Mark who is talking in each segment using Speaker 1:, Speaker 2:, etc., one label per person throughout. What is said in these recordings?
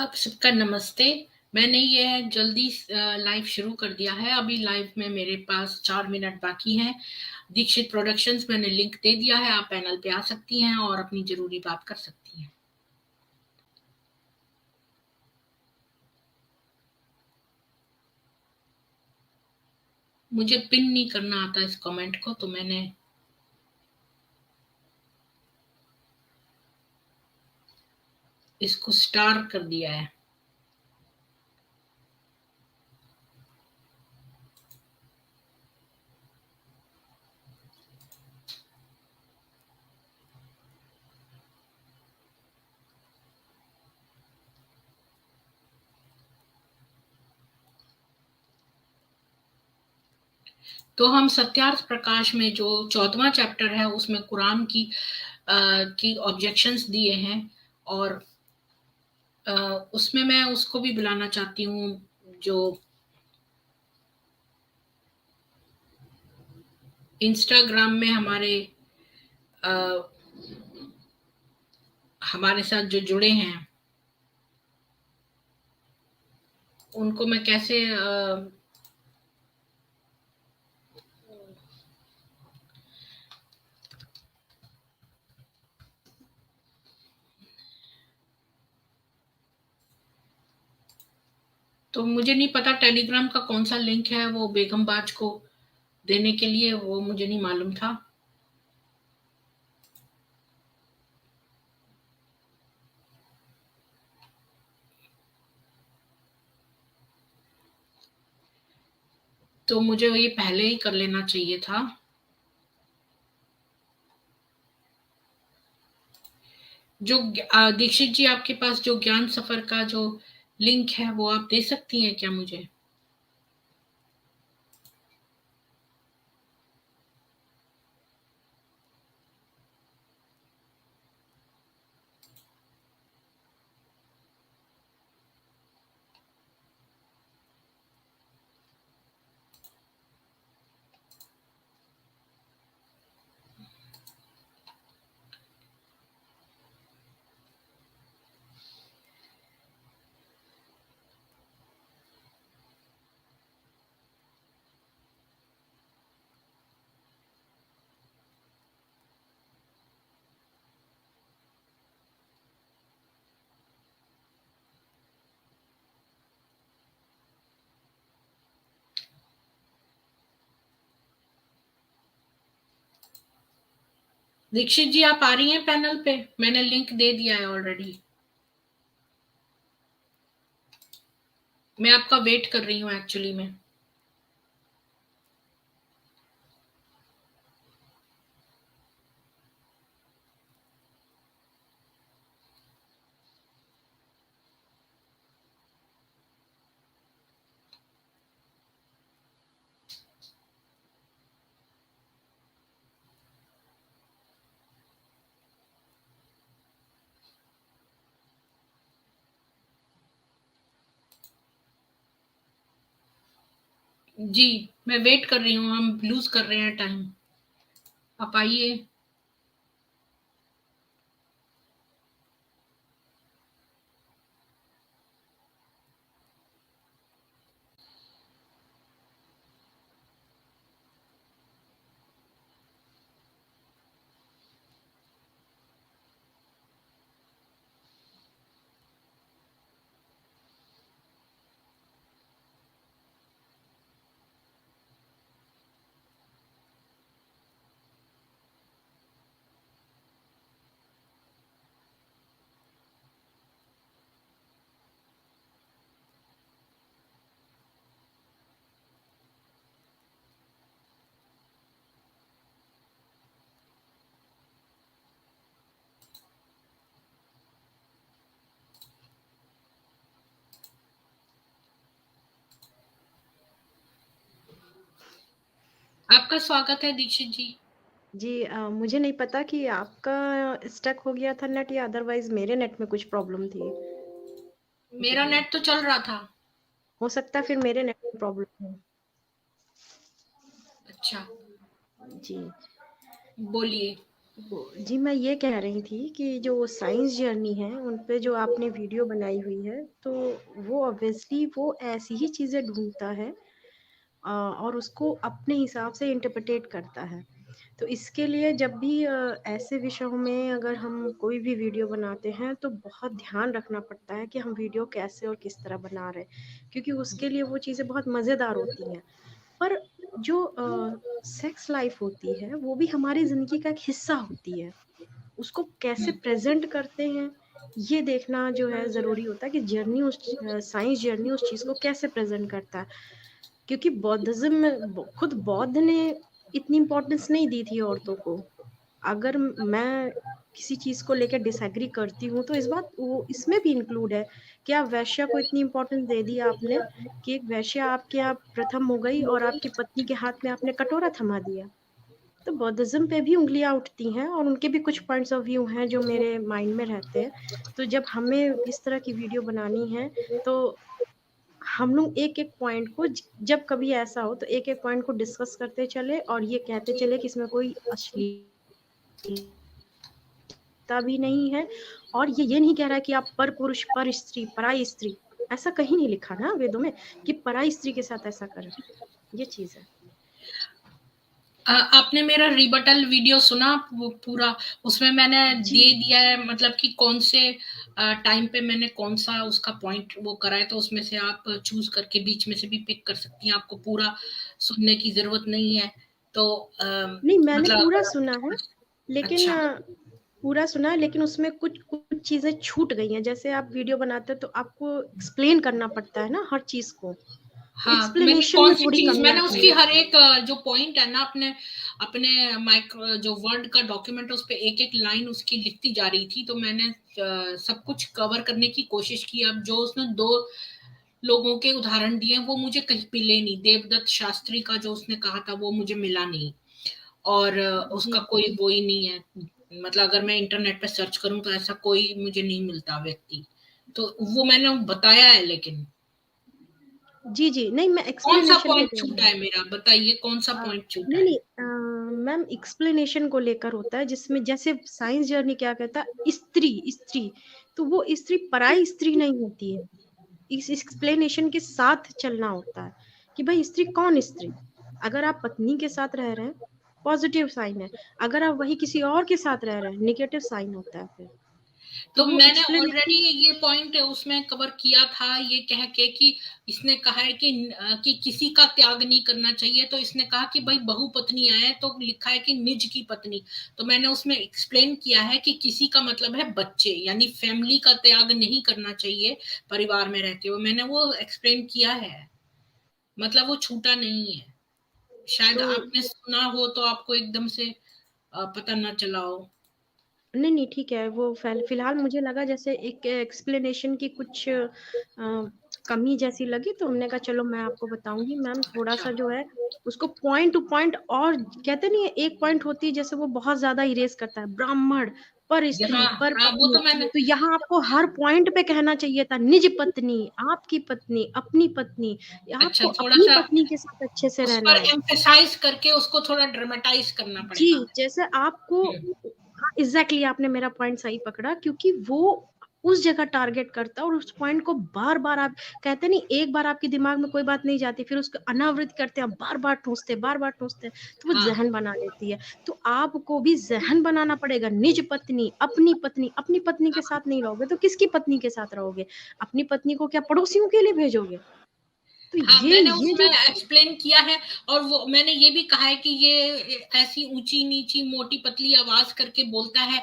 Speaker 1: आप सबका नमस्ते। मैंने ये जल्दी लाइव शुरू कर दिया है। अभी लाइव में मेरे पास 4 मिनट बाकी हैं। दीक्षित प्रोडक्शंस मैंने लिंक दे दिया है, आप पैनल पे आ सकती हैं और अपनी ज़रूरी बात कर सकती हैं। मुझे पिन नहीं करना आता इस कमेंट को, तो मैंने इसको स्टार कर दिया है। तो हम सत्यार्थ प्रकाश में जो 14वां चैप्टर है उसमें कुरान की ऑब्जेक्शंस दिए हैं, और उसमें मैं उसको भी बुलाना चाहती हूँ जो इंस्टाग्राम में हमारे साथ जो जुड़े हैं उनको मैं कैसे तो मुझे नहीं पता टेलीग्राम का कौन सा लिंक है वो बेगम बाज को देने के लिए, वो मुझे नहीं मालूम था। तो मुझे ये पहले ही कर लेना चाहिए था। जो दीक्षित जी, आपके पास जो ज्ञान सफर का जो लिंक है वो आप दे सकती हैं क्या मुझे? दीक्षित जी, आप आ रही हैं पैनल पे? मैंने लिंक दे दिया है ऑलरेडी। मैं आपका वेट कर रही हूँ एक्चुअली में। जी, मैं वेट कर रही हूँ, हम लूज कर रहे हैं टाइम। आप आइए। आपका स्वागत है दीक्षित जी।
Speaker 2: जी मुझे नहीं पता कि आपका स्टक हो गया था नेट या अदरवाइज़ मेरे नेट में कुछ प्रॉब्लम थी।
Speaker 1: मेरा
Speaker 2: जी,
Speaker 1: नेट तो चल रहा था।
Speaker 2: हो सकता है फिर मेरे नेट में प्रॉब्लम हो।
Speaker 1: अच्छा,
Speaker 2: जी,
Speaker 1: बोलिए।
Speaker 2: जी, मैं ये कह रही थी कि जो साइंस जर्नी है, उन पे जो आपने वीडियो बनाई हुई है, तो वो ऑब्वियसली वो ऐसी ही चीज़ें ढूँढता है और उसको अपने हिसाब से इंटरप्रेट करता है। तो इसके लिए जब भी ऐसे विषयों में अगर हम कोई भी वीडियो बनाते हैं, तो बहुत ध्यान रखना पड़ता है कि हम वीडियो कैसे और किस तरह बना रहे हैं, क्योंकि उसके लिए वो चीज़ें बहुत मज़ेदार होती हैं। पर जो सेक्स लाइफ़ होती है, वो भी हमारी ज़िंदगी का एक हिस्सा होती है। उसको कैसे प्रेज़ेंट करते हैं, ये देखना जो है ज़रूरी होता है कि जर्नी साइंस जर्नी उस चीज़ को कैसे प्रेज़ेंट करता है। क्योंकि बौद्धिज़्म में खुद बौद्ध ने इतनी इम्पोर्टेंस नहीं दी थी औरतों को। अगर मैं किसी चीज़ को लेकर डिसएग्री करती हूँ, तो इस बात वो इसमें भी इंक्लूड है। क्या वेश्या को इतनी इम्पोर्टेंस दे दी आपने कि एक वेश्या आपके यहाँ प्रथम हो गई और आपकी पत्नी के हाथ में आपने कटोरा थमा दिया? तो बौद्धिज़्म पे भी उँगलियाँ उठती हैं और उनके भी कुछ पॉइंट्स ऑफ व्यू हैं जो मेरे माइंड में रहते हैं। तो जब हमें इस तरह की वीडियो बनानी है, तो हम लोग एक-एक पॉइंट को जब कभी ऐसा हो तो एक-एक पॉइंट को डिस्कस करते चले और ये कहते चले कि इसमें कोई अश्लीलता भी नहीं है और ये नहीं कह रहा है कि आप परपुरुष, परस्त्री, पराई स्त्री, ऐसा कहीं नहीं लिखा ना वेदों में कि पराई स्त्री के साथ ऐसा करें। ये चीज़ है।
Speaker 1: आपने मेरा रिबटल वीडियो सुना वो पूरा? उसमें मैंने
Speaker 2: जी।
Speaker 1: दे दिया है, मतलब कि कौन से टाइम पे मैंने कौन सा उसका पॉइंट वो करा है, तो उसमें से आप चूज करके बीच में से भी पिक कर सकती हैं, आपको पूरा सुनने की जरूरत नहीं है। तो
Speaker 2: नहीं, मैंने
Speaker 1: मतलब
Speaker 2: पूरा
Speaker 1: अगर
Speaker 2: सुना है,
Speaker 1: आप,
Speaker 2: लेकिन
Speaker 1: अच्छा,
Speaker 2: पूरा सुना है लेकिन उसमें कुछ चीज़ें छूट गई हैं। जैसे आप वीडियो बनाते हो तो आपको एक्सप्लेन करना पड़ता है ना हर चीज़ को। तो
Speaker 1: हाँ, मैंने
Speaker 2: एक्सप्लेनेशन में
Speaker 1: कौन सी
Speaker 2: थोड़ी
Speaker 1: चीज,
Speaker 2: कमी
Speaker 1: मैंने
Speaker 2: आती
Speaker 1: उसकी
Speaker 2: है।
Speaker 1: हर एक जो पॉइंट है ना, अपने अपने माइक्रो जो वर्ड का डॉक्यूमेंट है, उस पे एक एक लाइन उसकी लिखती जा रही थी, तो मैंने सब कुछ कवर करने की कोशिश की। अब जो उसने दो लोगों के उदाहरण दिए वो मुझे कहीं मिले नहीं। देवदत्त शास्त्री का जो उसने कहा था वो मुझे मिला नहीं, और
Speaker 2: जी।
Speaker 1: उसका कोई वो ही नहीं है। मतलब अगर मैं इंटरनेट पे सर्च करूं तो ऐसा कोई मुझे नहीं मिलता व्यक्ति। तो वो मैंने बताया है, लेकिन
Speaker 2: जी, जी। नहीं, मैं
Speaker 1: कौन सा
Speaker 2: एक्सप्लेनेशन पे
Speaker 1: पॉइंट
Speaker 2: कह रही
Speaker 1: छूटा
Speaker 2: हूँ।
Speaker 1: है मेरा, बताइए कौन सा
Speaker 2: अ,
Speaker 1: पॉइंट छूटा
Speaker 2: नहीं,
Speaker 1: है?
Speaker 2: नहीं मैम एक्सप्लेनेशन को लेकर होता है जिसमें जैसे साइंस जर्नी क्या कहता है स्त्री, तो वो स्त्री पराई स्त्री नहीं होती है। इस एक्सप्लेनेशन के साथ चलना होता है कि भाई स्त्री कौन स्त्री? अगर आप पत्नी के साथ रह रहे हैं, पॉजिटिव साइन है। अगर आप वही किसी और के साथ रह रहे हैं, नेगेटिव साइन होता है फिर। तो
Speaker 1: तो
Speaker 2: वो
Speaker 1: मैंने ऑलरेडी
Speaker 2: एक्सप्लेनेशन
Speaker 1: ये पॉइंट उसमें कवर किया था, ये कह के कि इसने कहा है कि किसी का त्याग नहीं करना चाहिए, तो इसने कहा कि भाई बहु पत्नी आए तो लिखा है कि निज की पत्नी। तो मैंने उसमें एक्सप्लेन किया है कि किसी का मतलब है बच्चे, यानी फैमिली का त्याग नहीं करना चाहिए परिवार में रहते हुए। मैंने वो एक्सप्लेन किया है, मतलब वो छूटा नहीं है। शायद
Speaker 2: तो
Speaker 1: आपने सुना हो तो आपको एकदम से पता ना चला हो।
Speaker 2: नहीं, नहीं, ठीक है, वो फ़िलहाल मुझे लगा जैसे एक एक्सप्लेनेशन की कुछ कमी जैसी लगी तो हमने कहा चलो मैं आपको बताऊँगी मैम
Speaker 1: अच्छा,
Speaker 2: थोड़ा-सा जो है उसको पॉइंट टू पॉइंट और कहते नहीं है एक पॉइंट होती है जैसे वो बहुत ज़्यादा इरेज़ करता है, ब्राह्मण, पर स्त्री,
Speaker 1: यहाँ,
Speaker 2: पर
Speaker 1: हाँ वो
Speaker 2: पत्नी,
Speaker 1: तो मैंने,
Speaker 2: तो यहाँ आपको हर पॉइंट पे कहना चाहिए था निज पत्नी, आपकी पत्नी, अपनी पत्नी,
Speaker 1: अच्छा
Speaker 2: आपको
Speaker 1: थोड़ा
Speaker 2: अपनी
Speaker 1: सा
Speaker 2: पत्नी के साथ अच्छे से
Speaker 1: उस
Speaker 2: रहना
Speaker 1: पर
Speaker 2: है।
Speaker 1: एम्फेसाइज करके उसको थोड़ा ड्रामेटाइज करना
Speaker 2: जी,
Speaker 1: पड़ेगा।
Speaker 2: जैसे आपको हाँ, एग्ज़ैक्टली आपने मेरा पॉइंट सही पकड़ा क्योंकि वो उस जगह टारगेट करता है और उस पॉइंट को बार-बार आप कहते नहीं एक बार आपके दिमाग में कोई बात नहीं जाती, फिर उसको अनावृत करते हैं, बार-बार ठूँसते हैं, तो वो
Speaker 1: हाँ,
Speaker 2: ज़हन बना लेती है। तो आपको भी ज़हन बनाना पड़ेगा, निज पत्नी, अपनी पत्नी के साथ नहीं रहोगे तो किसकी पत्नी के साथ रहोगे? अपनी पत्नी को क्या पड़ोसियों के लिए भेजोगे? तो
Speaker 1: हाँ, मैंने
Speaker 2: ये
Speaker 1: उसमें
Speaker 2: जो
Speaker 1: एक्सप्लेन किया है। और वो मैंने ये भी कहा है कि ये ऐसी ऊँची-नीची, मोटी-पतली आवाज़ करके बोलता है,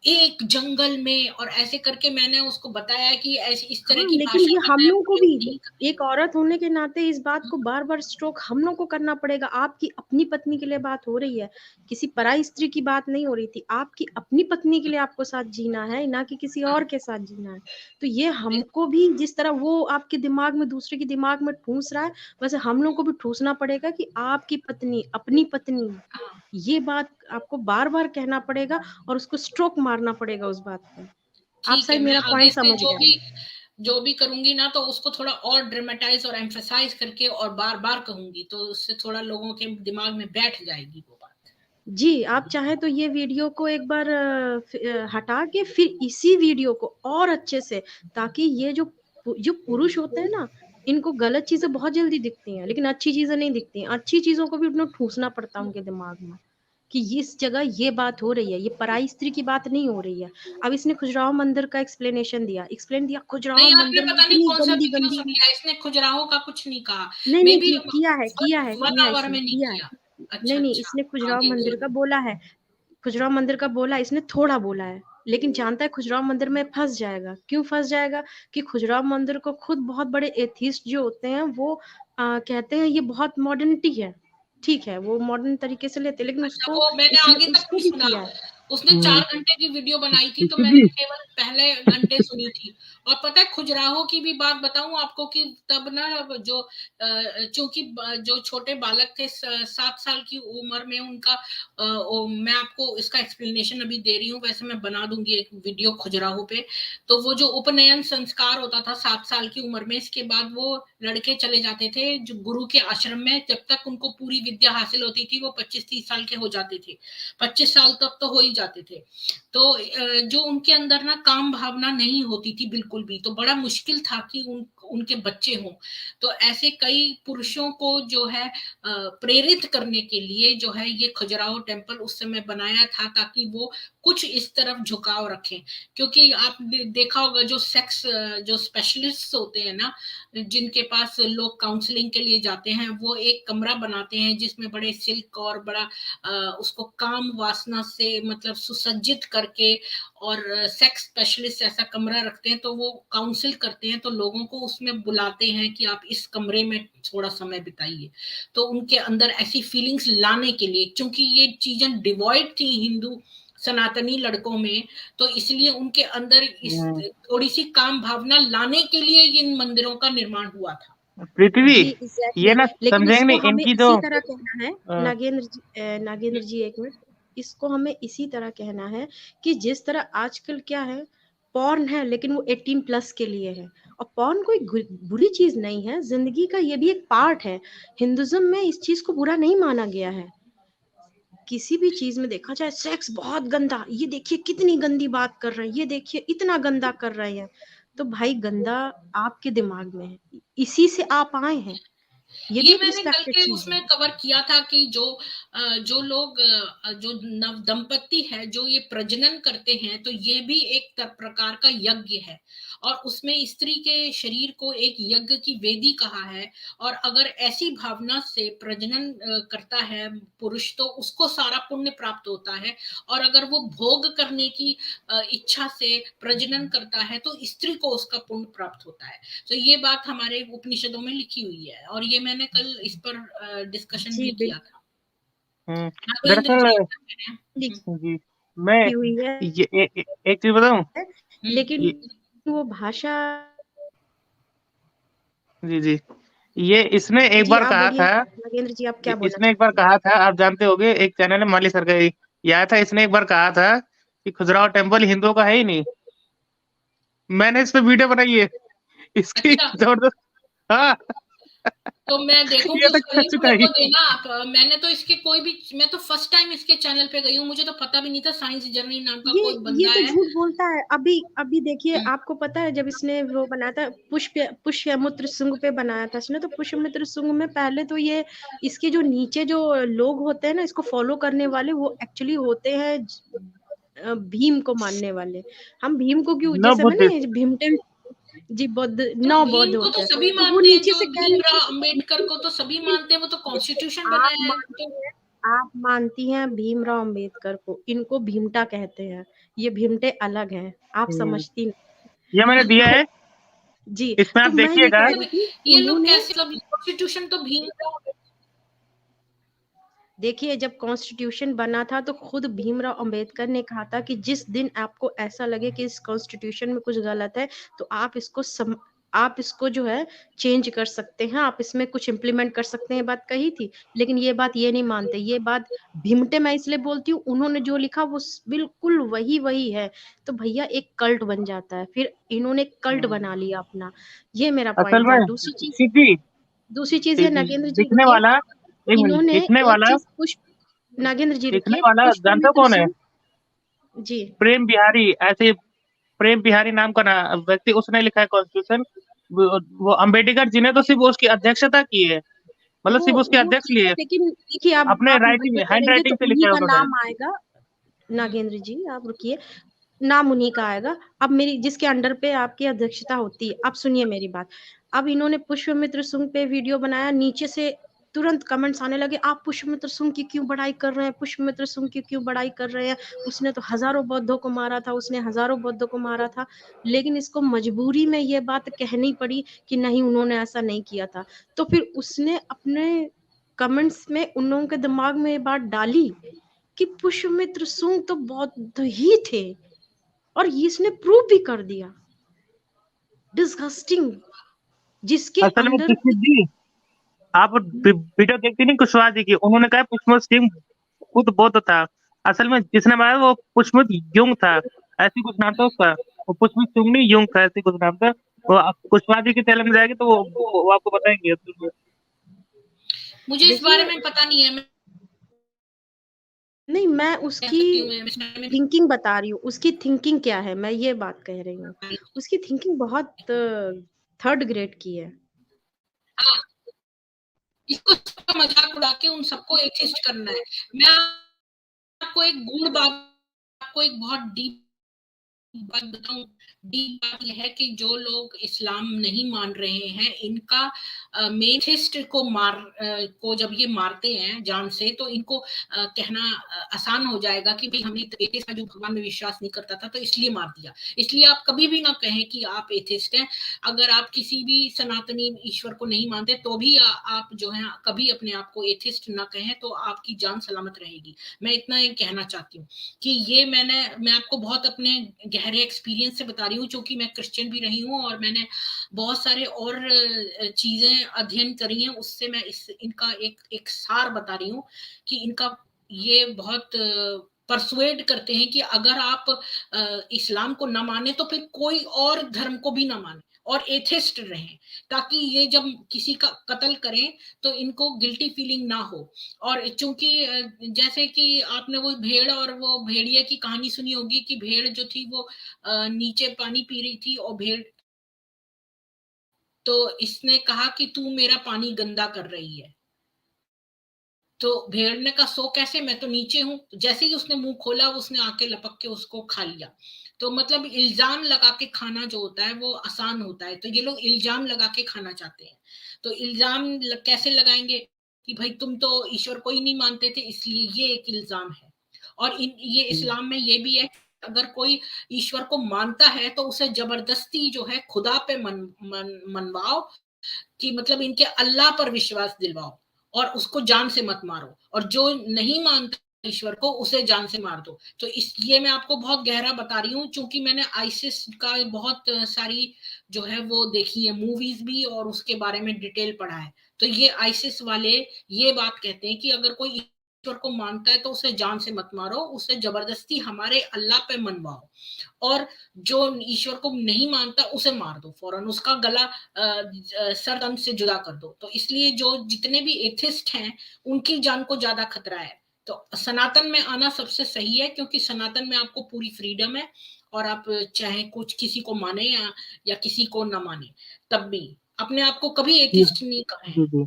Speaker 1: एक जंगल में, और ऐसे करके मैंने उसको बताया है कि ऐसी इस तरह
Speaker 2: हाँ,
Speaker 1: की
Speaker 2: लेकिन
Speaker 1: भाषा
Speaker 2: ये
Speaker 1: का
Speaker 2: हम
Speaker 1: मैं
Speaker 2: लोगों को
Speaker 1: प्रयोग
Speaker 2: भी
Speaker 1: नहीं
Speaker 2: एक
Speaker 1: करूँगी।
Speaker 2: औरत होने के नाते इस बात को बार-बार स्ट्रोक हम लोग को करना पड़ेगा। आपकी अपनी पत्नी के लिए बात हो रही है, किसी पराई स्त्री की बात नहीं हो रही थी। आपकी अपनी पत्नी के लिए आपको साथ जीना है, ना कि किसी
Speaker 1: हाँ,
Speaker 2: और के साथ जीना है। तो ये हमको भी जिस तरह वो आपके दिमाग में दूसरे के दिमाग में ठूँस रहा है, वैसे हम लोग को भी ठूँसना पड़ेगा कि आपकी पत्नी, अपनी पत्नी,
Speaker 1: हाँ,
Speaker 2: ये बात आपको बार-बार कहना पड़ेगा और उसको स्ट्रोक मारना पड़ेगा उस बात पे। आप
Speaker 1: ठीक है,
Speaker 2: शायद
Speaker 1: मैं
Speaker 2: मेरा
Speaker 1: आगे
Speaker 2: पॉइंट
Speaker 1: से
Speaker 2: समझ गए।
Speaker 1: जो भी करूँगी ना, तो उसको थोड़ा और ड्रामेटाइज़ और एम्फसाइज़ करके और बार-बार कहूँगी, तो उससे थोड़ा लोगों के दिमाग में बैठ जाएगी वो बात।
Speaker 2: जी, आप चाहें तो ये वीडियो को एक बार हटा के फिर इसी वीडियो को और अच्छे से, ताकि ये जो पुरुष होते हैं ना, इनको गलत चीज़ें बहुत जल्दी दिखती हैं, लेकिन अच्छी चीज़ें नहीं दिखती हैं। अच्छी चीज़ों को भी उन्हें ठूँसना पड़ता है उनके दिमाग में, कि इस जगह ये बात हो रही है, ये पराई स्त्री की बात नहीं हो रही है। अब इसने खजुराहो मंदिर का एक्सप्लेन दिया, खजुराहो
Speaker 1: नहीं, आपने
Speaker 2: मंदिर में
Speaker 1: पता नहीं
Speaker 2: इतनी
Speaker 1: कौन-सा वीडियो
Speaker 2: गंदी-गंदी।
Speaker 1: सुन लिया, इसने खजुराहो का कुछ नहीं कहा।
Speaker 2: नहीं,
Speaker 1: मे
Speaker 2: नहीं
Speaker 1: बी
Speaker 2: किया
Speaker 1: 1
Speaker 2: है
Speaker 1: आवर में नहीं
Speaker 2: किया है।
Speaker 1: किया। अच्छा,
Speaker 2: नहीं,
Speaker 1: अच्छा।
Speaker 2: इसने खजुराहो
Speaker 1: आगे
Speaker 2: मंदिर का
Speaker 1: बोलिए।
Speaker 2: बोला है। खजुराहो मंदिर का बोला, इसने थोड़ा बोला है, लेकिन जानता है खजुराहो मंदिर में फँस जाएगा। क्यों फँस जाएगा? कि खजुराहो मंदिर को खुद बहुत बड़े एथिस्ट जो होते हैं वो कहते हैं ये बहुत मॉडर्निटी है। ठीक है, वो मॉडर्न तरीके से लेते हैं, लेकिन
Speaker 1: अच्छा,
Speaker 2: उसको
Speaker 1: वो मैंने
Speaker 2: इसने
Speaker 1: आगे तक
Speaker 2: उसको
Speaker 1: नहीं
Speaker 2: भी
Speaker 1: सुना।
Speaker 2: किया है।
Speaker 1: उसने 4 घंटे की वीडियो बनाई थी, तो
Speaker 3: ऋषि
Speaker 1: मैंने
Speaker 3: जी।
Speaker 1: केवल पहले घंटे सुनी थी। और पता है, खजुराहो की भी बात बताऊँ आपको कि तब ना जो चूँकि जो छोटे बालक थे 7 साल की उम्र में उनका मैं आपको इसका एक्सप्लेनेशन अभी दे रही हूँ, वैसे मैं बना दूँगी एक वीडियो खजुराहो पे। तो वो जो उपनयन संस्कार होता था 7 साल की उम्र में, इसके बाद वो लड़के चले जाते थे जो गुरु के आश्रम में, जब तक उनको पूरी विद्या हासिल होती थी, वो 25-30 साल के हो जाते थे। 25 साल तक तो हो ही जाते थे। तो जो उनके अंदर ना काम भावना नहीं होती थी बिल्कुल भी, तो बड़ा मुश्किल था कि उनके बच्चे हों। तो ऐसे कई पुरुषों को जो है प्रेरित करने के लिए जो है ये खजुराहो टेम्पल उस समय बनाया था, ताकि वो कुछ इस तरफ झुकाव रखें। क्योंकि आपने देखा होगा जो सेक्स जो स्पेशलिस्ट होते हैं ना, जिनके पास लोग काउंसलिंग के लिए जाते हैं, वो एक कमरा बनाते हैं जिसमें बड़े सिल्क और बड़ा उसको काम वासना से मतलब सुसज्जित करके, और सेक्स स्पेशलिस्ट ऐसा कमरा रखते हैं, तो वो काउंसिल करते हैं, तो लोगों को उसमें बुलाते हैं कि आप इस कमरे में थोड़ा समय बिताइए। तो उनके अंदर ऐसी फीलिंग्स लाने के लिए, क्योंकि ये चीजें डिवॉइड थी हिंदू सनातनी लड़कों में, तो इसलिए उनके अंदर इस थोड़ी सी काम भावना लाने के लिए इन मंदिरों का निर्माण हुआ था।
Speaker 3: पृथ्वी,
Speaker 2: जी,
Speaker 3: ये
Speaker 2: एग्ज़ैक्टली,
Speaker 3: ना
Speaker 2: लेकिन
Speaker 3: समझेंगे
Speaker 2: इसको
Speaker 3: नहीं
Speaker 2: हमें
Speaker 3: इनकी जो
Speaker 2: इसी तरह कहना है,
Speaker 3: अ,
Speaker 2: नागेंद्र जी 1 मिनट, इसको हमें इसी तरह कहना है कि जिस तरह आजकल क्या है, पॉर्न है लेकिन वो 18 प्लस के लिए है, और पॉर्न कोई बुरी चीज़ नहीं है, ज़िंदगी का ये भी एक पार्ट है। हिंदुइज़्म में इस चीज़ को बुरा नहीं माना गया है। किसी भी चीज़ में देखा जाए, सेक्स बहुत गंदा, ये देखिए कितनी गंदी बात कर रहे हैं, ये देखिए इतना गंदा कर रहे हैं। तो भाई गंदा आपके दिमाग में है, इसी से आप आए हैं। ये भी
Speaker 1: ये
Speaker 2: एक
Speaker 1: मैंने कल
Speaker 2: रिस्पेक्टेड
Speaker 1: के
Speaker 2: चीज़ है।
Speaker 1: उसमें कवर किया था कि जो लोग जो नव दंपति है जो ये प्रजनन करते हैं, तो ये भी एक प्रकार का यज्ञ है, और उसमें स्त्री के शरीर को एक यज्ञ की वेदी कहा है। और अगर ऐसी भावना से प्रजनन करता है पुरुष, तो उसको सारा पुण्य प्राप्त होता है। और अगर वो भोग करने की इच्छा से प्रजनन करता है, तो स्त्री को उसका पुण्य प्राप्त होता है। तो ये बात हमारे उपनिषदों में लिखी हुई है, और ये मैंने कल इस पर डिस्कशन
Speaker 2: जी,
Speaker 1: भी किया था। नागेंद्र जी
Speaker 3: दरअसल
Speaker 1: क्या कह रहे हैं?
Speaker 3: जी, मैं
Speaker 2: लिखी हुई है,
Speaker 3: ये एक चीज बताऊं।
Speaker 2: लेकिन
Speaker 3: ये-
Speaker 2: वो भाषा।
Speaker 3: जी जी, ये इसने एक
Speaker 2: जी,
Speaker 3: बार
Speaker 2: आप
Speaker 3: कहा
Speaker 2: बोलिए
Speaker 3: था,
Speaker 2: नागेंद्र जी, आप क्या बोलना
Speaker 3: इसने एक बार
Speaker 2: चाहते हैं?
Speaker 3: कहा था, आप जानते होंगे, एक चैनल है माली सर का, ये आया था, इसने एक बार कहा था कि खजुराहो टेम्पल हिंदुओं का है ही नहीं। मैंने इस पे वीडियो बनाई है इसकी
Speaker 1: अच्छा,
Speaker 3: जबरदस्त। हाँ।
Speaker 1: तो मैं देखूंगी,
Speaker 3: ये तक
Speaker 1: उसका
Speaker 3: कर
Speaker 1: लिंक
Speaker 3: चुका
Speaker 1: मेरे
Speaker 3: है।
Speaker 1: को देना आप। मैंने तो इसके कोई भी, मैं तो फर्स्ट टाइम इसके चैनल पे गई हूँ, मुझे तो पता भी नहीं था साइंस जर्नी नाम का
Speaker 2: ये
Speaker 1: कोई
Speaker 2: ये
Speaker 1: बंदा
Speaker 2: तो
Speaker 1: है।
Speaker 2: झूठ बोलता है। अभी अभी देखिए,
Speaker 1: हम्म,
Speaker 2: आपको पता है जब इसने वो बनाया था पुष्यमुत्र शुंग पे बनाया था इसने, तो पुष्यमुत्र शुंग में पहले तो ये इसके जो नीचे जो लोग होते हैं ना इसको फॉलो करने वाले, वो एक्चुअली होते हैं भीम को मानने वाले। हम भीम को क्यों,
Speaker 3: नो
Speaker 2: जैसे मैंने
Speaker 3: बुद्धिस्ट।
Speaker 2: भीमटेन, जी बौद्ध,
Speaker 1: तो
Speaker 2: 9 बौद्ध
Speaker 1: भीम को
Speaker 2: होते
Speaker 1: तो
Speaker 2: हैं,
Speaker 1: सभी
Speaker 2: तो वो
Speaker 1: मानते हैं,
Speaker 2: नीचे
Speaker 1: जो
Speaker 2: से कह रहे
Speaker 1: भीमराव
Speaker 2: हैं
Speaker 1: अंबेडकर को तो सभी मानते हैं, वो तो कॉन्स्टिट्यूशन
Speaker 2: आप
Speaker 1: बनाया है तो।
Speaker 2: मानती हैं, आप मानती हैं भीमराव अंबेडकर को, इनको भीमटा कहते हैं, ये भीमटे अलग हैं, आप समझती
Speaker 3: ये मैंने दिया
Speaker 2: नहीं।
Speaker 3: है,
Speaker 2: जी,
Speaker 3: इसमें
Speaker 2: तो
Speaker 3: आप
Speaker 2: मैं ये
Speaker 3: देखिएगा।
Speaker 2: कह रही थी,
Speaker 1: ये लोग
Speaker 2: उन्होंने,
Speaker 1: कैसे, मतलब कॉन्स्टिट्यूशन तो भीमराव।
Speaker 2: देखिए जब कॉन्स्टिट्यूशन बना था तो खुद भीमराव अंबेडकर ने कहा था कि जिस दिन आपको ऐसा लगे कि इस कॉन्स्टिट्यूशन में कुछ गलत है, तो आप इसको जो है चेंज कर सकते हैं, आप इसमें कुछ इम्प्लीमेंट कर सकते हैं, ये बात कही थी। लेकिन ये बात ये नहीं मानते, ये बात भीमटे मैं इसलिए बोलती हूँ, उन्होंने जो लिखा वो बिल्कुल वही वही है। तो भैया एक कल्ट बन जाता है, फिर इन्होंने कल्ट बना लिया अपना। ये मेरा
Speaker 3: असल
Speaker 2: पॉइंट था।
Speaker 3: में सीधी
Speaker 2: दूसरी चीज ये, नगेंद्र जी
Speaker 3: दिखने
Speaker 2: रुकिए,
Speaker 3: वाला, एक मिनट,
Speaker 2: इन्होंने
Speaker 3: दिखने
Speaker 2: एक
Speaker 3: वाला।
Speaker 2: चीज नागेंद्र जी
Speaker 3: लिखने
Speaker 2: रुकिए,
Speaker 3: वाला जानते हो
Speaker 2: पुष्पमित्र
Speaker 3: कौन है?
Speaker 2: सिंह जी।
Speaker 3: प्रेम बिहारी, ऐसे प्रेम बिहारी नाम का ना व्यक्ति, उसने लिखा है कॉन्स्टिट्यूशन। वो अम्बेडकर जी ने तो सिर्फ उसकी अध्यक्षता की है, मतलब
Speaker 2: वो
Speaker 3: सिर्फ उसके
Speaker 2: वो
Speaker 3: अध्यक्ष
Speaker 2: ठीक है,
Speaker 3: लिए,
Speaker 2: लेकिन देखिए
Speaker 3: अपने
Speaker 2: आप
Speaker 3: राइटिंग
Speaker 2: नोट
Speaker 3: हैंड
Speaker 2: करेंगे तो
Speaker 3: राइटिंग से
Speaker 2: उन्हीं
Speaker 3: लिखा है
Speaker 2: का
Speaker 3: उन्होंने।
Speaker 2: नाम आएगा। नागेंद्र जी आप रुकिए, नाम उन्हीं का आएगा। अब मेरी जिसके अंडर पे आपकी अध्यक्षता होती है, अब सुनिए मेरी बात। अब इन्होंने पुष्पमित्र सिंह पे वीडियो बनाया, नीचे से तुरंत कमेंट्स आने लगे, आप पुष्पमित्र सिंह की क्यों बड़ाई कर रहे हैं, पुष्पमित्र सिंह की क्यों बड़ाई कर रहे हैं, उसने तो हजारों बौद्धों को मारा था, उसने हजारों बौद्धों को मारा था। लेकिन इसको मजबूरी में ये बात कहनी पड़ी कि नहीं उन्होंने ऐसा नहीं किया था। तो फिर उसने अपने कमेंट्स में उन लोगों के दिमाग में ये बात डाली कि पुष्पमित्र सिंह तो बौद्ध ही थे, और इसने प्रूव भी कर दिया। डिस्गस्टिंग, जिसके
Speaker 3: असल में
Speaker 2: अंडर
Speaker 3: दीक्षित जी, आप वीडियो देखती नहीं कुशवाहा जी की, उन्होंने कहा पुष्पमत सिंह खुद बौद्ध था। असल में जिसने मारा वो पुष्पमत युंग था, ऐसी कुछ नाम था उसका। वो पुष्पमत सिंह नहीं, युंग था, ऐसी कुछ नाम था। वो कुशवाहा जी के चैनल में जाएगी तो वो आपको बताएंगे असल में।
Speaker 1: मुझे इस बारे
Speaker 2: देखिए,
Speaker 1: में पता नहीं है, मैं
Speaker 2: नहीं मैं
Speaker 1: कह
Speaker 2: उसकी
Speaker 1: सकती हूँ, मैं इस बारे में
Speaker 2: थिंकिंग बता रही हूँ, उसकी थिंकिंग क्या है, मैं ये बात कह रही हूँ। उसकी थिंकिंग बहुत थर्ड ग्रेड की है।
Speaker 1: हाँ, इसको सबका मजाक उड़ा के उन सबको एथिस्ट करना है। मैं आपको एक गूढ़ बात, आपको एक बहुत डीप बात बताऊं। डीप बात यह है कि जो लोग इस्लाम नहीं मान रहे हैं, इनका मेथिस्ट को जब ये मारते हैं जान से, तो इनको कहना आसान हो जाएगा कि भाई हमने तो एथिस्ट जो भगवान में विश्वास नहीं करता था तो इसलिए मार दिया। इसलिए आप कभी भी ना कहें कि आप एथिस्ट हैं। अगर आप किसी भी सनातनी ईश्वर को नहीं मानते तो भी आप जो है कभी अपने आप को एथिस्ट ना कहें, तो आपकी जान सलामत रहेगी। मैं इतना ही कहना चाहती हूँ कि ये मैं आपको बहुत अपने गहरे एक्सपीरियंस से बता रही हूँ, क्योंकि मैं क्रिश्चियन भी रही हूँ और मैंने बहुत सारे और चीजें अध्ययन करी हैं, उससे मैं इनका एक सार बता रही हूँ कि इनका ये बहुत परसुएड करते हैं कि अगर आप इस्लाम को ना माने तो फिर कोई और धर्म को भी ना माने और एथिस्ट रहें, ताकि ये जब किसी का कत्ल करें तो इनको गिल्टी फीलिंग ना हो। और चूंकि जैसे कि आपने वो भेड़ और वो भेड़िए की कहानी सुनी होगी कि भेड़ जो थी वो नीचे पानी पी रही थी और भेड़, तो इसने कहा कि तू मेरा पानी गंदा कर रही है। तो भेड़ ने कहा सो कैसे, मैं तो नीचे हूं। जैसे ही उसने मुंह खोला उसने आके लपक के उसको खा लिया। तो मतलब इल्जाम लगा के खाना जो होता है वो आसान होता है, तो ये लोग इल्जाम लगा के खाना चाहते हैं। तो इल्जाम कैसे लगाएंगे कि भाई तुम तो ईश्वर को ही नहीं मानते थे, इसलिए ये एक इल्जाम है। और ये इस्लाम में ये भी है, अगर कोई ईश्वर को मानता है तो उसे जबरदस्ती जो है खुदा पे मनवाओ, कि मतलब इनके अल्लाह पर विश्वास दिलवाओ और उसको जान से मत मारो, और जो नहीं मानता ईश्वर को उसे जान से मार दो। तो ये मैं आपको बहुत गहरा बता रही हूँ, क्योंकि मैंने आईसिस का बहुत सारी जो है वो देखी है मूवीज भी, और उसके बारे में डिटेल पढ़ा है। तो ये आईसिस वाले ये बात कहते हैं कि अगर कोई ईश्वर को मानता है तो उसे जान से मत मारो, उसे जबरदस्ती हमारे अल्लाह पे मनवाओ, और जो ईश्वर को नहीं मानता उसे मार दो, फौरन उसका गला सर तन से जुदा कर दो। तो इसलिए जो जितने भी एथिस्ट हैं उनकी जान को ज्यादा खतरा है। तो सनातन में आना सबसे सही है, क्योंकि सनातन में आपको पूरी फ्रीडम है, और आप चाहे कुछ किसी को माने या किसी को ना माने, तब भी अपने आप को कभी
Speaker 3: जी
Speaker 1: एथिस्ट नहीं कहें।
Speaker 3: जी जी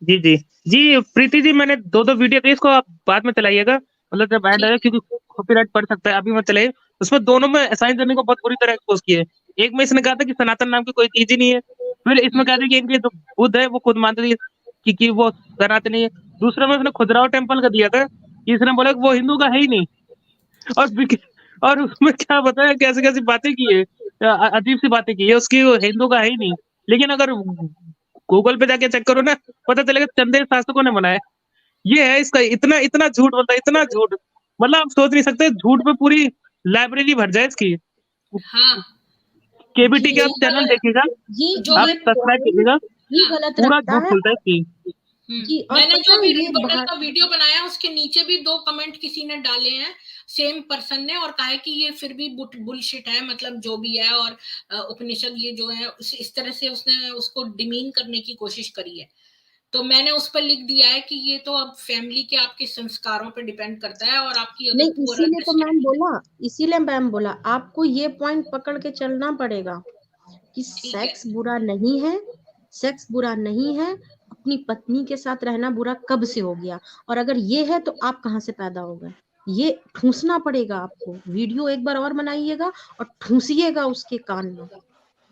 Speaker 3: जी जी जी प्रीति जी, मैंने दो दो वीडियो दी, इसको आप बाद में चलाइएगा, मतलब जब ऐड आएगा,
Speaker 1: ठीक
Speaker 3: क्योंकि कॉपीराइट पड़ सकता है, अभी मत चलाइए। उसमें दोनों में साइंस जर्नी को बहुत बुरी तरह एक्सपोज किए। एक में इसने कहा था कि सनातन नाम की कोई चीज ही नहीं है, फिर इसमें कहा था कि इनके जो बुद्ध है वो खुद मानते थे कि वो सनातनी है। दूसरे में उसने खुजराहो टेम्पल का दिया था कि इसने बोला कि वो हिंदू का है ही नहीं। और और उसमें क्या बताया, कैसे कैसी बातें की है, अजीब सी बातें की है उसकी, वो हिंदू का है ही नहीं। लेकिन अगर गूगल पे जाके चेक करो ना, पता चलेगा चंदेल शासकों ने बनाया। ये है इसका, इतना इतना झूठ बोलता है, इतना झूठ, मतलब आप सोच नहीं सकते, झूठ पे पूरी लाइब्रेरी भर जाए इसकी।
Speaker 1: हाँ,
Speaker 3: केबीटी के आप
Speaker 1: यही
Speaker 3: चैनल
Speaker 1: वाला
Speaker 3: देखिएगा,
Speaker 2: ये
Speaker 1: जो
Speaker 3: आप
Speaker 2: ये
Speaker 1: मैं
Speaker 3: सब्सक्राइब
Speaker 2: पॉइंट
Speaker 3: कीजिएगा,
Speaker 2: ही
Speaker 1: हाँ,
Speaker 2: गलत
Speaker 3: पूरा
Speaker 2: रखता
Speaker 3: झूठ
Speaker 2: है
Speaker 3: खुलता है इसकी।
Speaker 2: जी। और
Speaker 1: मैंने
Speaker 2: पता
Speaker 1: जो
Speaker 2: है
Speaker 1: भी
Speaker 2: ये
Speaker 1: रिबटल का वीडियो बनाया उसके नीचे भी 2 कमेंट किसी ने डाले हैं, सेम पर्सन ने, और कहा है कि ये फिर भी बुलशिट है, मतलब जो भी है, और उपनिषद ये जो है इस तरह से उसने उसको डिमीन करने की कोशिश करी है। तो मैंने उस पर लिख दिया है कि ये तो अब फैमिली के आपके संस्कारों पे डिपेंड करता है और आपकी अगर
Speaker 2: नहीं,
Speaker 1: पुअर
Speaker 2: इसीलिए तो मैम
Speaker 1: अंडरस्टैंडिंग।
Speaker 2: बोला, इसीलिए मैम बोला आपको ये पॉइंट पकड़ के चलना पड़ेगा कि
Speaker 1: ठीक है,
Speaker 2: सेक्स बुरा नहीं है, सेक्स बुरा नहीं है, अपनी पत्नी के साथ रहना बुरा कब से हो गया, और अगर ये है तो आप कहाँ से पैदा हो गए, ये ठूसना पड़ेगा आपको। वीडियो एक बार और बनाइएगा और ठूसिएगा उसके कान में।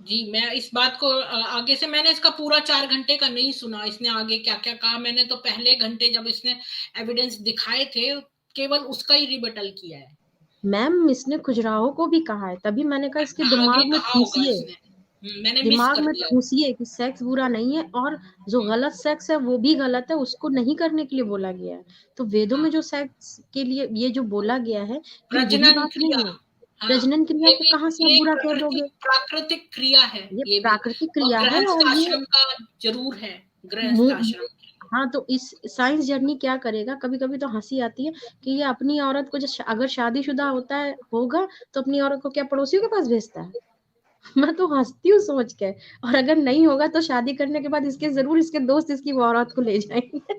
Speaker 1: जी मैं इस बात को आगे से, मैंने इसका पूरा 4 घंटे का नहीं सुना, इसने आगे क्या क्या कहा। मैंने तो पहले घंटे जब इसने एविडेंस दिखाए थे केवल उसका ही रिबटल किया है।
Speaker 2: मैम इसने खुजराहो को भी कहा है, तभी मैंने कहा इसके
Speaker 1: आगे
Speaker 2: दिमाग में
Speaker 1: कहा होगा
Speaker 2: ठूसिए,
Speaker 1: इसने, मैंने मिस
Speaker 2: दिमाग
Speaker 1: कर
Speaker 2: में
Speaker 1: दिया।
Speaker 2: ठूसिए कि सेक्स बुरा नहीं है, और जो गलत सेक्स है वो भी गलत है, उसको नहीं करने के लिए बोला गया है। तो वेदों में जो सेक्स के लिए ये जो बोला गया है ये बुरी
Speaker 1: प्रजनन
Speaker 2: बात
Speaker 1: क्रिया,
Speaker 2: नहीं है।
Speaker 1: हाँ,
Speaker 2: प्रजनन क्रिया
Speaker 1: ये
Speaker 2: को
Speaker 1: भी,
Speaker 2: कहाँ से आप
Speaker 1: ये
Speaker 2: बुरा कह दोगे?
Speaker 1: प्राकृतिक क्रिया है
Speaker 2: ये
Speaker 1: ये भी,
Speaker 2: प्राकृतिक
Speaker 1: और
Speaker 2: क्रिया है,
Speaker 1: गृहस्थ
Speaker 2: और ये
Speaker 1: आश्रम का जरूर है, गृहस्थ आश्रम।
Speaker 2: हाँ, तो इस साइंस जर्नी क्या करेगा, कभी कभी तो हंसी आती है कि ये अपनी औरत को अगर शादीशुदा होगा तो अपनी औरत को क्या पड़ोसियों के पास भेजता है। मैं तो हंसती हूँ सोच के, और अगर नहीं होगा तो शादी करने के बाद इसके दोस्त इसकी वो औरत को ले जाएंगे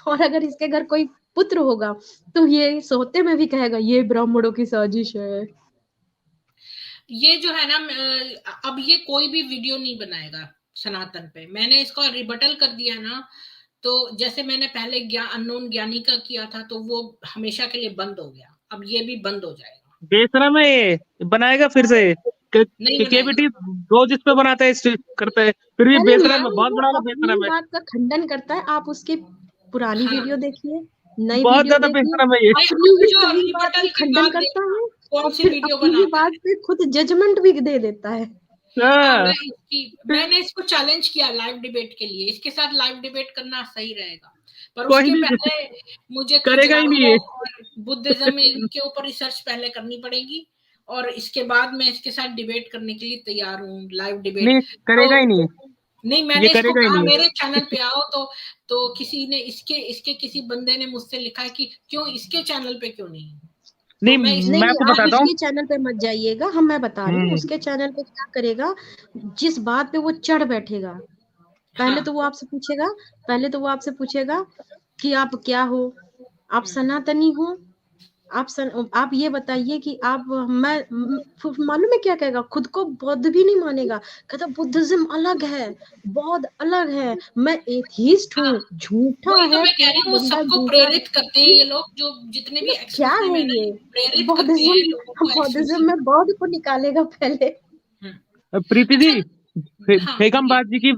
Speaker 2: और अगर इसके घर कोई पुत्र होगा तो ये सोते में भी कहेगा ये ब्राह्मणों की साजिश है।
Speaker 1: ये जो है ना, अब ये कोई भी वीडियो नहीं बनाएगा सनातन पे, मैंने इसका रिबटल कर दिया ना। तो जैसे मैंने पहले अननोन ज्ञानी का किया था तो वो हमेशा के लिए बंद हो गया, अब ये भी बंद हो जाएगा।
Speaker 3: बेशरम है ये, बनाएगा फिर से
Speaker 1: नहीं
Speaker 3: केबीटी
Speaker 1: बनाएगा।
Speaker 3: रोज इस पे बनाता है, करता है, फिर भी
Speaker 2: अरे
Speaker 3: बेशरम है,
Speaker 2: मैम
Speaker 3: बहुत
Speaker 2: वो
Speaker 3: बड़ा
Speaker 2: अपनी
Speaker 3: बेशरम है,
Speaker 2: बात का खंडन करता है, आप उसकी पुरानी
Speaker 1: हाँ,
Speaker 2: वीडियो देखिए, नई
Speaker 3: बहुत
Speaker 2: वीडियो
Speaker 3: ज्यादा
Speaker 2: देखिए,
Speaker 3: बेशरम है ये।
Speaker 2: अपनी
Speaker 1: अब
Speaker 2: ही
Speaker 1: जो
Speaker 2: सही बात
Speaker 1: रिबटल
Speaker 2: का
Speaker 1: के
Speaker 2: खंडन
Speaker 1: बाद
Speaker 2: करता
Speaker 1: देखना
Speaker 2: है
Speaker 1: कौन
Speaker 2: और
Speaker 1: सी
Speaker 2: फिर
Speaker 1: वीडियो
Speaker 2: अपनी ही
Speaker 1: बनाता
Speaker 2: बात
Speaker 1: है।
Speaker 2: पे खुद जजमेंट भी दे देता है।
Speaker 3: हाँ,
Speaker 1: मैंने इसको चैलेंज किया लाइव डिबेट के लिए, इसके साथ लाइव डिबेट करना सही रहेगा, पर
Speaker 3: कोई
Speaker 1: उसके
Speaker 3: नहीं
Speaker 1: पहले मुझे
Speaker 3: करेगा ही नहीं
Speaker 1: खजुराहो
Speaker 3: ये।
Speaker 1: और बुद्धिज्म इनके ऊपर रिसर्च पहले करनी पड़ेगी, और इसके बाद मैं इसके साथ डिबेट करने के लिए तैयार हूँ, लाइव डिबेट।
Speaker 3: नहीं करेगा ही
Speaker 1: तो
Speaker 3: नहीं,
Speaker 1: नहीं,
Speaker 3: ये
Speaker 1: मैंने इसको
Speaker 3: करेगा ही
Speaker 1: कहा
Speaker 3: नहीं।
Speaker 1: मेरे चैनल पे आओ, तो किसी ने इसके किसी बंदे ने मुझसे लिखा है कि क्यों इसके चैनल पे क्यों नहीं,
Speaker 3: नहीं
Speaker 1: तो मैं इस
Speaker 3: मैं
Speaker 2: नहीं,
Speaker 3: आपको
Speaker 2: आप
Speaker 3: बताता हूँ।
Speaker 2: उसके चैनल पे मत जाइएगा, मैं बता रही हूँ उसके चैनल पे क्या करेगा। जिस बात पे वो चढ़ बैठेगा,
Speaker 1: हाँ,
Speaker 2: पहले तो वो आपसे पूछेगा कि आप क्या हो, आप सनातनी हो, आप ये बताइए कि आप मालूम है क्या कहेगा, खुद को बौद्ध भी नहीं मानेगा, कहता बुद्धिज्म अलग है, बौद्ध अलग है, मैं एथीस्ट हूँ।
Speaker 1: हाँ,
Speaker 2: झूठा
Speaker 1: वही तो
Speaker 2: है,
Speaker 1: मैं कह रही
Speaker 2: पूरा
Speaker 1: हूँ,
Speaker 2: बंदा
Speaker 1: सबको
Speaker 2: झूठा है।
Speaker 1: प्रेरित करते हैं ये लोग, जो जितने भी
Speaker 2: मतलब क्या
Speaker 1: एक्सपर्ट हैं,
Speaker 2: है
Speaker 1: मैंने
Speaker 2: ये
Speaker 1: प्रेरित करते हैं लोगों को
Speaker 2: बौद्धिज्म में बौद्ध को निकालेगा पहले।
Speaker 3: प्रीति
Speaker 1: अच्छा,
Speaker 3: जी,
Speaker 1: हाँ
Speaker 3: फेगम
Speaker 1: बोलिए।
Speaker 3: बाजी की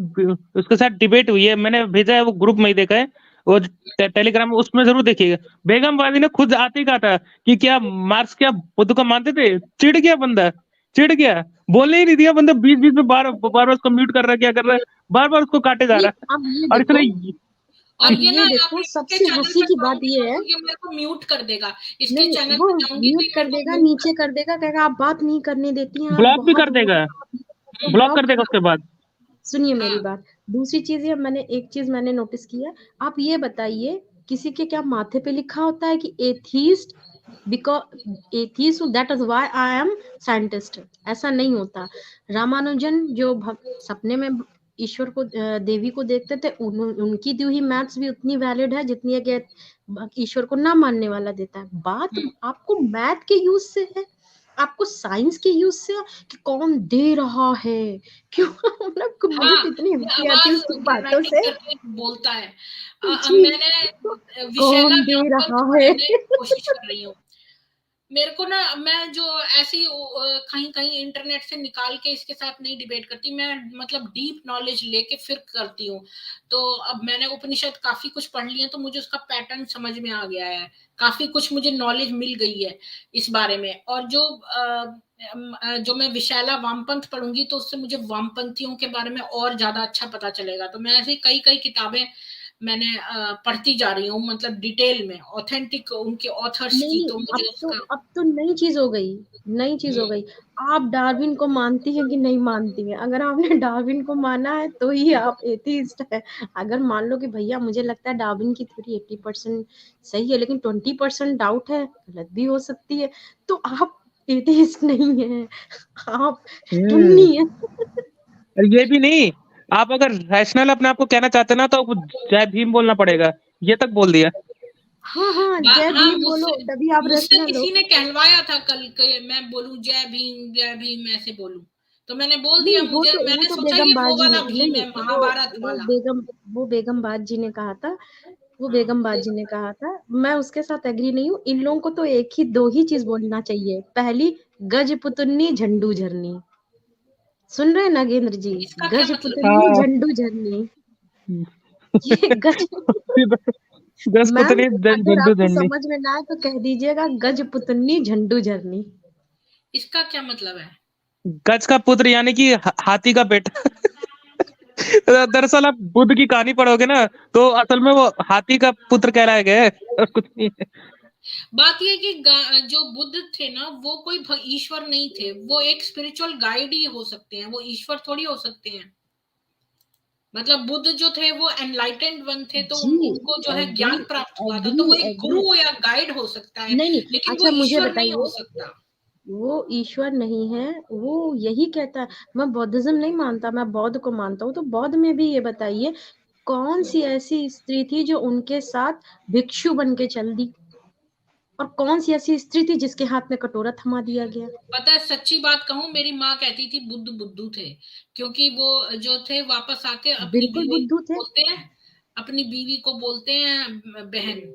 Speaker 3: उसके साथ डिबेट हुई है, मैंने भेजा है, वो ग्रुप में ही देखा है, वो टेलीग्राम में, उसमें जरूर देखिएगा। बेगम बाजी ने खुद आते ही कहा था कि क्या मार्क्स क्या बुद्ध को मानते थे, चिढ़ गया बंदा, चिढ़ गया, बोलने ही नहीं दिया बंदा, बीच बीच में बार बार उसको म्यूट कर रहा है, क्या कर रहा है, बार बार उसको काटे जा
Speaker 2: नहीं,
Speaker 3: रहा है।
Speaker 2: अब ये
Speaker 3: और इसने
Speaker 2: देखो,
Speaker 1: और ये ना आप इसके
Speaker 2: सबसे
Speaker 1: चैनल
Speaker 2: हंसी
Speaker 1: पे
Speaker 2: की बात
Speaker 1: जाऊंगी
Speaker 2: ये
Speaker 1: ना
Speaker 2: है,
Speaker 1: तो ये मेरे को म्यूट कर देगा, इसके
Speaker 2: नहीं
Speaker 1: चैनल
Speaker 2: वो
Speaker 1: पे जाऊंगी तो
Speaker 2: म्यूट
Speaker 1: ये
Speaker 2: कर
Speaker 1: मेरे को
Speaker 2: देगा,
Speaker 1: म्यूट
Speaker 2: नीचे कर देगा, कहेगा आप बात नहीं करने देती हैं, आप
Speaker 3: ब्लॉक भी
Speaker 2: बहुत
Speaker 3: कर
Speaker 2: वो
Speaker 3: देगा,
Speaker 2: हैं, तो
Speaker 3: ब्लॉक
Speaker 2: ब्लॉक
Speaker 3: कर देगा
Speaker 2: कर।
Speaker 3: उसके बाद।
Speaker 2: सुनिए मेरी
Speaker 1: हाँ,
Speaker 2: बात, दूसरी चीज ये एक चीज मैंने नोटिस किया, आप ये बताइए किसी के क्या माथे पे लिखा होता है कि atheist, because atheist that is why I am scientist, ऐसा नहीं होता। रामानुजन जो सपने में ईश्वर को देवी को देखते थे, उनकी दी हुई मैथ्स भी उतनी वैलिड है जितनी है कि ईश्वर को ना मानने वाला देता है। बात आपको मैथ के यूज से है, आपको साइंस के यूज से, कि कौन दे रहा है, क्यों मतलब मुझे
Speaker 1: हाँ,
Speaker 2: तो इतनी
Speaker 1: ये
Speaker 2: हंसी आती है
Speaker 1: आवाज
Speaker 2: उसकी बातों
Speaker 1: ड्रामेटिक
Speaker 2: से।
Speaker 1: करके बोलता है।
Speaker 2: जी,
Speaker 1: मैंने विशैला
Speaker 2: कौन दे
Speaker 1: वामपंथ
Speaker 2: रहा है
Speaker 1: पढ़ने की कोशिश कर रही हूँ। मेरे को ना, मैं जो ऐसी कहीं कहीं इंटरनेट से निकाल के इसके साथ नहीं डिबेट करती, मैं मतलब डीप नॉलेज लेके फिर करती हूँ। तो अब मैंने उपनिषद काफी कुछ पढ़ लिए, तो मुझे उसका पैटर्न समझ में आ गया है, काफी कुछ मुझे नॉलेज मिल गई है इस बारे में। और जो मैं विशाला वामपंथ पढ़ूंगी तो उससे मुझे वामपंथियों के बारे में और ज्यादा अच्छा पता चलेगा। तो मैं ऐसी कई कई किताबें मैंने पढ़ती जा रही हूँ, मतलब डिटेल में ऑथेंटिक उनके ऑथर्स की,
Speaker 2: नहीं,
Speaker 1: तो मुझे उसका
Speaker 2: अब तो नई चीज हो गई, नई चीज हो गई। आप डार्विन को मानती हैं कि नहीं मानती हैं? अगर आपने डार्विन को माना है तो ही आप एथीस्ट है। अगर मान लो कि भैया मुझे लगता है डार्विन की थ्योरी 80% सही है, लेकिन 20% डाउट है, गलत भी हो सकती है, तो आप एथीस्ट नहीं है, आप टुन्नी है।
Speaker 3: और ये भी नहीं, आप अगर रैशनल अपने आप को कहना चाहते ना तो जय भीम बोलना पड़ेगा, ये तक बोल दिया।
Speaker 2: हाँ हाँ, जय
Speaker 1: हाँ,
Speaker 2: भीम बोलो तभी आप
Speaker 1: मुझसे
Speaker 2: रैशनल हो।
Speaker 1: किसी ने कहलवाया था कल के मैं बोलूं जय भीम ऐसे बोलूं, तो मैंने बोल दिया,
Speaker 2: नहीं,
Speaker 1: मुझे
Speaker 2: वो
Speaker 1: मैंने
Speaker 2: तो
Speaker 1: सोचा
Speaker 2: बेगम
Speaker 1: ये वो
Speaker 2: बाजी ने,
Speaker 1: वाला
Speaker 2: नहीं
Speaker 1: भीम
Speaker 2: नहीं,
Speaker 1: है, महाभारत वाला।
Speaker 2: वो बेगम बाजी ने कहा था, वो
Speaker 1: हाँ,
Speaker 2: बेगम बाजी ने कहा था। मैं उसके साथ एग्री नहीं हूँ। इन लोगों को तो एक ही दो ही चीज बोलना चाहिए। पहली, गजपुतनी झंडू झरनी। सुन रहे हैं नागेंद्र जी?
Speaker 1: इसका क्या मतलब?
Speaker 2: गजपुतनी
Speaker 3: हाँ।
Speaker 2: झंडू झरनी। ये गज
Speaker 3: गजपुतनी
Speaker 2: मैम, अगर
Speaker 3: झंडू
Speaker 2: आपको
Speaker 3: झंडी।
Speaker 2: समझ में ना आए तो कह दीजिएगा गजपुतनी झंडू झरनी।
Speaker 1: इसका क्या मतलब है?
Speaker 3: गज का पुत्र यानी कि हाथी का बेटा। दरअसल आप बुद्ध की कहानी पढ़ोगे ना तो असल में वो हाथी का पुत्र कहलाए गए और कुछ नहीं है।
Speaker 1: बात ये कि जो बुद्ध थे ना, वो कोई ईश्वर नहीं थे, वो एक स्पिरिचुअल गाइड ही हो सकते हैं, वो ईश्वर थोड़ी हो सकते हैं। मतलब बुद्ध जो थे वो एनलाइटेंड वन थे, तो
Speaker 2: जी,
Speaker 1: उनको जो है
Speaker 2: एग्री
Speaker 1: ज्ञान प्राप्त हुआ था, तो
Speaker 2: एग्री
Speaker 1: वो एक
Speaker 2: एग्री।
Speaker 1: गुरु या गाइड हो सकता है,
Speaker 2: नहीं नहीं,
Speaker 1: लेकिन वो
Speaker 2: अच्छा मुझे
Speaker 1: ईश्वर नहीं हो
Speaker 2: बताइए,
Speaker 1: सकता।
Speaker 2: वो ईश्वर नहीं है, वो यही कहता है। मैं बौद्धिज्म नहीं मानता, मैं बौद्ध को मानता हूँ। तो बौद्ध में भी ये बताइए, कौन सी ऐसी स्त्री थी जो उनके साथ भिक्षु बन के चल दी, और कौन सी ऐसी स्त्री थी जिसके हाथ में कटोरा थमा दिया गया?
Speaker 1: पता है, सच्ची बात कहूं, मेरी माँ कहती थी बुद्ध बुद्धू थे, क्योंकि वो जो थे वापस आके अपनी
Speaker 2: बिल्कुल
Speaker 1: बीवी
Speaker 2: बुद्धू
Speaker 1: को
Speaker 2: थे।
Speaker 1: बोलते हैं, अपनी बीवी को बोलते हैं बहन,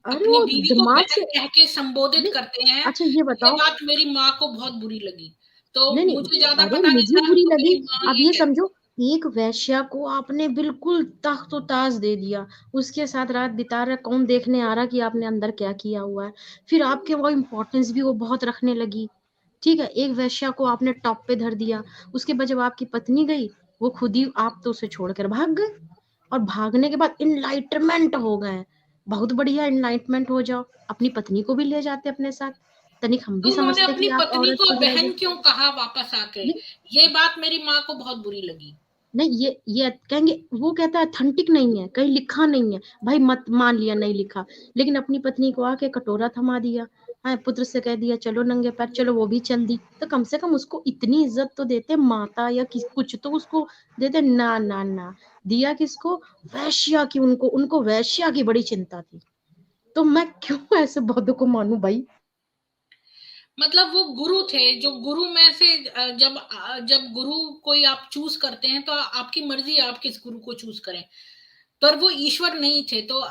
Speaker 2: अरे
Speaker 1: अपनी
Speaker 2: वो
Speaker 1: बीवी को
Speaker 2: दिमाग
Speaker 1: बहन
Speaker 2: से,
Speaker 1: कह के संबोधित
Speaker 2: नहीं,
Speaker 1: करते हैं।
Speaker 2: अच्छा ये
Speaker 1: ये
Speaker 2: बताओ,
Speaker 1: बात मेरी माँ को बहुत बुरी लगी, तो
Speaker 2: नहीं
Speaker 1: मुझे
Speaker 2: नहीं,
Speaker 1: ज्यादा
Speaker 2: अरे
Speaker 1: पता नहीं
Speaker 2: मुझे
Speaker 1: था,
Speaker 2: बुरी
Speaker 1: तो
Speaker 2: लगी।
Speaker 1: मेरी माँ
Speaker 2: अब
Speaker 1: ये
Speaker 2: ये
Speaker 1: कहती।
Speaker 2: समझो, एक वैश्या को आपने बिल्कुल तख्त ताज दे दिया, उसके साथ रात बिता रहा, कौन देखने आ रहा कि आपने अंदर क्या किया हुआ है। फिर आपके वो इम्पोर्टेंस भी वो बहुत रखने लगी। ठीक है, एक वैश्या को आपने टॉप पे धर दिया, उसके बाद जब आपकी पत्नी गई, वो खुद ही आप तो उसे छोड़कर भाग गए। और भागने के बाद इनलाइटमेंट हो गए। बहुत बढ़िया, इनलाइटमेंट हो जाओ, अपनी पत्नी को भी ले जाते अपने साथ। तनिक हम
Speaker 1: तो
Speaker 2: भी
Speaker 1: उन्होंने
Speaker 2: समझते
Speaker 1: अपनी
Speaker 2: कि आप
Speaker 1: पत्नी
Speaker 2: औरत
Speaker 1: को
Speaker 2: सुधर
Speaker 1: बहन
Speaker 2: गई।
Speaker 1: क्यों कहा वापस आके?
Speaker 2: नहीं
Speaker 1: ये बात मेरी माँ को बहुत बुरी लगी।
Speaker 2: नहीं, ये कहेंगे, वो कहता है अथेंटिक नहीं है, कहीं लिखा नहीं है। भाई मत मान लिया नहीं लिखा, लेकिन अपनी पत्नी को आके कटोरा थमा दिया है, पुत्र से कह दिया चलो नंगे पैर चलो, वो भी चल दी। तो कम से कम उसको इतनी इज्जत तो देते, माता या कुछ तो उसको देते। ना ना ना, दिया किसको? वैश्या की। उनको उनको वैश्या की बड़ी चिंता थी। तो मैं क्यों ऐसे बौद्ध को मानूं भाई?
Speaker 1: मतलब वो गुरु थे, जो गुरु में से जब गुरु कोई आप चूज करते हैं तो आपकी मर्जी है आप किस गुरु को चूज करें, पर वो ईश्वर नहीं थे। तो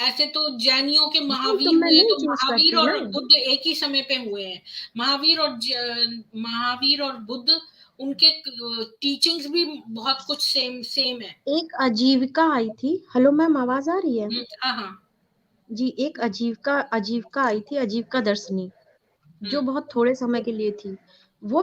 Speaker 1: ऐसे तो जैनियों के
Speaker 2: नहीं, तो
Speaker 1: महावीर
Speaker 2: मैं
Speaker 1: हुए,
Speaker 2: नहीं
Speaker 1: तो
Speaker 2: चूज
Speaker 1: महावीर
Speaker 2: करती ना।
Speaker 1: और बुद्ध एक ही समय पे हुए हैं। महावीर और बुद्ध, उनके टीचिंग्स भी बहुत कुछ सेम सेम है।
Speaker 2: एक आजीविका आई थी। हेलो मैम, आवाज आ रही है?
Speaker 1: हाँ हाँ।
Speaker 2: जी, एक आजीविका आजीविका आई थी, आजीविका दर्शनी, जो
Speaker 1: हम्म,
Speaker 2: बहुत थोड़े समय के लिए थी। वो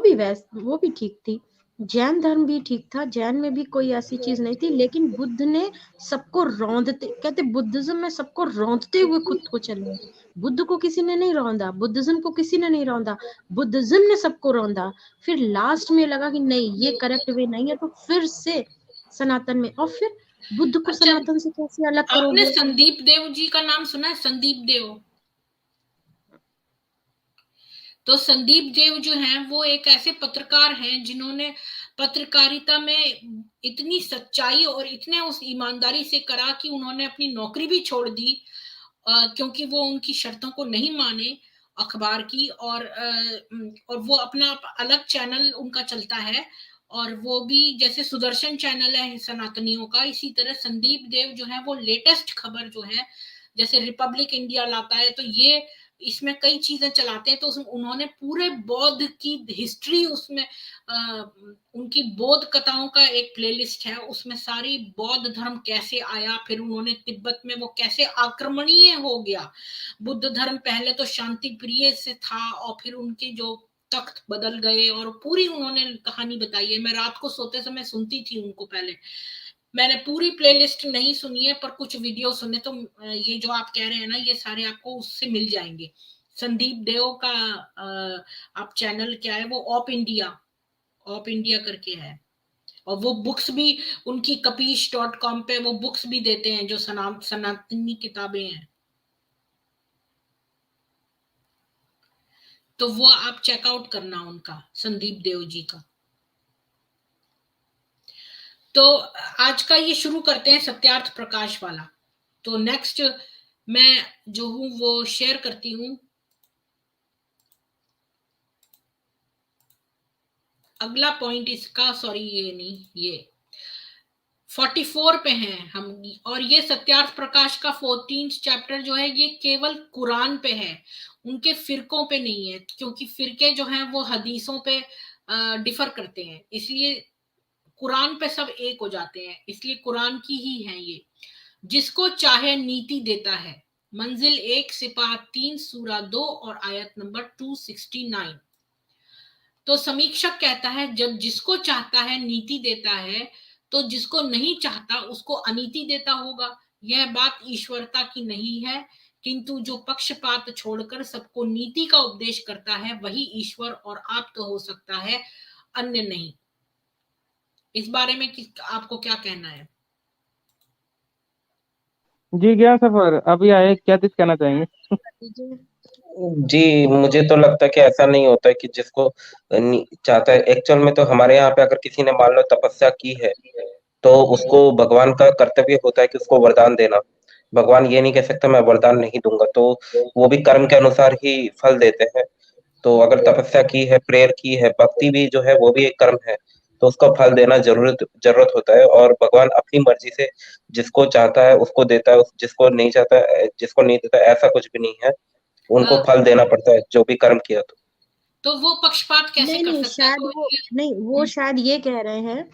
Speaker 2: भी ठीक थी। जैन धर्म भी ठीक था, जैन में भी कोई ऐसी चीज नहीं थी। लेकिन बुद्ध ने सबको रौंदते, कहते बुद्धिज्म में सबको रौंदते हुए खुद को चले। बुद्ध को किसी ने नहीं रौंदा, बुद्धिज्म को किसी ने नहीं रौंदा, बुद्धिज्म ने सबको रौंदा। फिर लास्ट में लगा कि नहीं ये करेक्ट वे नहीं है, तो फिर से सनातन में। और फिर बुद्ध को
Speaker 1: अच्छा,
Speaker 2: सनातन से कैसे अलग
Speaker 1: आपने
Speaker 2: करोगे?
Speaker 1: संदीप देव जी का नाम सुना है? संदीप देव, तो संदीप देव जो हैं वो एक ऐसे पत्रकार हैं जिन्होंने पत्रकारिता में इतनी सच्चाई और इतने उस ईमानदारी से करा कि उन्होंने अपनी नौकरी भी छोड़ दी, क्योंकि वो उनकी शर्तों को नहीं माने अखबार की, और वो अपना अलग चैनल उनका चलता है, और वो भी जैसे सुदर्शन चैनल है सनातनियों का, इसी तरह संदीप देव जो है वो लेटेस्ट खबर जो है, जैसे रिपब्लिक इंडिया लाता है, तो ये इसमें कई चीजें चलाते हैं। तो उन्होंने पूरे बौद्ध की हिस्ट्री उसमें, उनकी बौद्ध कथाओं का एक प्लेलिस्ट है, उसमें सारी बौद्ध धर्म कैसे आया, फिर उन्होंने तिब्बत में वो कैसे आक्रमणीय हो गया। बुद्ध धर्म पहले तो शांति प्रिय से था, और फिर उनके जो तख्त बदल गए, और पूरी उन्होंने कहानी बताई है। मैं रात को सोते समय सुनती थी उनको पहले। मैंने पूरी प्लेलिस्ट नहीं सुनी है, पर कुछ वीडियो सुने, तो ये जो आप कह रहे हैं ना, ये सारे आपको उससे मिल जाएंगे। संदीप देव का आप चैनल क्या है, वो ऑप इंडिया करके है, और वो बुक्स भी उनकी कपीश.com पे वो बुक्स भी देते हैं जो सनातनी किताबें हैं, तो वो आप चेकआउट करना उनका, संदीप देव जी का। तो आज का ये शुरू करते हैं सत्यार्थ प्रकाश वाला। तो नेक्स्ट मैं जो हूं वो शेयर करती हूं। अगला पॉइंट इसका, सॉरी ये नहीं, ये 44 पे हैं हम। और ये सत्यार्थ प्रकाश का 14th चैप्टर जो है ये केवल कुरान पे है, उनके फिरकों पे नहीं है, क्योंकि फिरके जो हैं वो हदीसों पे डिफर करते हैं, इसलिए कुरान पे सब एक हो जाते हैं, इसलिए कुरान की ही है ये। जिसको चाहे नीति देता है, मंजिल 1 सिपाह 3 सूरा 2 और आयत नंबर 269। तो समीक्षक कहता है जब जिसको चाहता है नीति देता है, तो जिसको नहीं चाहता उसको अनीति देता होगा। यह बात ईश्वरता की नहीं है, किंतु जो पक्षपात छोड़कर सबको नीति का उपदेश करता है वही ईश्वर और आप तो हो सकता है, अन्य नहीं। इस बारे में आपको क्या कहना है?
Speaker 3: जी ज्ञान सफर अभी आए, क्या चीज कहना चाहेंगे?
Speaker 2: दीजिए।
Speaker 4: जी, मुझे तो लगता है कि ऐसा नहीं होता है कि जिसको चाहता है। एक्चुअल में तो हमारे यहाँ पे अगर किसी ने मान लो तपस्या की है, तो उसको भगवान का कर्तव्य होता है कि उसको वरदान देना। भगवान ये नहीं कह सकता मैं वरदान नहीं दूंगा, तो वो भी कर्म के अनुसार ही फल देते हैं। तो अगर तपस्या की है, प्रेयर की है, भक्ति भी जो है वो भी एक कर्म है, तो उसका फल देना जरूरत होता है। और भगवान अपनी मर्जी से जिसको चाहता है उसको देता है, जिसको नहीं चाहता, जिसको नहीं देता, ऐसा कुछ भी नहीं है। उनको फल देना पड़ता है जो भी कर्म किया।
Speaker 1: तो वो पक्षपात कैसे
Speaker 2: नहीं
Speaker 1: कर
Speaker 2: नहीं,
Speaker 1: सकता है?
Speaker 2: शायद वो नहीं, वो शायद ये कह रहे हैं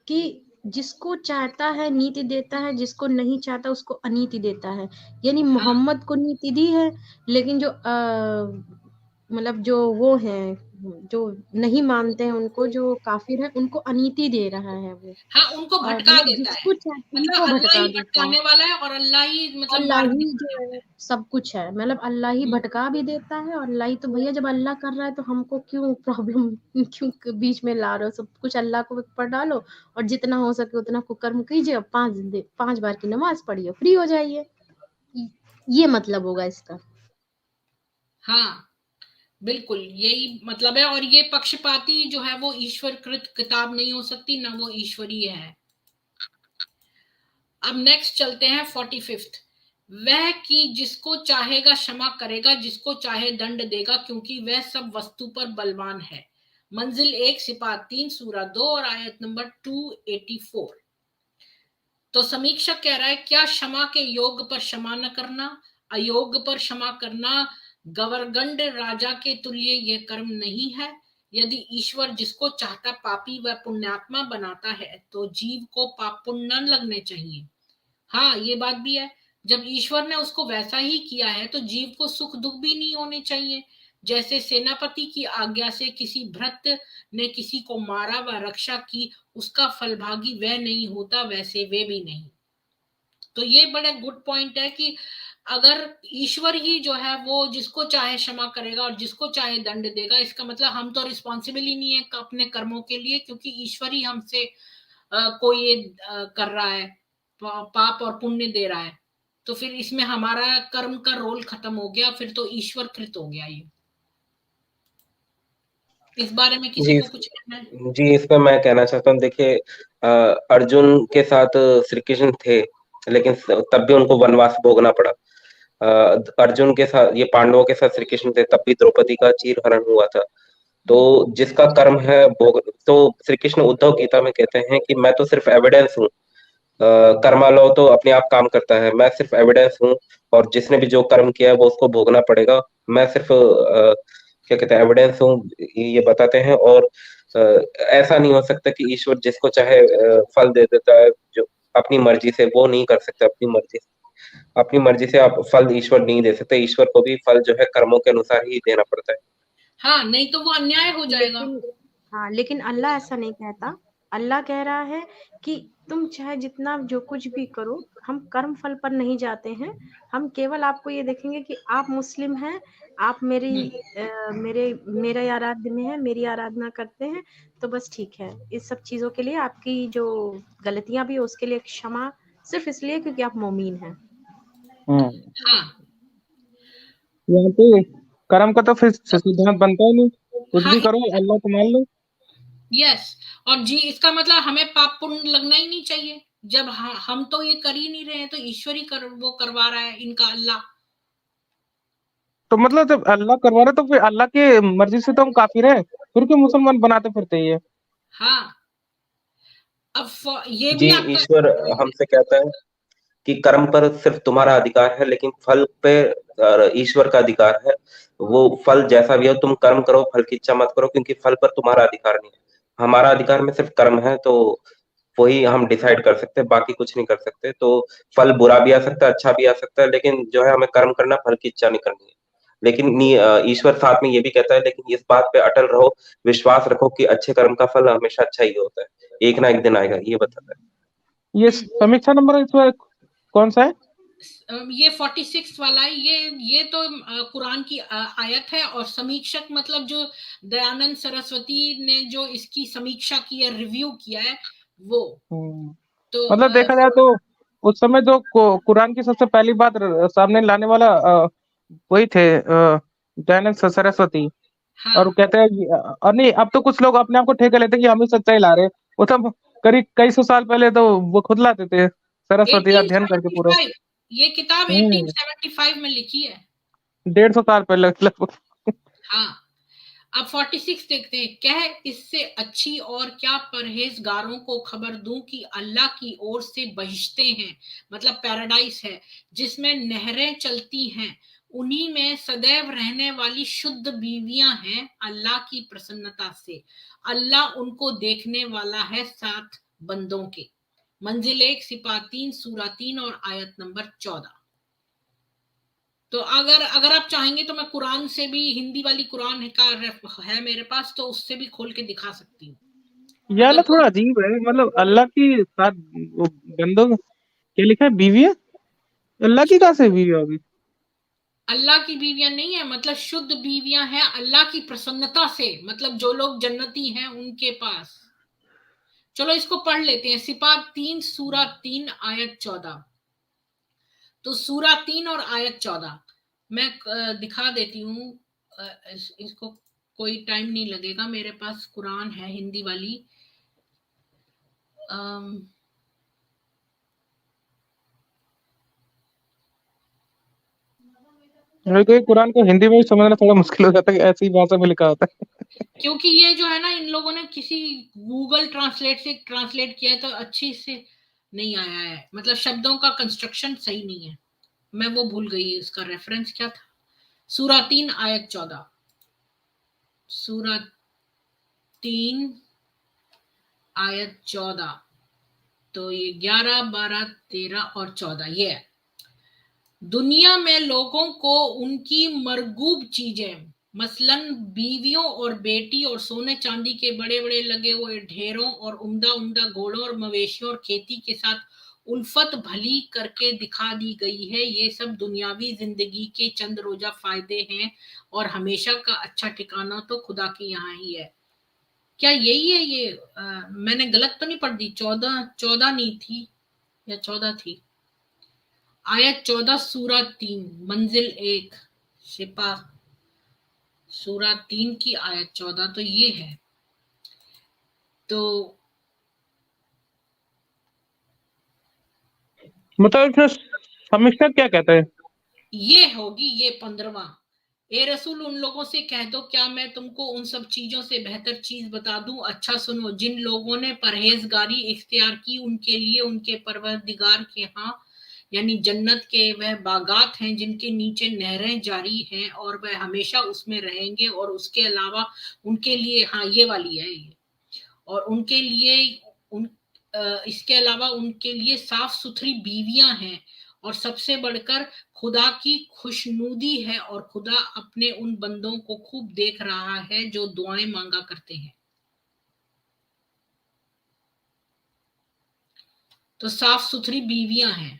Speaker 2: कि जिसको चाहता है नीति देता है, जिसको नहीं चाहता उसको अनीति देता है। यानी मोहम्मद को नीति दी है, लेकिन जो मतलब जो वो हैं, जो नहीं मानते हैं उनको, जो काफिर है, उनको अनीति दे रहा है वो।
Speaker 1: हाँ, उनको
Speaker 2: और
Speaker 1: भटका
Speaker 2: मतलब
Speaker 1: देता है,
Speaker 2: जिसको चाहता है
Speaker 1: मतलब
Speaker 2: उनको
Speaker 1: अल्लाह
Speaker 2: भटका
Speaker 1: ही
Speaker 2: देता है।
Speaker 1: भटकाने वाला है और अल्लाह ही मतलब
Speaker 2: अल्लाह
Speaker 1: मार्ग
Speaker 2: ही
Speaker 1: दिखाता
Speaker 2: जो
Speaker 1: है।
Speaker 2: है सब कुछ है, मतलब अल्लाह ही भटका भी देता है। और अल्लाह ही तो भैया, जब अल्लाह कर रहा है तो हमको क्यों प्रॉब्लम, क्यों बीच में ला रहे हो? सब कुछ अल्लाह को पर डालो और जितना हो सके उतना कुकर्म कीजिए, 5 बार की नमाज पढ़िए, फ्री हो जाइए। ये मतलब होगा इसका।
Speaker 1: हाँ बिल्कुल यही मतलब है। और ये पक्षपाती जो है वो ईश्वर कृत किताब नहीं हो सकती, ना वो ईश्वरीय है। अब नेक्स्ट चलते हैं 45th। वह कि जिसको चाहेगा क्षमा करेगा, जिसको चाहे दंड देगा, क्योंकि वह सब वस्तु पर बलवान है। मंजिल 1 सिपाह 3 सूरा 2 और आयत नंबर 284। तो समीक्षक कह रहा है क्या क्षमा के योग पर क्षमा न करना, अयोग पर क्षमा करना गवर्गंड राजा के तुल्य यह कर्म नहीं है? यदि ईश्वर जिसको चाहता पापी व पुण्यात्मा बनाता है, तो जीव को पाप पुण्य न लगने चाहिए। हाँ ये बात भी है, जब ईश्वर ने उसको वैसा ही किया है तो जीव को सुख दुख भी नहीं होने चाहिए। जैसे सेनापति की आज्ञा से किसी भृत्य ने किसी को मारा व रक्षा की, उसका फलभागी वह नहीं होता, वैसे वे भी नहीं। तो ये बड़ा गुड पॉइंट है कि अगर ईश्वर ही जो है वो जिसको चाहे क्षमा करेगा और जिसको चाहे दंड देगा, इसका मतलब हम तो रिस्पॉन्सिबल ही नहीं है अपने कर्मों के लिए, क्योंकि ईश्वर ही हमसे कोई ये कर रहा है, पाप और पुण्य दे रहा है। तो फिर इसमें हमारा कर्म का रोल खत्म हो गया, फिर तो ईश्वर कृत हो गया ये। इस बारे में किसी
Speaker 4: जी
Speaker 1: को कुछ कहना है?
Speaker 4: जी, इसमें मैं कहना चाहता हूँ। देखिए, अर्जुन के साथ श्री कृष्ण थे, लेकिन तब भी उनको वनवास भोगना पड़ा। अर्जुन के साथ, ये पांडवों के साथ श्री कृष्ण थे, तब भी द्रौपदी का चीरहरण हुआ था। तो जिसका कर्म है भोग, तो श्री कृष्ण उद्धव गीता में कहते हैं कि मैं तो सिर्फ एविडेंस हूँ। कर्मा लो तो अपने आप काम करता है, मैं सिर्फ एविडेंस हूँ। और जिसने भी जो कर्म किया है वो उसको भोगना पड़ेगा। मैं सिर्फ क्या कहते हैं, एविडेंस हूँ, ये बताते हैं। और अ, ऐसा नहीं हो सकता कि ईश्वर जिसको चाहे फल दे देता है, जो अपनी मर्जी से वो नहीं कर सकता। अपनी मर्जी से आप फल ईश्वर नहीं दे सकते। ईश्वर को भी फल जो है कर्मों के अनुसार ही देना पड़ता है।
Speaker 1: हाँ नहीं तो वो अन्याय हो जाएगा।
Speaker 2: लेकिन हाँ, लेकिन अल्लाह ऐसा नहीं कहता। अल्लाह कह रहा है कि तुम चाहे जितना जो कुछ भी करो, हम कर्म फल पर नहीं जाते हैं। हम केवल आपको ये देखेंगे कि आप मुस्लिम हैं, आप मेरे आराध्य में है, मेरी आराधना करते हैं, तो बस ठीक है। इस सब चीजों के लिए आपकी जो गलतियां भी है उसके लिए क्षमा, सिर्फ इसलिए क्योंकि आप मोमीन हैं।
Speaker 1: हाँ
Speaker 3: यहाँ पे कर्म का तो फिर सिद्धांत बनता ही नहीं, कुछ भी
Speaker 1: हाँ
Speaker 3: करो अल्लाह को मान लो।
Speaker 1: यस। और जी इसका मतलब हमें पाप पुण्य लगना ही नहीं चाहिए, जब हम तो ये कर ही नहीं रहे हैं, तो ईश्वर ही वो करवा रहा है, इनका अल्लाह।
Speaker 3: तो मतलब जब अल्लाह करवा रहे तो फिर अल्लाह की मर्जी से तो हम काफिर हैं, फिर क्यों मुसलमान बनाते फिरते हैं ये?
Speaker 1: हाँ, अब ये
Speaker 4: जी,
Speaker 1: भी आपका
Speaker 4: ईश्वर हमसे कहता है कि कर्म पर सिर्फ तुम्हारा अधिकार है, लेकिन फल पे ईश्वर का अधिकार है। वो फल जैसा भी हो, तुम कर्म करो, फल की इच्छा मत करो, क्योंकि फल पर तुम्हारा अधिकार नहीं है। हमारा अधिकार में सिर्फ कर्म है, तो वही हम डिसाइड कर सकते हैं, बाकी कुछ नहीं कर सकते। तो फल बुरा भी आ सकता है, अच्छा भी आ सकता है, लेकिन जो है हमें कर्म करना, फल की इच्छा नहीं करनी है। लेकिन ईश्वर साथ में ये भी कहता है, लेकिन इस बात पे अटल रहो, विश्वास रखो कि अच्छे कर्म का फल हमेशा अच्छा ही होता है, एक ना एक दिन आएगा, ये बताता है।
Speaker 3: ये समीक्षा नंबर इसमें कौन सा है?
Speaker 1: ये 46 वाला है। ये तो कुरान की आयत है, और समीक्षक मतलब जो दयानंद सरस्वती ने जो इसकी समीक्षा की है, रिव्यू किया है, वो। तो
Speaker 3: मतलब देखा जाए तो उस समय जो कुरान की सबसे पहली बात सामने लाने वाला वही थे, दयानंद सरस्वती। और वो
Speaker 1: हाँ,
Speaker 3: कहते हैं और नहीं, अब तो कुछ लोग अपने आप को ठेका लेते हैं कि हम ही सच्चाई ला रहे हैं। वो तो करीब कई सौ साल पहले तो वो खुद लाते थे, सरस्वती का अध्ययन करके पूरा।
Speaker 1: 1875 ये किताब
Speaker 3: हम्म
Speaker 1: 1875 में लिखी है।
Speaker 3: 150 साल पहले लगभग।
Speaker 1: हाँ, अब 46 देखते हैं। कह इससे अच्छी और क्या परहेजगारों को खबर दूं कि अल्लाह की ओर से बहिश्ते हैं, मतलब पैराडाइस है, जिसमें नहरें चलती हैं, उन्हीं में सदैव रहने वाली शुद्ध बीवियां हैं, अल्लाह की प्रसन्नता से। अल्लाह उनको देखने वाला है साथ बंदों के। मंजिल 1 सिपा 3 सूरा 3 और आयत नंबर 14। तो अगर अगर आप चाहेंगे तो मैं कुरान से भी, हिंदी वाली कुरान का है मेरे पास, तो उससे भी खोल के दिखा सकती हूँ,
Speaker 3: यह ना
Speaker 1: अगर
Speaker 3: थोड़ा
Speaker 1: कोई।
Speaker 3: अजीब है, मतलब अल्लाह की साथ वो बंदों क्या लिखा है, बीवी है? अल्लाह की कहाँ से बीवी होगी?
Speaker 1: अल्लाह की बीवियां नहीं है, मतलब शुद्ध बीवियां हैं अल्लाह की प्रसन्नता से, मतलब जो लोग जन्नती हैं उनके पास। चलो इसको पढ़ लेते हैं। सिपा 3 सूरा 3 आयत 14। तो सूरा 3 और आयत 14 मैं दिखा देती हूँ। इसको कोई टाइम नहीं लगेगा, मेरे पास कुरान है हिंदी वाली। अम,
Speaker 3: मेरे को ये कुरान को हिंदी में भी समझना थोड़ा मुश्किल हो जाता है कि ऐसी भाषा में लिखा होता है।
Speaker 1: क्योंकि ये जो है ना, इन लोगों ने किसी गूगल ट्रांसलेट से ट्रांसलेट किया है, तो अच्छी से नहीं आया है, मतलब शब्दों का कंस्ट्रक्शन सही नहीं है। मैं वो भूल गई, उसका रेफरेंस क्या था। सूरा 3 आयत 14। सूरा 3 आयत 14। तो ये 11 12 13 और 14 ये है। दुनिया में लोगों को उनकी मरगूब चीजें, मसलन बीवियों और बेटी और सोने चांदी के बड़े बड़े लगे हुए ढेरों और उम्दा उम्दा घोड़ों और मवेशियों और खेती के साथ उल्फत भली करके दिखा दी गई है। ये सब दुनियावी जिंदगी के चंद रोजा फायदे हैं, और हमेशा का अच्छा ठिकाना तो खुदा के यहाँ ही है। क्या यही है ये? मैंने गलत तो नहीं पढ़ दी? 14 14 नहीं थी, या 14 थी? आयत 14 सूरा 3 मंजिल 1 शिपा सूरा 3 की आयत 14 तो ये है। तो
Speaker 3: मतलब इसमें समीक्षा क्या कहता है?
Speaker 1: ये होगी ये 15वां। ए रसूल, उन लोगों से कह दो, क्या मैं तुमको उन सब चीजों से बेहतर चीज बता दूं? अच्छा सुनो, जिन लोगों ने परहेजगारी इख्तियार की, उनके लिए उनके परवरदिगार के यहाँ यानी जन्नत के वह बागात हैं, जिनके नीचे नहरें जारी हैं, और वह हमेशा उसमें रहेंगे। और उसके अलावा उनके लिए, हाँ ये वाली है ये, और उनके लिए उन इसके अलावा उनके लिए साफ सुथरी बीवियां हैं, और सबसे बढ़कर खुदा की खुशनुदी है, और खुदा अपने उन बंदों को खूब देख रहा है जो दुआएं मांगा करते हैं। तो साफ सुथरी बीवियां हैं।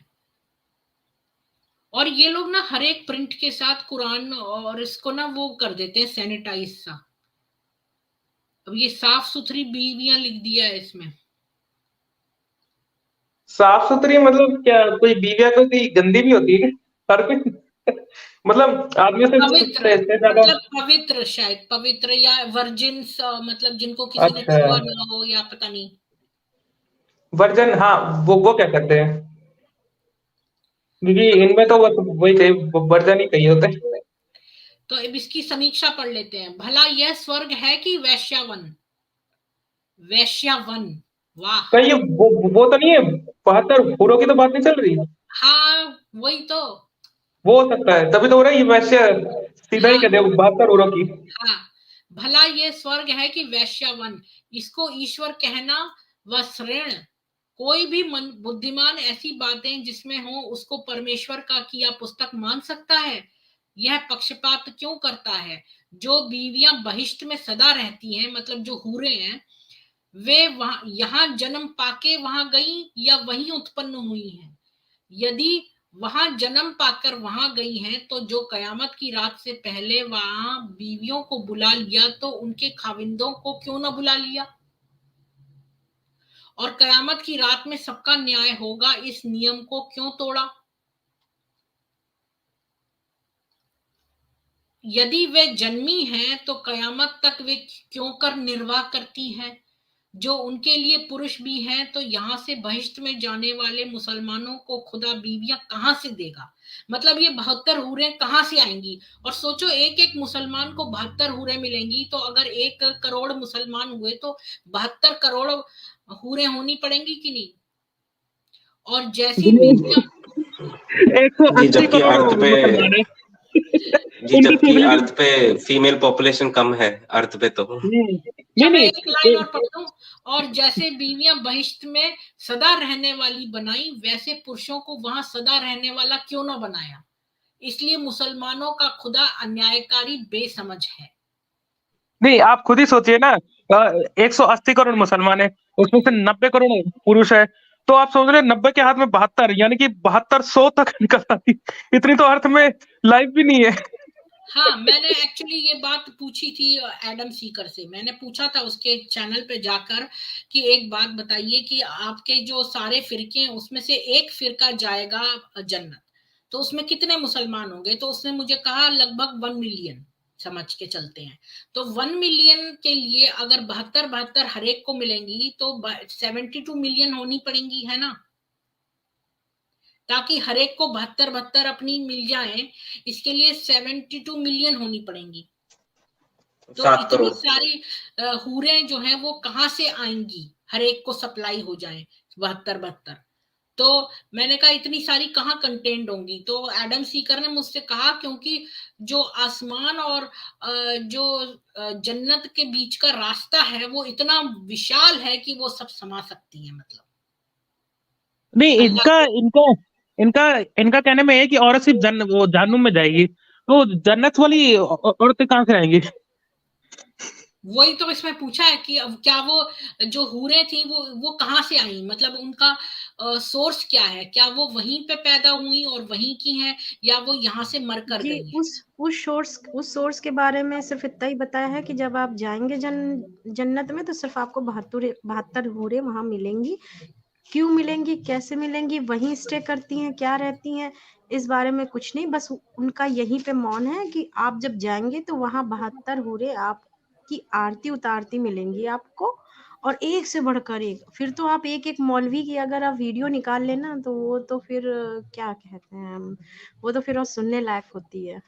Speaker 1: और ये लोग ना हर एक प्रिंट के साथ कुरान और इसको ना वो कर देते हैं सैनिटाइज सा। अब ये साफ सुथरी बीवियां लिख दिया है इसमें।
Speaker 3: साफ सुथरी मतलब क्या, कोई बीविया कोई गंदी भी होती है क्या? हर कोई मतलब आदमियों से
Speaker 1: पवित्र,
Speaker 3: ज्यादा।
Speaker 1: मतलब पवित्र, शायद पवित्र या वर्जिन्स, मतलब जिनको किसी ने
Speaker 3: अच्छा,
Speaker 1: छुआ ना हो, या पता नहीं।
Speaker 3: वर्जन, हाँ वो कह सकते हैं, क्योंकि इनमें तो वही कही, वर्जन ही कही होते हैं।
Speaker 1: तो अब इसकी समीक्षा पढ़ लेते हैं। भला यह स्वर्ग है कि वैश्यावन? वैश्यावन, वाह।
Speaker 3: कहीं ये वो तो नहीं है, 72 हूरों की तो बात नहीं चल रही?
Speaker 1: हाँ, वही तो।
Speaker 3: वो हो सकता है, तभी तो हो रहा है ये वैश्य, सीधा ही
Speaker 1: हाँ
Speaker 3: कह दे 72 हूरों की।
Speaker 1: हाँ, भला ये स्वर्ग है कि वैश्यावन, इसको ईश्वर कहना व श्रेण। कोई भी मन बुद्धिमान ऐसी बातें जिसमें हो उसको परमेश्वर का किया पुस्तक मान सकता है? यह पक्षपात क्यों करता है? जो बीवियां बहिष्ट में सदा रहती हैं, मतलब जो हूरें हैं, वे वहां यहाँ जन्म पाके वहां गई या वहीं उत्पन्न हुई हैं? यदि वहां जन्म पाकर वहां गई हैं, तो जो कयामत की रात से पहले वहां बीवियों को बुला लिया, तो उनके खाविंदों को क्यों ना बुला लिया? और कयामत की रात में सबका न्याय होगा, इस नियम को क्यों तोड़ा? यदि वे जन्मी हैं, तो कयामत तक वे क्यों कर निर्वाह करती हैं? जो उनके लिए पुरुष भी हैं, तो यहाँ से बहिष्ट में जाने वाले मुसलमानों को खुदा बीवियां कहां से देगा? मतलब ये 72 हूरें कहां से आएंगी? और सोचो, एक एक मुसलमान को 72 हूरें मिलेंगी, तो अगर 1 करोड़ मुसलमान हुए तो 72 करोड़ हूरें होनी पड़ेंगी कि नहीं? और जैसी बीवियां,
Speaker 3: 180
Speaker 4: जबकि
Speaker 3: करोड़
Speaker 4: अर्थ पे
Speaker 3: मुसलमान है।
Speaker 4: जी,
Speaker 3: उनकी
Speaker 4: जबकि
Speaker 3: पॉपुलेशन
Speaker 4: अर्थ पे फीमेल पॉपुलेशन कम है, अर्थ पे तो।
Speaker 3: नहीं
Speaker 1: या मैं
Speaker 3: नहीं,
Speaker 1: एक लाइन और पढ़ दूं। और जैसे बीवियां बहिष्ट में सदा रहने वाली बनाई, वैसे पुरुषों को वहां सदा रहने वाला क्यों ना बनाया? इसलिए मुसलमानों का खुदा अन्यायकारी बेसमझ है।
Speaker 3: नहीं, आप खुद ही सोचिए ना, 180 करोड़ मुसलमान है, उसमें से 90 करोड़ पुरुष है, तो आप समझ रहे हैं 90 के हाथ में 72, यानी कि 72 100 तक निकल आती। इतनी तो अर्थ में लाइफ भी नहीं है।
Speaker 1: हाँ, मैंने एक्चुअली ये बात पूछी थी एडम सीकर से। मैंने पूछा था उसके चैनल पे जाकर कि एक बात बताइए कि आपके जो सारे फिरके हैं उसमें से एक फिरका जाएगा जन्नत, तो उसमें कितने मुसलमान होंगे? तो उसने मुझे कहा लगभग 1 मिलियन, समझ के चलते हैं। तो 1 मिलियन के लिए अगर 72 हर एक को मिलेंगी, तो 72 मिलियन होनी पड़ेंगी, है ना? ताकि हर एक को 72 अपनी मिल जाए, इसके लिए 72 मिलियन होनी पड़ेंगी। तो
Speaker 4: 7
Speaker 1: इतनी
Speaker 4: करोड़
Speaker 1: सारी हूरें जो हैं वो कहाँ से आएंगी? हर एक को सप्लाई हो जाए 72। तो मैंने कहा इतनी सारी कहाँ कंटेंट होंगी? तो एडम सीकर ने मुझसे कहा क्योंकि जो आसमान और जो जन्नत के बीच का रास्ता है वो इतना विशाल है कि वो सब समा सकती है। मतलब
Speaker 3: नहीं,
Speaker 1: अल्लाह
Speaker 3: इनका
Speaker 1: के,
Speaker 3: इनका इनका इनका कहने में है कि औरत सिर्फ वो जहन्नुम में जाएगी, तो जन्नत वाली औरतें कहाँ से आएंगी?
Speaker 1: वही तो इसमें पूछा है कि अब क्या वो जो हूरें थी वो कहाँ से आई? मतलब उनका सोर्स क्या है? क्या वो वहीं पे पैदा हुई और वहीं की हैं, या वो यहाँ से मर कर
Speaker 2: जी,
Speaker 1: गई हैं?
Speaker 2: उस सोर्स के बारे में सिर्फ इतना ही बताया है कि जब आप जाएंगे जन्नत में, तो सिर्फ आपको 72 हूरें वहां मिलेंगी। क्यों मिलेंगी, कैसे मिलेंगी, वहीं स्टे करती हैं, क्या रहती हैं, इस बारे में कुछ नहीं। बस उनका यहीं पे मौन है कि आप जब जाएंगे तो वहां 72 हूरें आपकी आरती उतारती मिलेंगी आपको, और एक से बढ़कर एक। फिर तो आप एक एक मौलवी की अगर आप वीडियो निकाल लेना, तो वो तो फिर क्या कहते हैं हम, वो तो फिर और सुनने लायक होती है।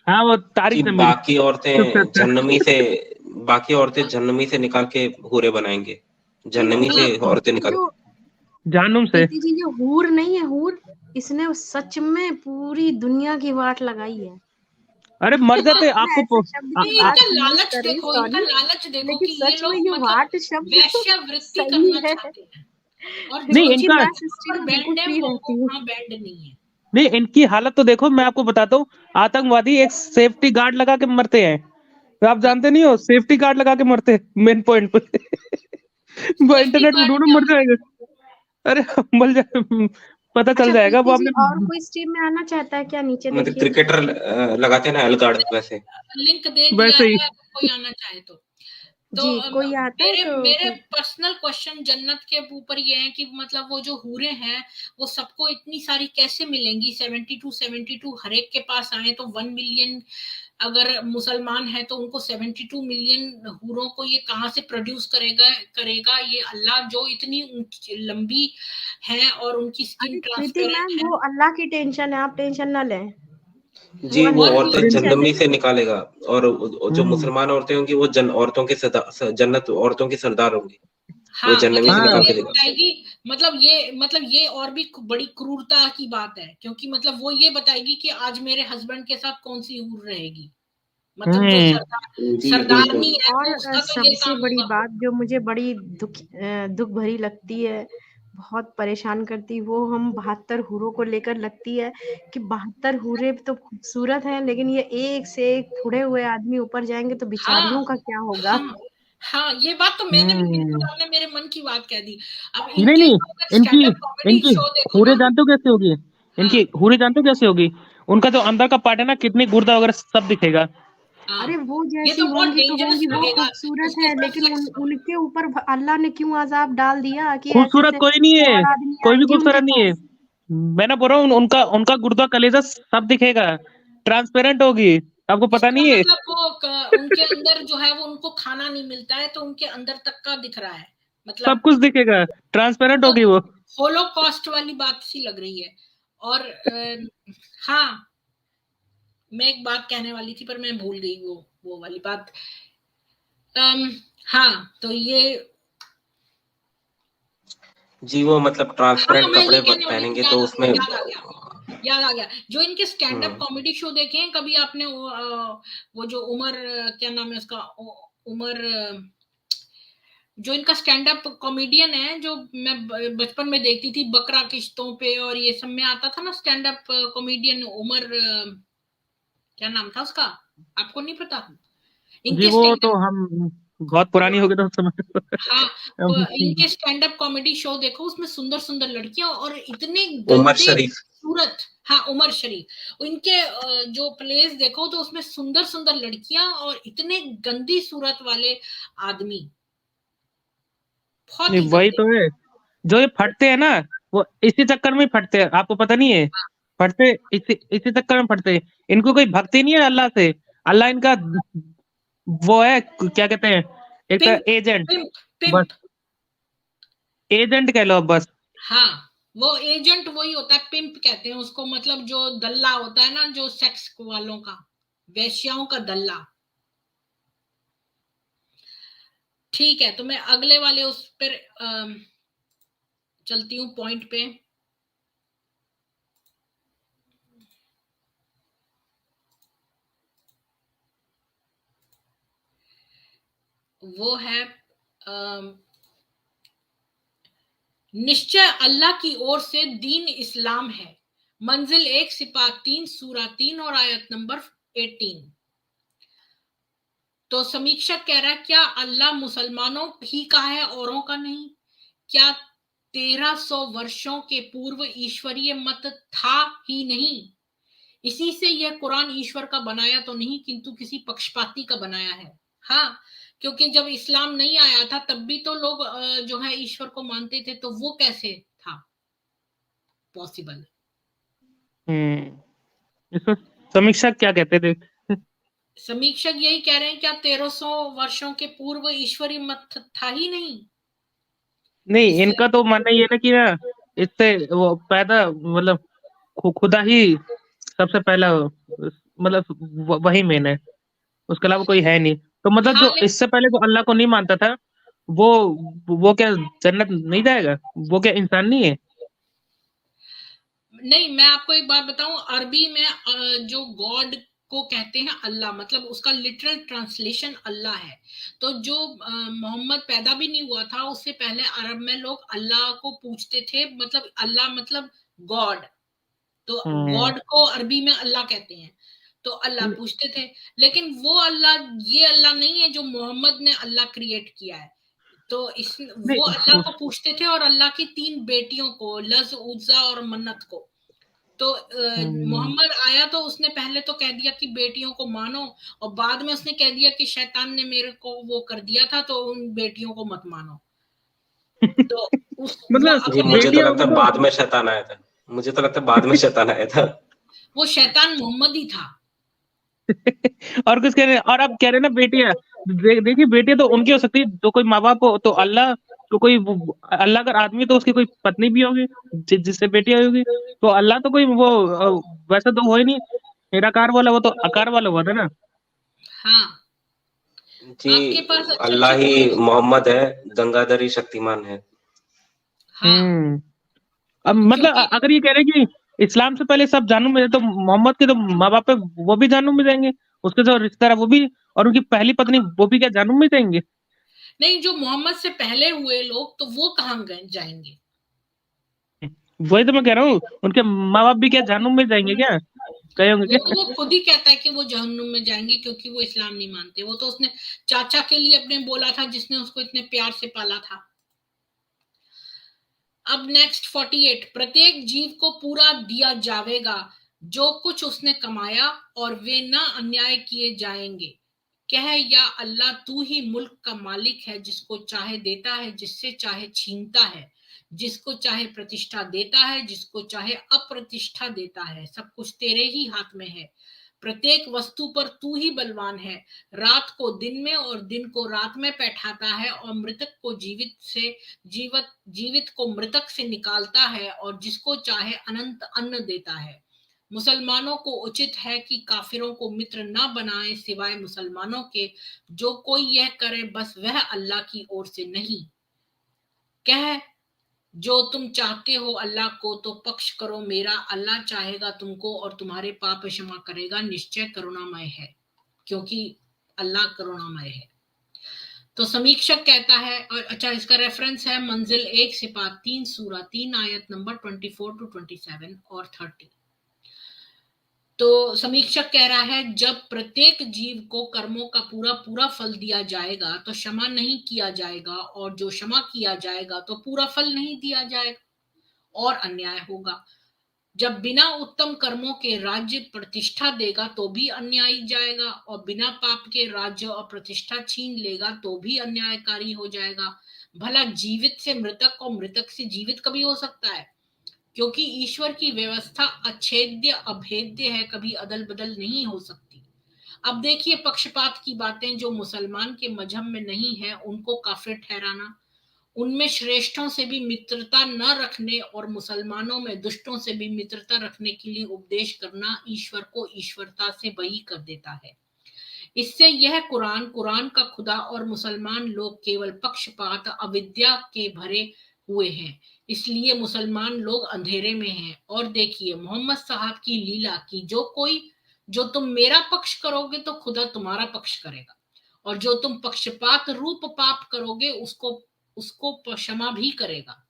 Speaker 3: हाँ, वो
Speaker 4: जी,
Speaker 3: तारीफ है मेरी सबसे अच्छा।
Speaker 4: बाकी औरतें जहन्नमी से निकाल के हूरें बनाएंगे,
Speaker 2: ये
Speaker 4: जहन्नमी से औरतें
Speaker 2: ये
Speaker 4: निकाल।
Speaker 2: जो
Speaker 3: जहन्नुम से।
Speaker 2: प्रीति जी, ये हूर नहीं है, हूर, इसने सच में पूरी दुनिया की वाट लगाई है।
Speaker 3: अरे मर जाते
Speaker 2: मैं
Speaker 3: आपको
Speaker 2: ऐसे शब्द की
Speaker 1: नहीं,
Speaker 2: बात
Speaker 1: इनका
Speaker 2: यूज
Speaker 1: लालच
Speaker 2: कर रही हूँ,
Speaker 1: देखो, इनका
Speaker 2: सॉरी,
Speaker 1: लालच देखो
Speaker 2: लेकिन
Speaker 1: कि ये
Speaker 2: सच में
Speaker 1: लोग
Speaker 2: ये
Speaker 1: मतलब
Speaker 2: वाट शब्द
Speaker 1: वैश्यावृत्ति
Speaker 2: सही
Speaker 1: करना
Speaker 2: है।
Speaker 1: चाहते हैं। और जो
Speaker 3: नहीं,
Speaker 2: सच्ची
Speaker 3: इनका
Speaker 2: मैं
Speaker 1: चीज
Speaker 2: सिस्टम
Speaker 1: पर
Speaker 2: में बिल्कुल
Speaker 1: बैंड है
Speaker 2: फ्री
Speaker 1: वो
Speaker 2: रहती हूँ।
Speaker 1: वहां बैंड नहीं है।
Speaker 3: नहीं, इनकी हालत तो देखो, मैं आपको बताता हूँ। आतंकवादी एक सेफ्टी गार्ड लगा के मरते हैं, तो आप जानते नहीं हो, सेफ्टी गार्ड लगा के मरते हैं मेन पॉइंट पे। वो
Speaker 1: सेफ्टी
Speaker 3: इंटरनेट में
Speaker 1: गार्ड
Speaker 3: ढूंढो,
Speaker 1: क्या
Speaker 3: मर
Speaker 1: होता
Speaker 3: जाएगा। अरे मर जाए, पता चल
Speaker 2: अच्छा
Speaker 3: जाएगा वो
Speaker 2: प्रीति जी, और
Speaker 3: आपने।
Speaker 2: कोई स्ट्रीम में आना चाहता है क्या? नीचे
Speaker 4: मतलब
Speaker 2: देखिए।
Speaker 4: क्रिकेटर लगाते हैं ना एल गार्ड, वैसे।
Speaker 1: है? लिंक दे दिया
Speaker 3: वैसे ही।
Speaker 1: है, कोई आना चाहे तो। तो
Speaker 2: जी, कोई आता है
Speaker 1: मेरे
Speaker 2: तो
Speaker 1: मेरे
Speaker 2: फिर
Speaker 1: पर्सनल क्वेश्चन जन्नत के ऊपर ये है कि मतलब वो जो हूरें हैं वो सबको इतनी सारी कैसे मिलेंगी? 72 हर एक के पास आए तो 1 मिलियन अगर मुसलमान है तो उनको 72 मिलियन हूरों को ये कहाँ से प्रोड्यूस करेगा ये अल्लाह, जो इतनी लंबी है और उनकी स्किन
Speaker 2: अरे प्रीति मैम,
Speaker 1: ट्रांसपेरेंट है।
Speaker 2: वो अल्लाह की टेंशन है, आप टेंशन ना लें। वो
Speaker 4: जी, वो
Speaker 2: अल्लाह की
Speaker 3: और
Speaker 4: औरतें
Speaker 2: टेंशन
Speaker 4: जहन्नमी
Speaker 2: है।
Speaker 4: से निकालेगा, और जो
Speaker 3: हम्म,
Speaker 4: मुसलमान औरतें होंगी वो जन्नत औरतों की सरदार होंगी, वो
Speaker 1: हाँ,
Speaker 4: जहन्नमी
Speaker 1: मतलब
Speaker 4: से
Speaker 1: वो
Speaker 3: हाँ
Speaker 4: निकाल
Speaker 1: ये
Speaker 4: के देगा।
Speaker 1: बताएगी, मतलब ये और भी बड़ी क्रूरता की बात है, क्योंकि मतलब वो ये बताएगी कि आज मेरे हस्बैंड के साथ कौन सी हूर रहेगी। मतलब जो
Speaker 3: हम्म
Speaker 4: जी बिल्कुल।
Speaker 1: सरदारनी है
Speaker 2: और
Speaker 1: वो उसका तो ये
Speaker 2: सबसे
Speaker 1: काम
Speaker 2: बड़ी
Speaker 1: होगा।
Speaker 2: बात जो मुझे बड़ी दुख भरी लगती है, बहुत परेशान करती, वो हम 72 हूरों को लेकर लगती है कि 72 हूरें तो खूबसूरत हैं, लेकिन ये एक से एक थोड़े हुए आदमी ऊपर जाएंगे तो
Speaker 1: हाँ,
Speaker 2: बेचारियों का क्या होगा?
Speaker 1: हाँ, हाँ, ये बात तो मैंने भी, बिल्कुल
Speaker 3: हम्म
Speaker 1: आपने मेरे मन की बात कह दी। अब
Speaker 3: नहीं
Speaker 1: इनके
Speaker 3: नहीं,
Speaker 1: ऊपर अगर
Speaker 3: इनकी
Speaker 1: स्टैंड अप कॉमेडी
Speaker 3: इनकी
Speaker 1: शो देखो
Speaker 3: हूरें
Speaker 1: ना।
Speaker 3: जानते हो कैसे होगी?
Speaker 1: हाँ,
Speaker 3: इनकी हूरें जानते हो कैसे होगी? उनका जो अंदर का पार्ट है ना, कितनी गुर्दा वगैरह सब दिखेगा।
Speaker 1: हाँ,
Speaker 2: अरे वो
Speaker 1: ये
Speaker 2: जैसी
Speaker 1: तो बहुत
Speaker 2: होंगी तो
Speaker 1: डेंजरस
Speaker 2: होंगी, वो
Speaker 1: लगेगा
Speaker 2: खूबसूरत
Speaker 1: उसके
Speaker 2: है,
Speaker 1: साथ
Speaker 2: लेकिन
Speaker 1: सेक्स।
Speaker 2: उनके ऊपर अल्लाह ने क्यों अजाब डाल दिया कि ऐसे
Speaker 3: खूबसूरत
Speaker 2: से
Speaker 3: कोई नहीं है,
Speaker 2: और आदमी
Speaker 3: कोई भी
Speaker 2: आएंगे उनके
Speaker 3: खूबसूरत नहीं है।
Speaker 2: पास।
Speaker 3: मैं ना बोल रहा हूँ, उनका उनका गुर्दा कलेजा सब दिखेगा, ट्रांसपेरेंट होगी, आपको पता
Speaker 1: इसका
Speaker 3: नहीं है?
Speaker 1: मतलब वो उनके अंदर जो है वो उनको खाना नहीं मिलता है तो उनके अंदर तक का दिख रहा है,
Speaker 3: सब
Speaker 1: मतलब
Speaker 3: कुछ दिखेगा, ट्रांसपेरेंट
Speaker 1: वो
Speaker 3: होगी वो।
Speaker 1: होलोकॉस्ट वाली बात सी लग रही है। और हाँ, मैं एक बात कहने वाली थी पर मैं भूल गई वो वाली बात। अम, हाँ, तो ये,
Speaker 4: जी, वो मतलब
Speaker 1: हाँ,
Speaker 4: ट्रांसपेरेंट
Speaker 1: मैं ये
Speaker 4: कपड़े
Speaker 1: कहने वाली थी,
Speaker 4: पहनेंगे तो उसमें
Speaker 1: याद आ गया। जो इनके स्टैंड अप
Speaker 4: हम्म,
Speaker 1: कॉमेडी शो देखे हैं कभी आपने? वो जो उमर, क्या नाम है उसका, उमर, जो इनका स्टैंड अप कॉमेडियन है, जो मैं बचपन में देखती थी बकरा किश्तों पे और ये सब में आता था ना, स्टैंड अप कॉमेडियन उमर, क्या नाम था उसका, आपको नहीं पता?
Speaker 3: जी
Speaker 1: इनके
Speaker 3: वो
Speaker 1: स्टैंड
Speaker 3: तो
Speaker 1: अप,
Speaker 3: हम बहुत पुरानी हो गई तो उस समय
Speaker 1: हाँ, इनके स्टैंड अप कॉमेडी शो देखो, उसमें सुंदर सुंदर लड़कियां और इतने
Speaker 4: उमर
Speaker 1: गंदे
Speaker 4: शरीफ।
Speaker 1: सूरत। हाँ, उमर शरीफ। इनके जो प्लेस देखो तो उसमें सुंदर सुंदर लड़कियां और इतने गंदी सूरत वाले आदमी, बहुत
Speaker 3: नहीं
Speaker 1: ही
Speaker 3: वही
Speaker 1: गंदे।
Speaker 3: तो है, जो ये फटते हैं ना, वो इसी चक्कर में ही फटते हैं, आपको पता नहीं है? फटते इसी इसी चक्कर में फटते हैं। इनको कोई भक्ति नहीं है अल्लाह से। अल्लाह इनका वो है, क्या कहते हैं, एक
Speaker 1: पिंप,
Speaker 3: तरह एजेंट,
Speaker 1: पिंप,
Speaker 3: बस
Speaker 1: पिंप।
Speaker 3: एजेंट कह लो बस।
Speaker 1: हाँ, वो एजेंट वही होता है, पिंप कहते हैं उसको, मतलब जो दल्ला होता है ना, जो सेक्स वालों का, वेश्याओं का दल्ला। ठीक है, तो मैं अगले वाले उस पर चलती हूँ पॉइंट पे। वो है निश्चय अल्लाह की ओर से दीन इस्लाम है, मंजिल 1 सिपात 3 सूरा 3 और आयत नंबर 18। तो समीक्षक कह रहा है, क्या अल्लाह मुसलमानों ही का है, औरों का नहीं? क्या 1300 वर्षों के पूर्व ईश्वरीय मत था ही नहीं? इसी से यह कुरान ईश्वर का बनाया तो नहीं किंतु किसी पक्षपाती का बनाया है। हाँ, क्योंकि जब इस्लाम नहीं आया था तब भी तो लोग जो है ईश्वर को मानते थे, तो वो कैसे था पॉसिबल?
Speaker 3: इसको समीक्षा क्या कहते थे?
Speaker 1: समीक्षक यही कह रहे हैं, क्या 1300 वर्षों के पूर्व ईश्वरीय मत था ही नहीं?
Speaker 3: नहीं,
Speaker 1: इससे
Speaker 3: इनका तो मानना ये है कि ना, इससे वो पैदा मतलब खुदा ही सबसे पहला, मतलब वही मेन है, उसके अलावा कोई है नहीं। तो मतलब
Speaker 1: हाँ,
Speaker 3: जो इससे पहले जो अल्लाह को नहीं मानता था, वो वो क्या जन्नत नहीं जाएगा? वो क्या इंसान नहीं है?
Speaker 1: नहीं, मैं आपको एक बात बताऊं, अरबी में जो गॉड को कहते हैं अल्लाह, मतलब उसका लिटरल ट्रांसलेशन अल्लाह है। तो जो मोहम्मद पैदा भी नहीं हुआ था उससे पहले अरब में लोग अल्लाह को पूछते थे, मतलब अल्लाह मतलब गॉड। तो
Speaker 3: हम्म
Speaker 1: गॉड को अरबी में अल्लाह कहते हैं, तो अल्लाह पूछते थे। लेकिन वो अल्लाह, ये अल्लाह नहीं है जो मोहम्मद ने अल्लाह क्रिएट किया है। तो इस वो अल्लाह
Speaker 3: नहीं,
Speaker 1: को पूछते थे और अल्लाह की 3 बेटियों को, लज, उज्जा और मन्नत को। तो
Speaker 3: हम्म।
Speaker 1: मोहम्मद आया तो उसने पहले तो कह दिया कि बेटियों को मानो, और बाद में उसने कह दिया कि शैतान ने मेरे को वो कर दिया था, तो उन बेटियों को मत मानो। तो वो
Speaker 3: मतलब
Speaker 4: जी,
Speaker 1: अपना
Speaker 4: मुझे तो
Speaker 3: बेटियां
Speaker 4: लगता
Speaker 3: वो
Speaker 4: है
Speaker 3: तो
Speaker 4: बाद में शैतान आया था। मुझे तो लगता है बाद में शैतान आया था।
Speaker 1: वो शैतान मोहम्मद ही था।
Speaker 3: और कुछ कह रहे हैं, और आप कह रहे हैं ना बेटियां, देखिए बेटियां तो उनकी हो सकती है, तो कोई माँ बाप हो तो अल्लाह, तो कोई अल्लाह अगर आदमी है, तो उसकी कोई पत्नी भी होगी जिससे बेटियां होगी। तो अल्लाह तो कोई वो वैसा तो हो ही नहीं, निराकार वाला, वो तो आकार वाला हुआ था ना।
Speaker 1: हाँ,
Speaker 4: जी,
Speaker 1: आपके पास अच्छे
Speaker 4: अल्लाह
Speaker 1: अच्छे
Speaker 4: ही
Speaker 1: कोर्स।
Speaker 4: मोहम्मद है, गंगाधर ही शक्तिमान है।
Speaker 1: हाँ,
Speaker 3: हम्म। अब मतलब
Speaker 1: क्योंकि
Speaker 3: अगर ये कह रहे हैं कि इस्लाम से पहले सब जानू में थे, तो मोहम्मद के तो माँ बाप है वो भी जानू में जाएंगे, उसके जो रिश्तेदार है वो भी, और उनकी पहली पत्नी वो भी क्या जानू में जाएंगे?
Speaker 1: नहीं, जो मोहम्मद से पहले हुए लोग तो वो कहाँ जाएंगे?
Speaker 3: वही तो मैं कह रहा हूँ, उनके माँ बाप भी क्या जानू में जाएंगे क्या? गए होंगे
Speaker 1: वो
Speaker 3: क्या?
Speaker 1: तो वो खुद ही कहता है कि वो जहन्नुम में जाएंगे, क्योंकि वो इस्लाम नहीं मानते। वो तो उसने चाचा के लिए अपने बोला था, जिसने उसको इतने प्यार से पाला था। अब नेक्स्ट 48, प्रत्येक जीव को पूरा दिया जाएगा जो कुछ उसने कमाया, और वे न अन्याय किए जाएंगे। कह, या अल्लाह तू ही मुल्क का मालिक है, जिसको चाहे देता है, जिससे चाहे छीनता है, जिसको चाहे प्रतिष्ठा देता है, जिसको चाहे अप्रतिष्ठा देता है। सब कुछ तेरे ही हाथ में है। प्रत्येक वस्तु पर तू ही बलवान है। रात को दिन में और दिन को रात में बैठाता है, और मृतक को जीवित को मृतक से निकालता है, और जिसको चाहे अनंत अन्न देता है। मुसलमानों को उचित है कि काफिरों को मित्र न बनाए सिवाय मुसलमानों के। जो कोई यह करे बस वह अल्लाह की ओर से नहीं। कह, जो तुम चाहते हो अल्लाह को तो पक्ष करो मेरा। अल्लाह चाहेगा तुमको और तुम्हारे पाप क्षमा करेगा। निश्चय करुणामय है, क्योंकि अल्लाह करुणामय है। तो समीक्षक कहता है, और अच्छा इसका रेफरेंस है मंजिल 1 सिपात 3 सूरा 3 आयत नंबर 24 टू 27 और 30। तो समीक्षक कह रहा है, जब प्रत्येक जीव को कर्मों का पूरा पूरा फल दिया जाएगा तो क्षमा नहीं किया जाएगा, और जो क्षमा किया जाएगा तो पूरा फल नहीं दिया जाएगा और अन्याय होगा। जब बिना उत्तम कर्मों के राज्य प्रतिष्ठा देगा तो भी अन्यायी जाएगा, और बिना पाप के राज्य और प्रतिष्ठा छीन लेगा तो भी अन्यायकारी हो जाएगा। भला जीवित से मृतक और मृतक से जीवित कभी हो सकता है? क्योंकि ईश्वर की व्यवस्था अच्छेद्य अभेद्य है, कभी अदल बदल नहीं हो सकती। अब देखिए पक्षपात की बातें, जो मुसलमान के मजहब में नहीं है उनको काफिर ठहराना, उनमें श्रेष्ठों से भी मित्रता न रखने और मुसलमानों में दुष्टों से भी मित्रता रखने के लिए उपदेश करना ईश्वर को ईश्वरता से बही कर देता है। इससे यह कुरान का खुदा और मुसलमान लोग केवल पक्षपात अविद्या के भरे हुए हैं। इसलिए मुसलमान लोग अंधेरे में हैं। और देखिए मोहम्मद साहब की लीला की, जो तुम मेरा पक्ष करोगे तो खुदा तुम्हारा पक्ष करेगा, और जो तुम पक्षपात रूप पाप करोगे उसको उसको क्षमा भी करेगा।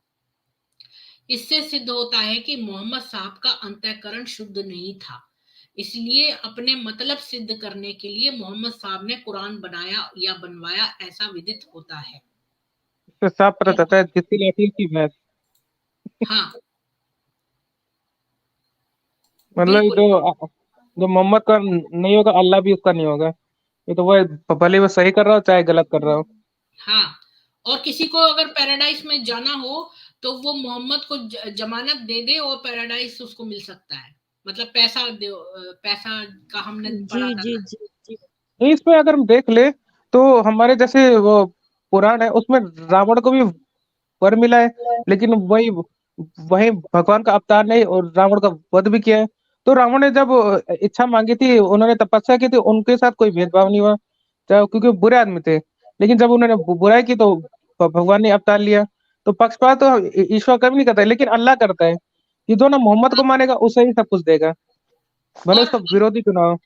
Speaker 1: इससे सिद्ध होता है कि मोहम्मद साहब का अंतःकरण शुद्ध नहीं था। इसलिए अपने मतलब सिद्ध करने के लिए मोहम्मद साहब ने कुरान बनाया या बनवाया, ऐसा विदित होता है।
Speaker 3: इससे साफ पता चलता है जिसकी लाठी की भैंस।
Speaker 1: हाँ,
Speaker 3: मतलब ये
Speaker 1: बिल्कुल।
Speaker 3: जो मोहम्मद का नहीं होगा, अल्लाह भी उसका नहीं होगा। ये तो वो भले वो सही कर रहा हो चाहे गलत कर रहा हो।
Speaker 1: हाँ, और किसी को अगर पैराडाइज में जाना हो तो वो मोहम्मद को जमानत दे दे और पैराडाइज उसको मिल सकता है। मतलब पैसा दे, पैसा का हमने
Speaker 2: जी
Speaker 1: पढ़ा था
Speaker 2: जी
Speaker 1: ना।
Speaker 2: जी जी।
Speaker 3: नहीं, इसमें अगर हम देख ले तो हमारे जैसे वो पुराण है, उसमें रावण को भी वर मिला है, लेकिन वही वही भगवान का अवतार नहीं और रावण का वध भी किया है। तो रावण ने जब इच्छा मांगी थी, उन्होंने तपस्या की थी, उनके साथ कोई भेदभाव नहीं हुआ, चाहे क्योंकि वो बुरे आदमी थे। लेकिन जब उन्होंने बुराई की तो भगवान ने अवतार लिया। तो पक्षपात तो ईश्वर कभी नहीं करता है, लेकिन अल्लाह करता है कि जो ना मोहम्मद को मानेगा उसे ही सब कुछ देगा, भले
Speaker 1: और
Speaker 3: उसका विरोधी क्यों ना हो।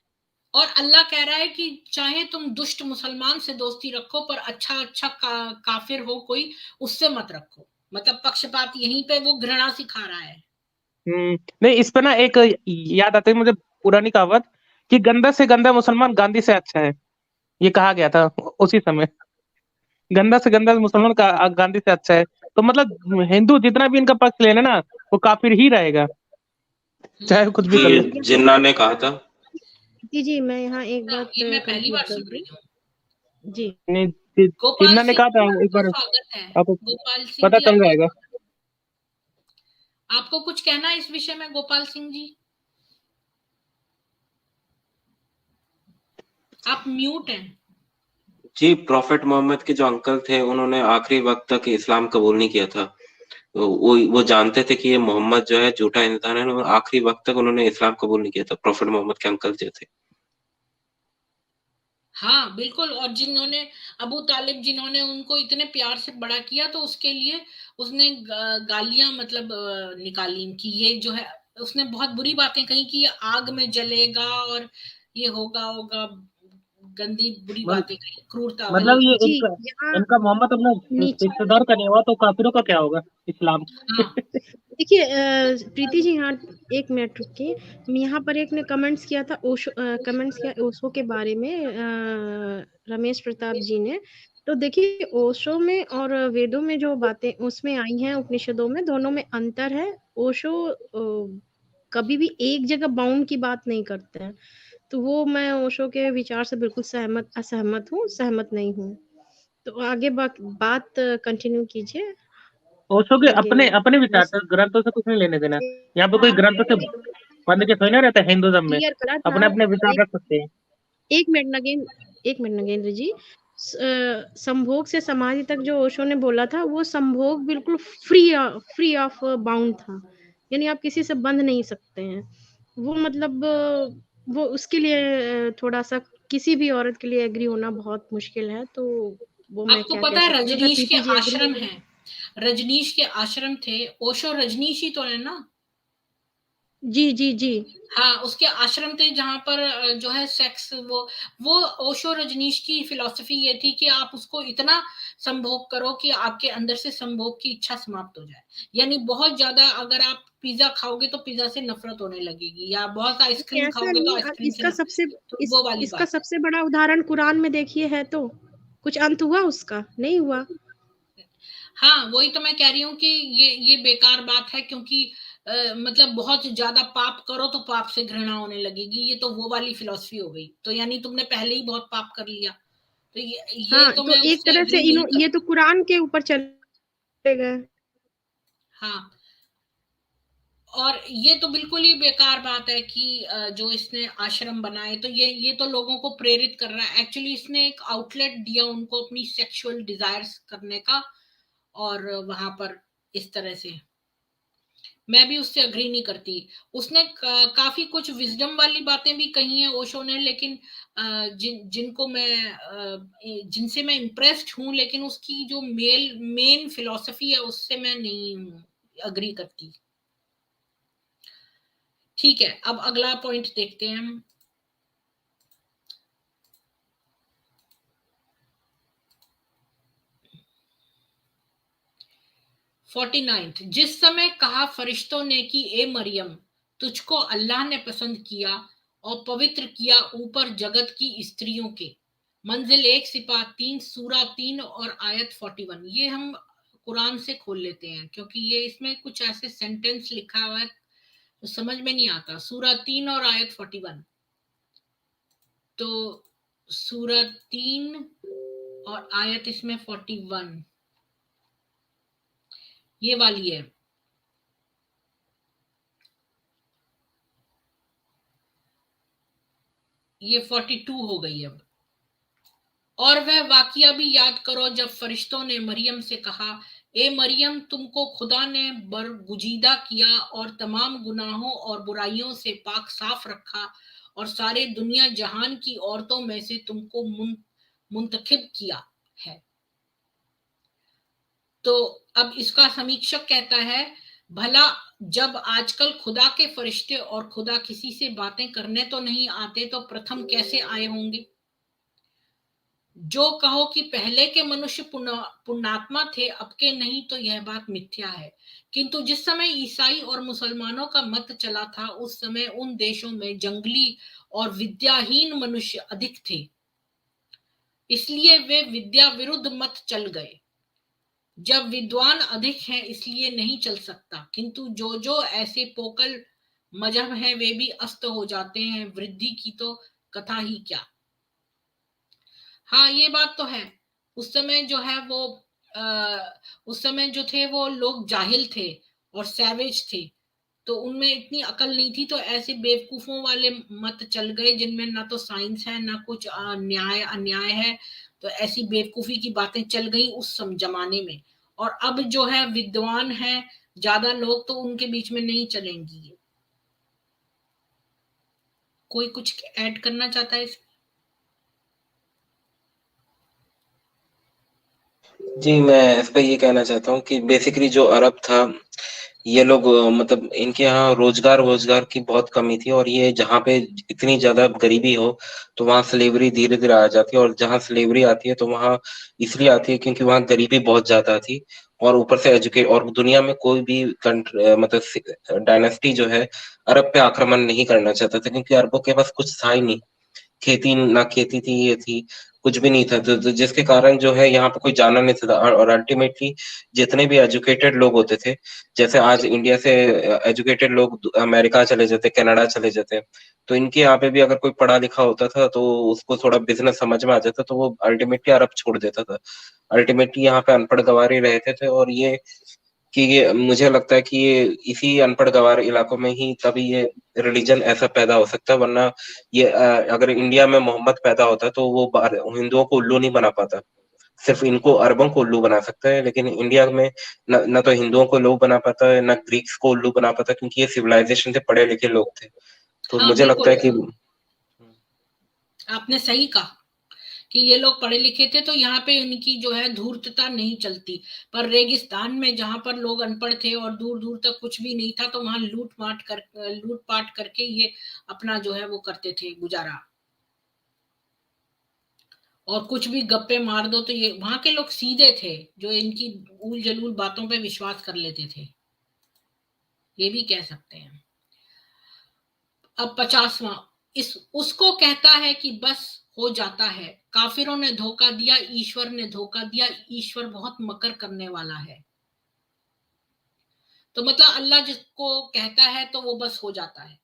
Speaker 1: अल्लाह कह रहा है कि चाहे तुम दुष्ट मुसलमान से दोस्ती रखो, पर अच्छा काफिर हो कोई, उससे मत रखो। मतलब पक्षपात यहीं पे वो घृणा सिखा रहा है।
Speaker 3: नहीं, इस पे ना एक याद आती है मुझे पुरानी कहावत, कि गंदा से गंदा मुसलमान गांधी से अच्छा है। ये कहा गया था उसी समय। गंदा से गंदा मुसलमान का गांधी से अच्छा है। तो मतलब हिंदू जितना भी इनका पक्ष ले लेना, वो काफिर ही रहेगा। चाहे कुछ भी कर
Speaker 4: ये
Speaker 3: लो।
Speaker 4: जिन्ना ने कहा था।
Speaker 2: जी मैं यहाँ एक बात
Speaker 1: ये मैं पहली बार
Speaker 2: कंक्लूड कर
Speaker 1: सुन रही
Speaker 2: दूं।
Speaker 1: हूँ।
Speaker 2: जी
Speaker 3: नहीं,
Speaker 1: गोपाल
Speaker 3: जिन्ना ने
Speaker 1: सिंह
Speaker 3: कहा था
Speaker 1: जी,
Speaker 3: एक बार,
Speaker 1: आपका स्वागत है।
Speaker 3: आपको
Speaker 1: गोपाल सिंह
Speaker 3: पता
Speaker 1: जी,
Speaker 3: चल जाएगा।
Speaker 1: आपको कुछ कहना है इस विषय में गोपाल सिंह जी? आप म्यूट हैं।
Speaker 4: जी, प्रॉफेट मोहम्मद के जो अंकल थे उन्होंने आखिरी वक्त तक इस्लाम कबूल नहीं किया था। तो वो जानते थे कि ये मोहम्मद जो है झूठा इंसान है, और आखिरी वक्त तक उन्होंने इस्लाम कबूल नहीं किया था, प्रॉफेट मोहम्मद के अंकल जो थे।
Speaker 1: हाँ बिल्कुल, और जिन्होंने अबू तालिब, जिन्होंने उनको इतने प्यार से बड़ा किया, तो उसके लिए उसने गालियां मतलब निकाली कि ये जो है, उसने बहुत बुरी बातें कही कि ये आग में जलेगा और ये होगा होगा, गंदी बुरी
Speaker 3: मतलब
Speaker 1: बातें कही, क्रूरता
Speaker 3: मतलब
Speaker 1: वाली।
Speaker 3: ये
Speaker 2: जी
Speaker 3: इनका
Speaker 2: यहाँ
Speaker 3: इनका मोहम्मद अपना
Speaker 2: नीचे
Speaker 3: रिश्तेदार का नहीं हुआ तो काफिरों का क्या होगा इस्लाम।
Speaker 1: हाँ
Speaker 2: देखिए प्रीति जी यहाँ एक मिनट रुकिए। यहाँ पर एक ने कमेंट्स किया था, ओशो कमेंट्स किया ओशो के बारे में, रमेश प्रताप जी ने। तो देखिए ओशो में और वेदों में जो बातें उसमें आई हैं, उपनिषदों में, दोनों में अंतर है। ओशो कभी भी एक जगह बाउंड की बात नहीं करते हैं। तो वो मैं ओशो के विचार से बिल्कुल असहमत हूँ, सहमत नहीं हूँ। तो आगे बात कंटिन्यू कीजिए
Speaker 3: ओशो के
Speaker 2: आगे।
Speaker 3: अपने अपने विचार
Speaker 2: बस
Speaker 3: से, ग्रंथों से कुछ नहीं लेने देना। यहाँ पे कोई ग्रंथों से बंध के थोड़ी ना रहता है हिंदुज्म में,
Speaker 2: क्लियर करा था।
Speaker 3: अपने अपने विचार
Speaker 2: एक
Speaker 3: रख सकते हैं।
Speaker 2: एक मिनट नगेंद्र जी, संभोग से समाधि तक जो ओशो ने बोला था, वो संभोग बिल्कुल फ्री ऑफ बाउंड था। यानी आप किसी से बंध नहीं सकते हैं। वो मतलब वो उसके लिए थोड़ा सा किसी भी औरत के लिए एग्री होना बहुत मुश्किल है। तो वो मैं
Speaker 1: आपको
Speaker 2: क्या कह
Speaker 1: पता है
Speaker 2: सकती हूँ, अगर
Speaker 1: रजनीश के
Speaker 2: प्रीति जी एग्री।
Speaker 1: आश्रम हैं, रजनीश के आश्रम थे, ओशो रजनीश ही तो है ना?
Speaker 2: जी जी जी
Speaker 1: हाँ, उसके आश्रम थे जहां पर जो है सेक्स, वो ओशो रजनीश की फिलॉसफी ये थी कि आप उसको इतना संभोग करो कि आपके अंदर से संभोग की इच्छा समाप्त हो जाए। यानी बहुत ज्यादा अगर आप पिज्जा खाओगे तो पिज्जा से नफरत होने लगेगी, या बहुत आइसक्रीम
Speaker 2: ऐसा
Speaker 1: खाओगे तो
Speaker 2: नहीं, आप
Speaker 1: आइसक्रीम से नफरत, तो वो वाली
Speaker 2: इसका
Speaker 1: बात।
Speaker 2: सबसे बड़ा उदाहरण कुरान में देखिए है तो कुछ अंत हुआ उसका? नहीं हुआ।
Speaker 1: हाँ, वही तो मैं कह रही हूँ कि ये बेकार बात है, क्योंकि मतलब बहुत ज्यादा पाप करो तो पाप से घृणा होने लगेगी, ये तो वो वाली फिलॉसफी हो गई। तो यानी तुमने पहले ही बहुत पाप कर लिया। तो ये
Speaker 2: हाँ
Speaker 1: तो
Speaker 2: तो
Speaker 1: मैं
Speaker 2: एक
Speaker 1: उससे
Speaker 2: तरह से
Speaker 1: एग्री नहीं
Speaker 2: ये तो
Speaker 1: करती।
Speaker 2: कुरान के ऊपर चले गए।
Speaker 1: हाँ, और ये तो बिल्कुल ही बेकार बात है कि जो इसने आश्रम बनाए, तो ये तो लोगों को प्रेरित कर रहा है। एक्चुअली इसने एक आउटलेट दिया उनको अपनी सेक्सुअल डिजायर्स करने का, और वहां पर इस तरह से मैं भी उससे अग्री नहीं करती। उसने काफी कुछ विजडम वाली बातें भी कही हैं ओशो ने, लेकिन जिनको मैं जिनसे मैं इम्प्रेस्ड हूँ, लेकिन उसकी जो मेन फिलॉसफी है उससे मैं नहीं अग्री करती। ठीक है, अब अगला पॉइंट देखते हैं हम। (49) जिस समय कहा फरिश्तों ने कि ए मरियम, तुझको अल्लाह ने पसंद किया और पवित्र किया ऊपर जगत की स्त्रियों के। मंजिल 1 सिपा 3 सूरा 3 और आयत 41। ये हम कुरान से खोल लेते हैं, क्योंकि ये इसमें कुछ ऐसे सेंटेंस लिखा हुआ है तो समझ में नहीं आता। सूरा 3 और आयत 41। तो सूरा 3 और आयत इसमें 41 ये वाली है। ये 42 हो गई अब। और वह वाकया भी याद करो जब फरिश्तों ने मरियम से कहा, ए मरियम, तुमको खुदा ने बरगुजीदा किया और तमाम गुनाहों और बुराइयों से पाक साफ रखा, और सारे दुनिया जहान की औरतों में से तुमको मुंतखिब किया है। तो अब इसका समीक्षक कहता है, भला जब आजकल खुदा के फरिश्ते और खुदा किसी से बातें करने तो नहीं आते, तो प्रथम कैसे आए होंगे? जो कहो कि पहले के मनुष्य पुण्यात्मा थे, अब के नहीं, तो यह बात मिथ्या है। किंतु जिस समय ईसाई और मुसलमानों का मत चला था, उस समय उन देशों में जंगली और विद्याहीन मनुष्य अधिक थे, इसलिए वे विद्या विरुद्ध मत चल गए। जब विद्वान अधिक हैं, इसलिए नहीं चल सकता, किंतु जो जो ऐसे पोकल मजहब है वे भी अस्त हो जाते हैं, वृद्धि की तो कथा ही क्या। हाँ, ये बात तो है। उस समय जो है वो उस समय जो थे वो लोग जाहिल थे और सैवेज थे, तो उनमें इतनी अकल नहीं थी, तो ऐसे बेवकूफों वाले मत चल गए जिनमें ना तो साइंस है ना कुछ न्याय अन्याय है, तो ऐसी बेवकूफी की बातें चल गई उस जमाने में। और अब जो है विद्वान है ज्यादा लोग, तो उनके बीच में नहीं चलेंगी ये। कोई कुछ ऐड करना चाहता है इसमें?
Speaker 4: जी, मैं इस पे ये कहना चाहता हूँ कि बेसिकली जो अरब था, ये लोग मतलब इनके यहाँ रोजगार की बहुत कमी थी, और ये जहाँ पे इतनी ज़्यादा गरीबी हो, तो वहाँ स्लेवरी धीरे-धीरे आ जाती है, और जहाँ स्लेवरी आती है, तो वहाँ इसलिए आती है क्योंकि वहाँ गरीबी बहुत ज़्यादा थी, और ऊपर से और दुनिया में कोई भी मतलब डायनेस्टी जो है, अरब पे आक्रमण नहीं करना चाहता था, क्योंकि अरबों के पास कुछ था ही नहीं। खेती थी, ये थी, कुछ भी नहीं था, तो जिसके कारण जो है यहाँ पे कोई जाना नहीं था, और अल्टीमेटली जितने भी एजुकेटेड लोग होते थे, जैसे आज इंडिया से एजुकेटेड लोग अमेरिका चले जाते, कनाडा चले जाते, तो इनके यहाँ पे भी अगर कोई पढ़ा लिखा होता था, तो उसको थोड़ा बिजनेस समझ में आ जाता, तो वो अल्टीमेटली अरब छोड़ देता था। अल्टीमेटली यहाँ पे अनपढ़ गँवार ही रहते थे, और ये कि ये मुझे लगता है कि ये इसी अनपढ़ गँवार इलाकों में ही तभी ये रिलीजन ऐसा पैदा हो सकता है, वरना ये अगर इंडिया में मोहम्मद पैदा होता तो वो हिंदुओं को उल्लू नहीं बना पाता, सिर्फ इनको अरबों को उल्लू बना सकता है, लेकिन इंडिया में न तो हिंदुओं को उल्लू बना पाता है, न ग्रीक्स को उल्लू बना पाता, क्योंकि ये सिविलाइजेशन से पढ़े लिखे लोग थे। तो
Speaker 1: हाँ
Speaker 4: मुझे लगता
Speaker 1: बिल्कुल,
Speaker 4: है कि
Speaker 1: आपने सही कहा कि ये लोग पढ़े लिखे थे, तो यहाँ पे उनकी जो है धूर्तता नहीं चलती। पर रेगिस्तान में जहां पर लोग अनपढ़ थे और दूर दूर तक कुछ भी नहीं था, तो वहां लूटपाट करके ये अपना जो है वो करते थे गुजारा। और कुछ भी गप्पे मार दो तो ये वहां के लोग सीधे थे, जो इनकी उल जलूल बातों पे विश्वास कर लेते थे, ये भी कह सकते हैं। अब 50वां, इस उसको कहता है कि बस हो जाता है, काफिरों ने धोखा दिया, ईश्वर ने धोखा दिया, ईश्वर बहुत मकर करने वाला है। तो मतलब अल्लाह जिसको कहता है तो वो बस हो जाता है,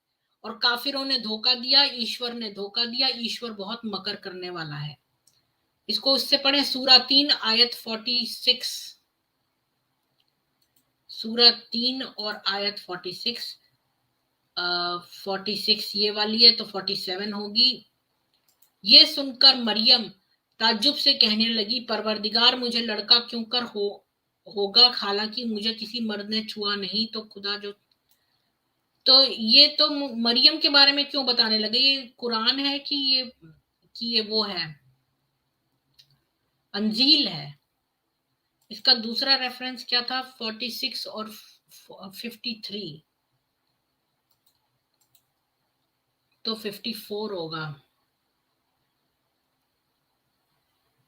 Speaker 1: और काफिरों ने धोखा दिया, ईश्वर ने धोखा दिया, ईश्वर बहुत मकर करने वाला है। इसको उससे पढ़े सूरा 3 आयत 46, सूरा 3 और आयत 46। 46 ये वाली है, तो 47 होगी। ये सुनकर मरियम ताज्जुब से कहने लगी, परवरदिगार मुझे लड़का क्यों कर होगा, हालांकि मुझे किसी मर्द ने छुआ नहीं, तो खुदा जो। तो ये तो मरियम के बारे में क्यों बताने लगे? ये कुरान है कि ये वो है, अंजील है। इसका दूसरा रेफरेंस क्या था? 46 और 53, तो 54 होगा।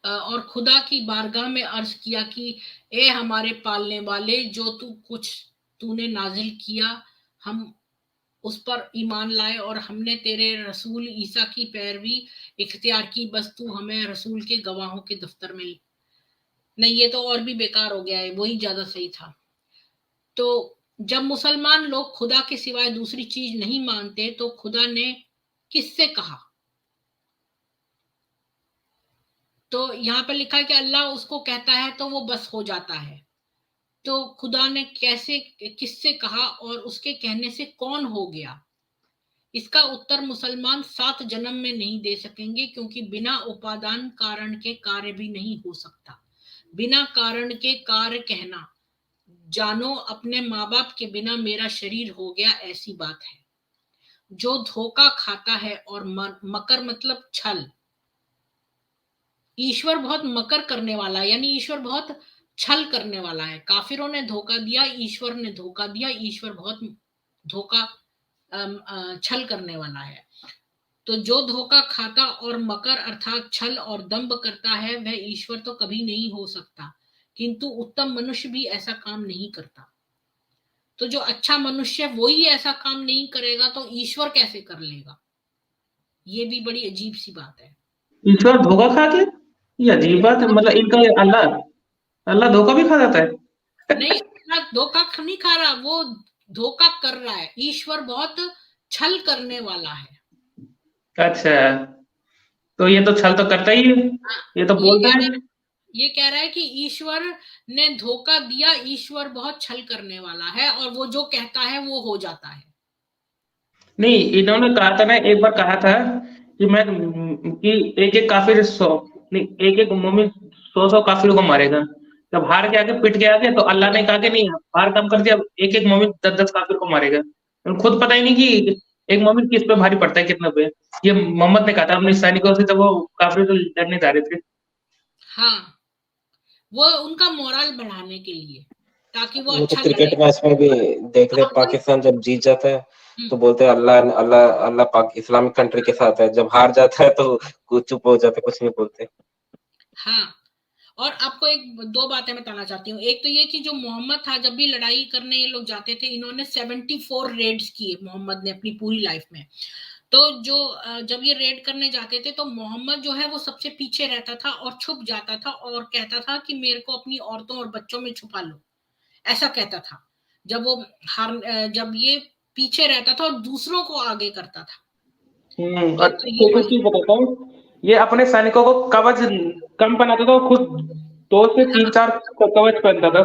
Speaker 1: और खुदा की बारगाह में अर्ज किया कि ए हमारे पालने वाले, जो तूने नाजिल किया, हम उस पर ईमान लाए, और हमने तेरे रसूल ईसा की पैरवी इख्तियार की, बस तू हमें रसूल के गवाहों के दफ्तर में। नहीं, ये तो और भी बेकार हो गया है, वही ज्यादा सही था। तो जब मुसलमान लोग खुदा के सिवाय दूसरी चीज नहीं मानते, तो खुदा ने किससे कहा? तो यहाँ पर लिखा है कि अल्लाह उसको कहता है तो वो बस हो जाता है। तो खुदा ने कैसे, किससे कहा, और उसके कहने से कौन हो गया? इसका उत्तर मुसलमान 7 जन्म में नहीं दे सकेंगे, क्योंकि बिना उपादान कारण के कार्य भी नहीं हो सकता। बिना कारण के कार्य कहना, जानो अपने माँ बाप के बिना मेरा शरीर हो गया, ऐसी बात है। जो धोखा खाता है, और मकर मतलब छल। ईश्वर बहुत मकर करने वाला है, यानी ईश्वर बहुत छल करने वाला है। काफिरों ने धोखा दिया, ईश्वर ने धोखा दिया, ईश्वर बहुत धोखा छल करने वाला है। तो जो धोखा खाता और मकर अर्थात छल और दंभ करता है, वह ईश्वर तो कभी नहीं हो सकता, किंतु उत्तम मनुष्य भी ऐसा काम नहीं करता। तो जो अच्छा मनुष्य वही ऐसा काम नहीं करेगा, तो ईश्वर कैसे कर लेगा? ये भी बड़ी अजीब सी बात है।
Speaker 3: ईश्वर धोखा खा के? ये अजीब बात है, मतलब इनका अल्लाह अल्लाह धोखा भी खा जाता है?
Speaker 1: नहीं, अल्लाह धोखा नहीं खा रहा, वो धोखा कर रहा है, ईश्वर बहुत छल करने वाला है।
Speaker 3: अच्छा, तो ये तो छल तो करता ही है,
Speaker 1: हाँ,
Speaker 3: ये तो बोलता है।
Speaker 1: ये कह रहा है कि ईश्वर ने धोखा दिया, ईश्वर बहुत छल करने वाला है और वो जो कहता है वो हो जाता है।
Speaker 3: नहीं, इन्होंने कहा था ना, एक बार कहा था कि मैं कि एक एक काफिर 100 नहीं, एक एक मोमिन 100 काफिरों को मारेगा। जब हार के आगे पिट के आ गए तो अल्लाह ने कहा कि नहीं, हार कम कर दिया, एक एक मोमिन 10-10 काफिर को मारेगा। उनको खुद पता ही नहीं कि एक मोमिन किस पे भारी पड़ता है, कितने पे। ये मोहम्मद ने कहा था अपने सैनिकों से, जब वो काफिरों से लड़ने जा रहे थे।
Speaker 1: हाँ, वो उनका मोरल बढ़ाने के लिए, ताकि वो
Speaker 4: वो तो
Speaker 1: अच्छा
Speaker 4: क्रिकेट
Speaker 1: लगे।
Speaker 4: मैच में भी देख ले,
Speaker 1: अगर
Speaker 4: पाकिस्तान जब जीत जाता है
Speaker 1: हम्म,
Speaker 4: तो बोलते हैं अल्लाह अल्लाह अल्लाह पाक इस्लामिक कंट्री के साथ है, जब हार जाता है तो कुछ चुप हो जाते, कुछ नहीं बोलते।
Speaker 1: हाँ, और आपको एक दो बातें बताना चाहती हूँ। एक तो ये कि जो मोहम्मद था, जब भी लड़ाई करने ये लोग जाते थे, इन्होंने 74 रेड्स किए मोहम्मद ने अपनी पूरी लाइफ में। तो जो जब ये रेड करने जाते थे तो मोहम्मद जो है वो सबसे पीछे रहता था और छुप जाता था और कहता था कि मेरे को अपनी औरतों और बच्चों में छुपा लो, ऐसा कहता था। जब वो जब ये पीछे रहता था और दूसरों को आगे करता था। एक तो ये
Speaker 3: एक और
Speaker 1: वाली,
Speaker 3: चीज बताता हूँ, ये अपने सैनिकों को कवच कम पहनाता था, खुद 2 से 3-4 कवच पहनता था।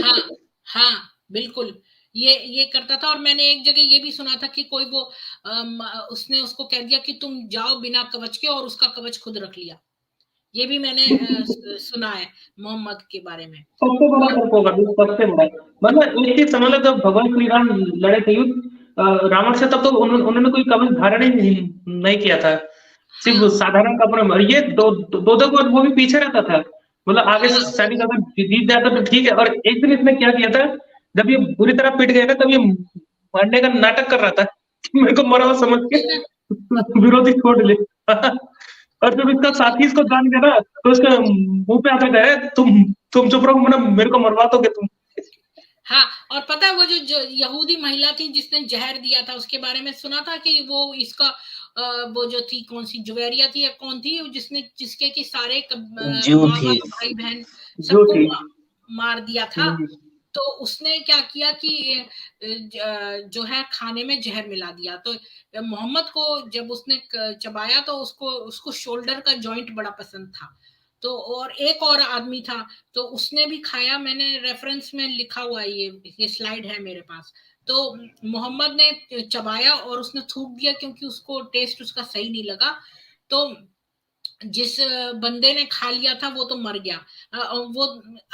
Speaker 1: हाँ, हाँ, बिल्कुल, ये करता था। और मैंने एक जगह ये भी सुना था कि कोई वो उसने उसको कह दिया कि तुम जाओ बिना कवच के, और उसका कवच खुद रख लिया। ये भी मैंने सुना है मोहम्मद के बारे में।
Speaker 3: सबसे बड़ा फर्क होगा, सबसे बड़ा। मतलब एक चीज समझ लो, जब भगवान श्री राम लड़े थे युद्ध रावण से, तब तो उन्होंने कोई कवच धारण ही नहीं किया था, सिर्फ
Speaker 1: हाँ,
Speaker 3: साधारण कपड़े में। और ये दो को वो भी पीछे रहता था। मतलब आगे से
Speaker 1: हाँ,
Speaker 3: सैनिक अगर जीत जाता तो ठीक है। और एक दिन इसने क्या किया था, जब ये बुरी तरह पिट गए ना, तब ये मरने का नाटक कर रहा था कि मेरे को मरा हुआ समझ के विरोधी छोड़ ले। और जब इसका साथी इसको जान गया ना, तो उसके मुंह पे आकर गए, तुम चुप रहो, मेरे को मरवा दोगे तुम।
Speaker 1: हाँ। और पता है वो जो यहूदी महिला थी जिसने जहर दिया था, उसके बारे में सुना था कि वो इसका वो जो थी, कौन सी जुवेरिया थी या कौन थी, जिसने जिसके की सारे
Speaker 4: जीव
Speaker 1: माँ
Speaker 4: थी।
Speaker 1: बाप भाई बहन
Speaker 3: जो
Speaker 1: सबको
Speaker 3: थी।
Speaker 1: मार दिया था। तो उसने क्या किया कि जो है खाने में जहर मिला दिया। तो मोहम्मद को जब उसने चबाया तो उसको उसको शोल्डर का जॉइंट बड़ा पसंद था। तो और एक और आदमी था, तो उसने भी खाया। मैंने रेफरेंस में लिखा हुआ है, ये स्लाइड है मेरे पास। तो मोहम्मद ने चबाया और उसने थूक दिया, क्योंकि उसको टेस्ट उसका सही नहीं लगा। तो जिस बंदे ने खा लिया था वो तो मर गया। वो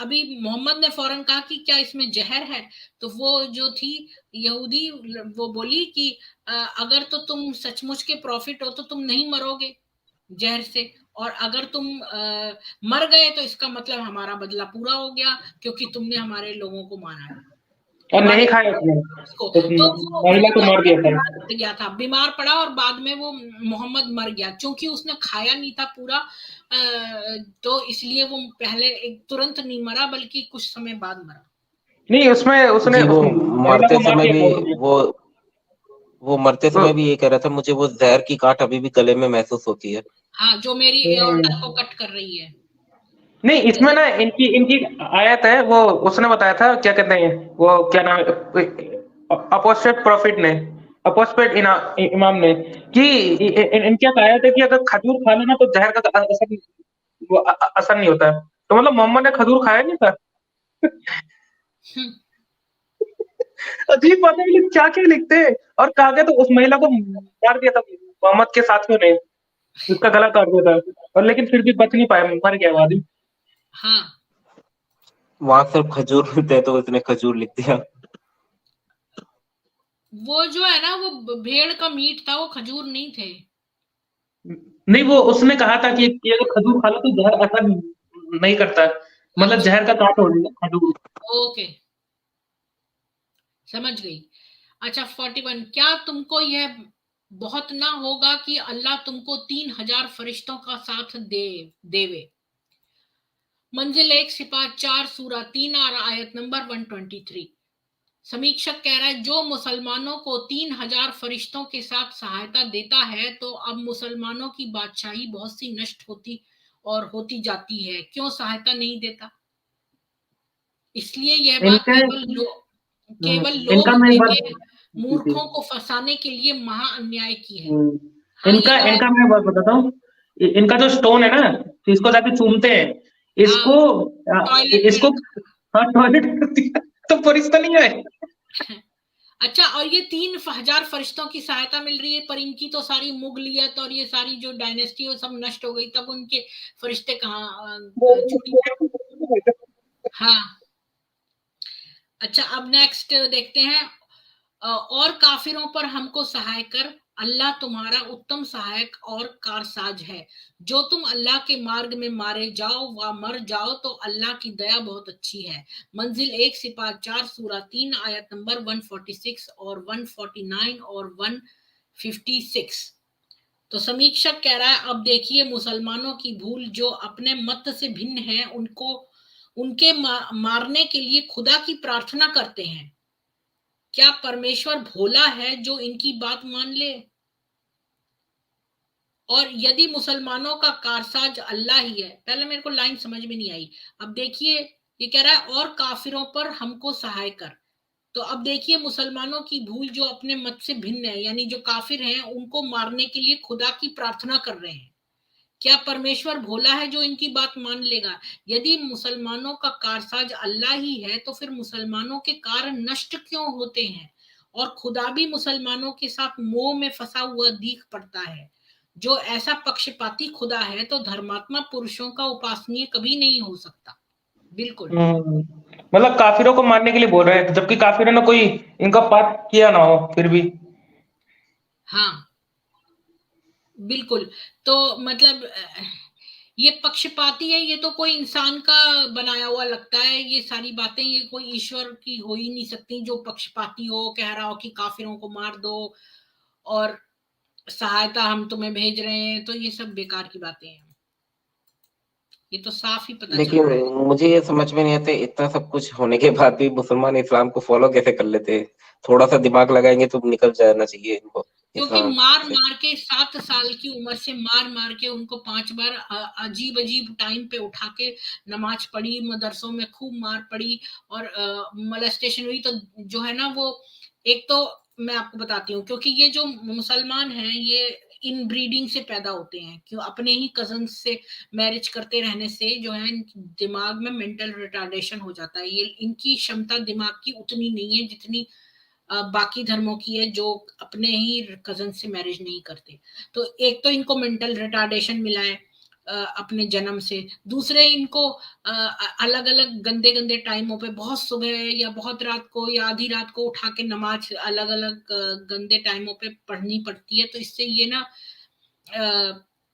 Speaker 1: अभी मोहम्मद ने फौरन कहा कि क्या इसमें जहर है, तो वो जो थी यहूदी, वो बोली कि अगर तो तुम सचमुच के प्रॉफिट हो तो तुम नहीं मरोगे जहर से, और अगर तुम मर गए तो इसका मतलब हमारा बदला पूरा हो गया, क्योंकि तुमने हमारे लोगों को मारा है,
Speaker 3: और
Speaker 1: हमारे
Speaker 3: नहीं खाया उसने,
Speaker 1: को।
Speaker 3: तो
Speaker 1: तो
Speaker 3: महिला
Speaker 1: वो
Speaker 3: को
Speaker 1: बाद
Speaker 3: मार
Speaker 1: में
Speaker 3: दिया था।
Speaker 1: बीमार पड़ गया था, बीमार पड़ा, और बाद में वो मोहम्मद मर गया, क्योंकि उसने खाया नहीं था पूरा। तो इसलिए वो पहले तुरंत नहीं मरा, बल्कि कुछ समय बाद मरा।
Speaker 3: नहीं, उसमें उसने
Speaker 4: जी, वो
Speaker 3: महिला
Speaker 4: मरते
Speaker 3: को मार
Speaker 4: समय
Speaker 3: दिया
Speaker 4: भी
Speaker 3: था उसने।
Speaker 4: वो मरते समय भी ये कह रहा था, मुझे वो जहर की काट अभी भी गले में महसूस होती है।
Speaker 1: हाँ, जो मेरी एओर्टा को कट कर रही है।
Speaker 3: नहीं, इसमें ना इनकी इनकी आयत है, वो उसने बताया था, क्या कहते हैं वो, क्या नाम है, अपोस्टेट प्रॉफिट ने, अपोस्टेट इमाम ने, कि इनकी आयत है कि अगर खजूर खा लेना तो जहर का असर असर नहीं होता है। तो मतलब मोहम्मद ने खजूर खाया नहीं था।
Speaker 1: हम्म,
Speaker 3: अजीब बात है, ये क्या क्या लिखते हैं। और कहा गया तो उस महिला को मार दिया था मोहम्मद के साथियों ने, उसका गला काट दिया था। और लेकिन फिर भी बच नहीं पाया, मर गया वो आदमी।
Speaker 1: हाँ,
Speaker 4: वहां सिर्फ खजूर मिलते हैं तो उसने खजूर लिख दिया।
Speaker 1: वो जो है ना, वो भेड़ का मीट था, वो खजूर नहीं थे।
Speaker 3: नहीं, वो उसने कहा था कि अगर खजूर खा लो तो जहर असर नहीं करता, मतलब
Speaker 1: अच्छा,
Speaker 3: जहर का काट हो खजूर।
Speaker 1: ओके, समझ गई। अच्छा, 41, क्या तुमको यह बहुत ना होगा कि अल्लाह तुमको 3000 फरिश्तों का साथ देवे। मंजिल 1 सिपा 4 सूरा 3 और आयत नंबर 123। समीक्षक कह रहा है, जो मुसलमानों को 3000 फरिश्तों के साथ सहायता देता है, तो अब मुसलमानों की बादशाही बहुत सी नष्ट होती और होती जाती है, क्यों सहायता नहीं देता? इसलिए यह बात
Speaker 3: इनके
Speaker 1: केवल केवल
Speaker 3: इनका
Speaker 1: लोभ
Speaker 3: मैं एक बात
Speaker 1: देके मूर्खों को फंसाने के लिए महा अन्याय की है।
Speaker 3: इनका
Speaker 1: ये तो
Speaker 3: इनका मैं बात बताता हूँ। इनका जो स्टोन है ना, इसको जाके चूमते हैं, इसको
Speaker 1: टॉयलेट में
Speaker 3: इसको टॉयलेट कर दिया तो फरिश्ता नहीं है।
Speaker 1: अच्छा, और ये 3000 फरिश्तों की सहायता मिल रही है, पर इनकी तो सारी मुगलियत और ये सारी जो डायनेस्टी वो सब नष्ट हो गई, तब उनके फरिश्ते कहाँ चुनी। हाँ, अच्छा, अब नेक्स्ट देखते हैं। और काफिरों पर हमको सहाय कर, अल्लाह तुम्हारा उत्तम सहायक और कारसाज है। जो तुम अल्लाह के मार्ग में मारे जाओ व मर जाओ तो अल्लाह की दया बहुत अच्छी है। मंजिल 1 सिपा 4 सूरा 3 आयत नंबर 146 और 149 और 156। तो समीक्षक कह रहा है, अब देखिए मुसलमानों की भूल, जो अपने मत से भिन्न है उनको उनके मारने के लिए खुदा की प्रार्थना करते हैं। क्या परमेश्वर भोला है जो इनकी बात मान ले? और यदि मुसलमानों का कारसाज अल्लाह ही है, पहले मेरे को लाइन समझ में नहीं आई। अब देखिए, ये कह रहा है और काफिरों पर हमको सहाय कर। तो अब देखिए मुसलमानों की भूल, जो अपने मत से भिन्न है, यानी जो काफिर हैं, उनको मारने के लिए खुदा की प्रार्थना कर रहे हैं। क्या परमेश्वर भोला है जो इनकी बात मान लेगा? यदि मुसलमानों का कारसाज अल्लाह ही है तो फिर मुसलमानों के कार्य नष्ट क्यों होते हैं? और खुदा भी मुसलमानों के साथ मोह में फंसा हुआ दिख पड़ता है। जो ऐसा पक्षपाती खुदा है तो धर्मात्मा पुरुषों का उपासनीय कभी नहीं हो सकता। बिल्कुल।
Speaker 3: मतलब काफिरों को मारने के लिए बोल रहे हैं, जबकि काफिरों ने कोई इनका पाप किया ना हो फिर भी।
Speaker 1: हाँ, बिल्कुल। तो मतलब ये पक्षपाती है, ये तो कोई इंसान का बनाया हुआ लगता है ये सारी बातें। ये कोई ईश्वर की हो ही नहीं सकती जो पक्षपाती हो, कह रहा हो कि काफिरों को मार दो और सहायता हम तुम्हें भेज रहे हैं। तो ये सब बेकार की बातें हैं, ये तो साफ ही पता चल
Speaker 4: लेकिन
Speaker 1: रहा है।
Speaker 4: मुझे ये समझ में नहीं आता, इतना सब कुछ होने के बाद भी मुसलमान इस्लाम को फॉलो कैसे कर लेते हैं? थोड़ा सा दिमाग लगाएंगे तो निकल जाना चाहिए इनको
Speaker 1: क्योंकि
Speaker 4: इस्लाम
Speaker 1: मार
Speaker 4: से।
Speaker 1: मार के 7 साल की उम्र से मार मार के उनको 5 बार अजीब अजीब टाइम पे उठा के नमाज पढ़ी, मदरसों में खूब मार पड़ी और मोलेस्टेशन हुई। तो जो है ना वो, एक तो मैं आपको बताती हूँ, क्योंकि ये जो मुसलमान हैं ये इन ब्रीडिंग से पैदा होते हैं, क्यों अपने ही कजन से मैरिज करते रहने से जो है दिमाग में मेंटल रिटार्डेशन हो जाता है। ये इनकी क्षमता दिमाग की उतनी नहीं है जितनी बाकी धर्मों की है, जो अपने ही कजन से मैरिज नहीं करते। तो एक तो इनको मेंटल रिटार्डेशन मिला है अपने जन्म से। दूसरे इनको अलग अलग गंदे गंदे टाइमों पे, बहुत सुबह या बहुत रात को या आधी रात को उठा के नमाज अलग अलग गंदे टाइमों पे पढ़नी पड़ती है। तो इससे ये ना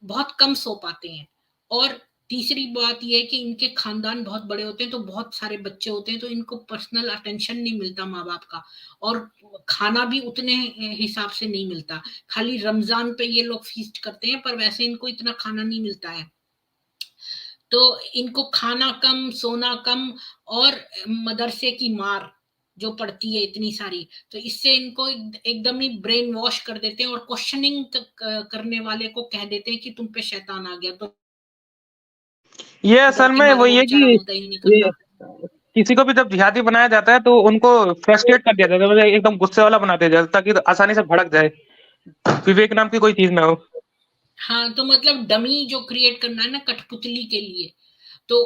Speaker 1: बहुत कम सो पाते हैं। और तीसरी बात यह है कि इनके खानदान बहुत बड़े होते हैं, तो बहुत सारे बच्चे होते हैं, तो इनको पर्सनल अटेंशन नहीं मिलता माँ बाप का, और खाना भी उतने हिसाब से नहीं मिलता। खाली रमजान पे ये लोग फीस्ट करते हैं, पर वैसे इनको इतना खाना नहीं मिलता है। तो इनको खाना कम, सोना कम, और मदरसे की मार जो पड़ती है इतनी सारी, तो इससे इनको एकदम ही ब्रेन वॉश कर देते हैं, और क्वेश्चनिंग करने वाले को कह देते हैं कि तुम पे शैतान आ गया। तो
Speaker 3: ये
Speaker 1: डर
Speaker 3: असल
Speaker 1: के
Speaker 3: में
Speaker 1: मारे वो
Speaker 3: वही है
Speaker 1: बेचारा
Speaker 3: कि
Speaker 1: बोलता ही नहीं निकलता।
Speaker 3: किसी को भी जब जिहादी बनाया जाता है तो उनको फ्रस्ट्रेट कर दिया जाता है, मतलब एकदम गुस्से वाला बना दिया जाता है ताकि आसानी से भड़क जाए, विवेक नाम की कोई चीज ना हो।
Speaker 1: हाँ, तो मतलब डमी जो क्रिएट करना है ना कठपुतली के लिए, तो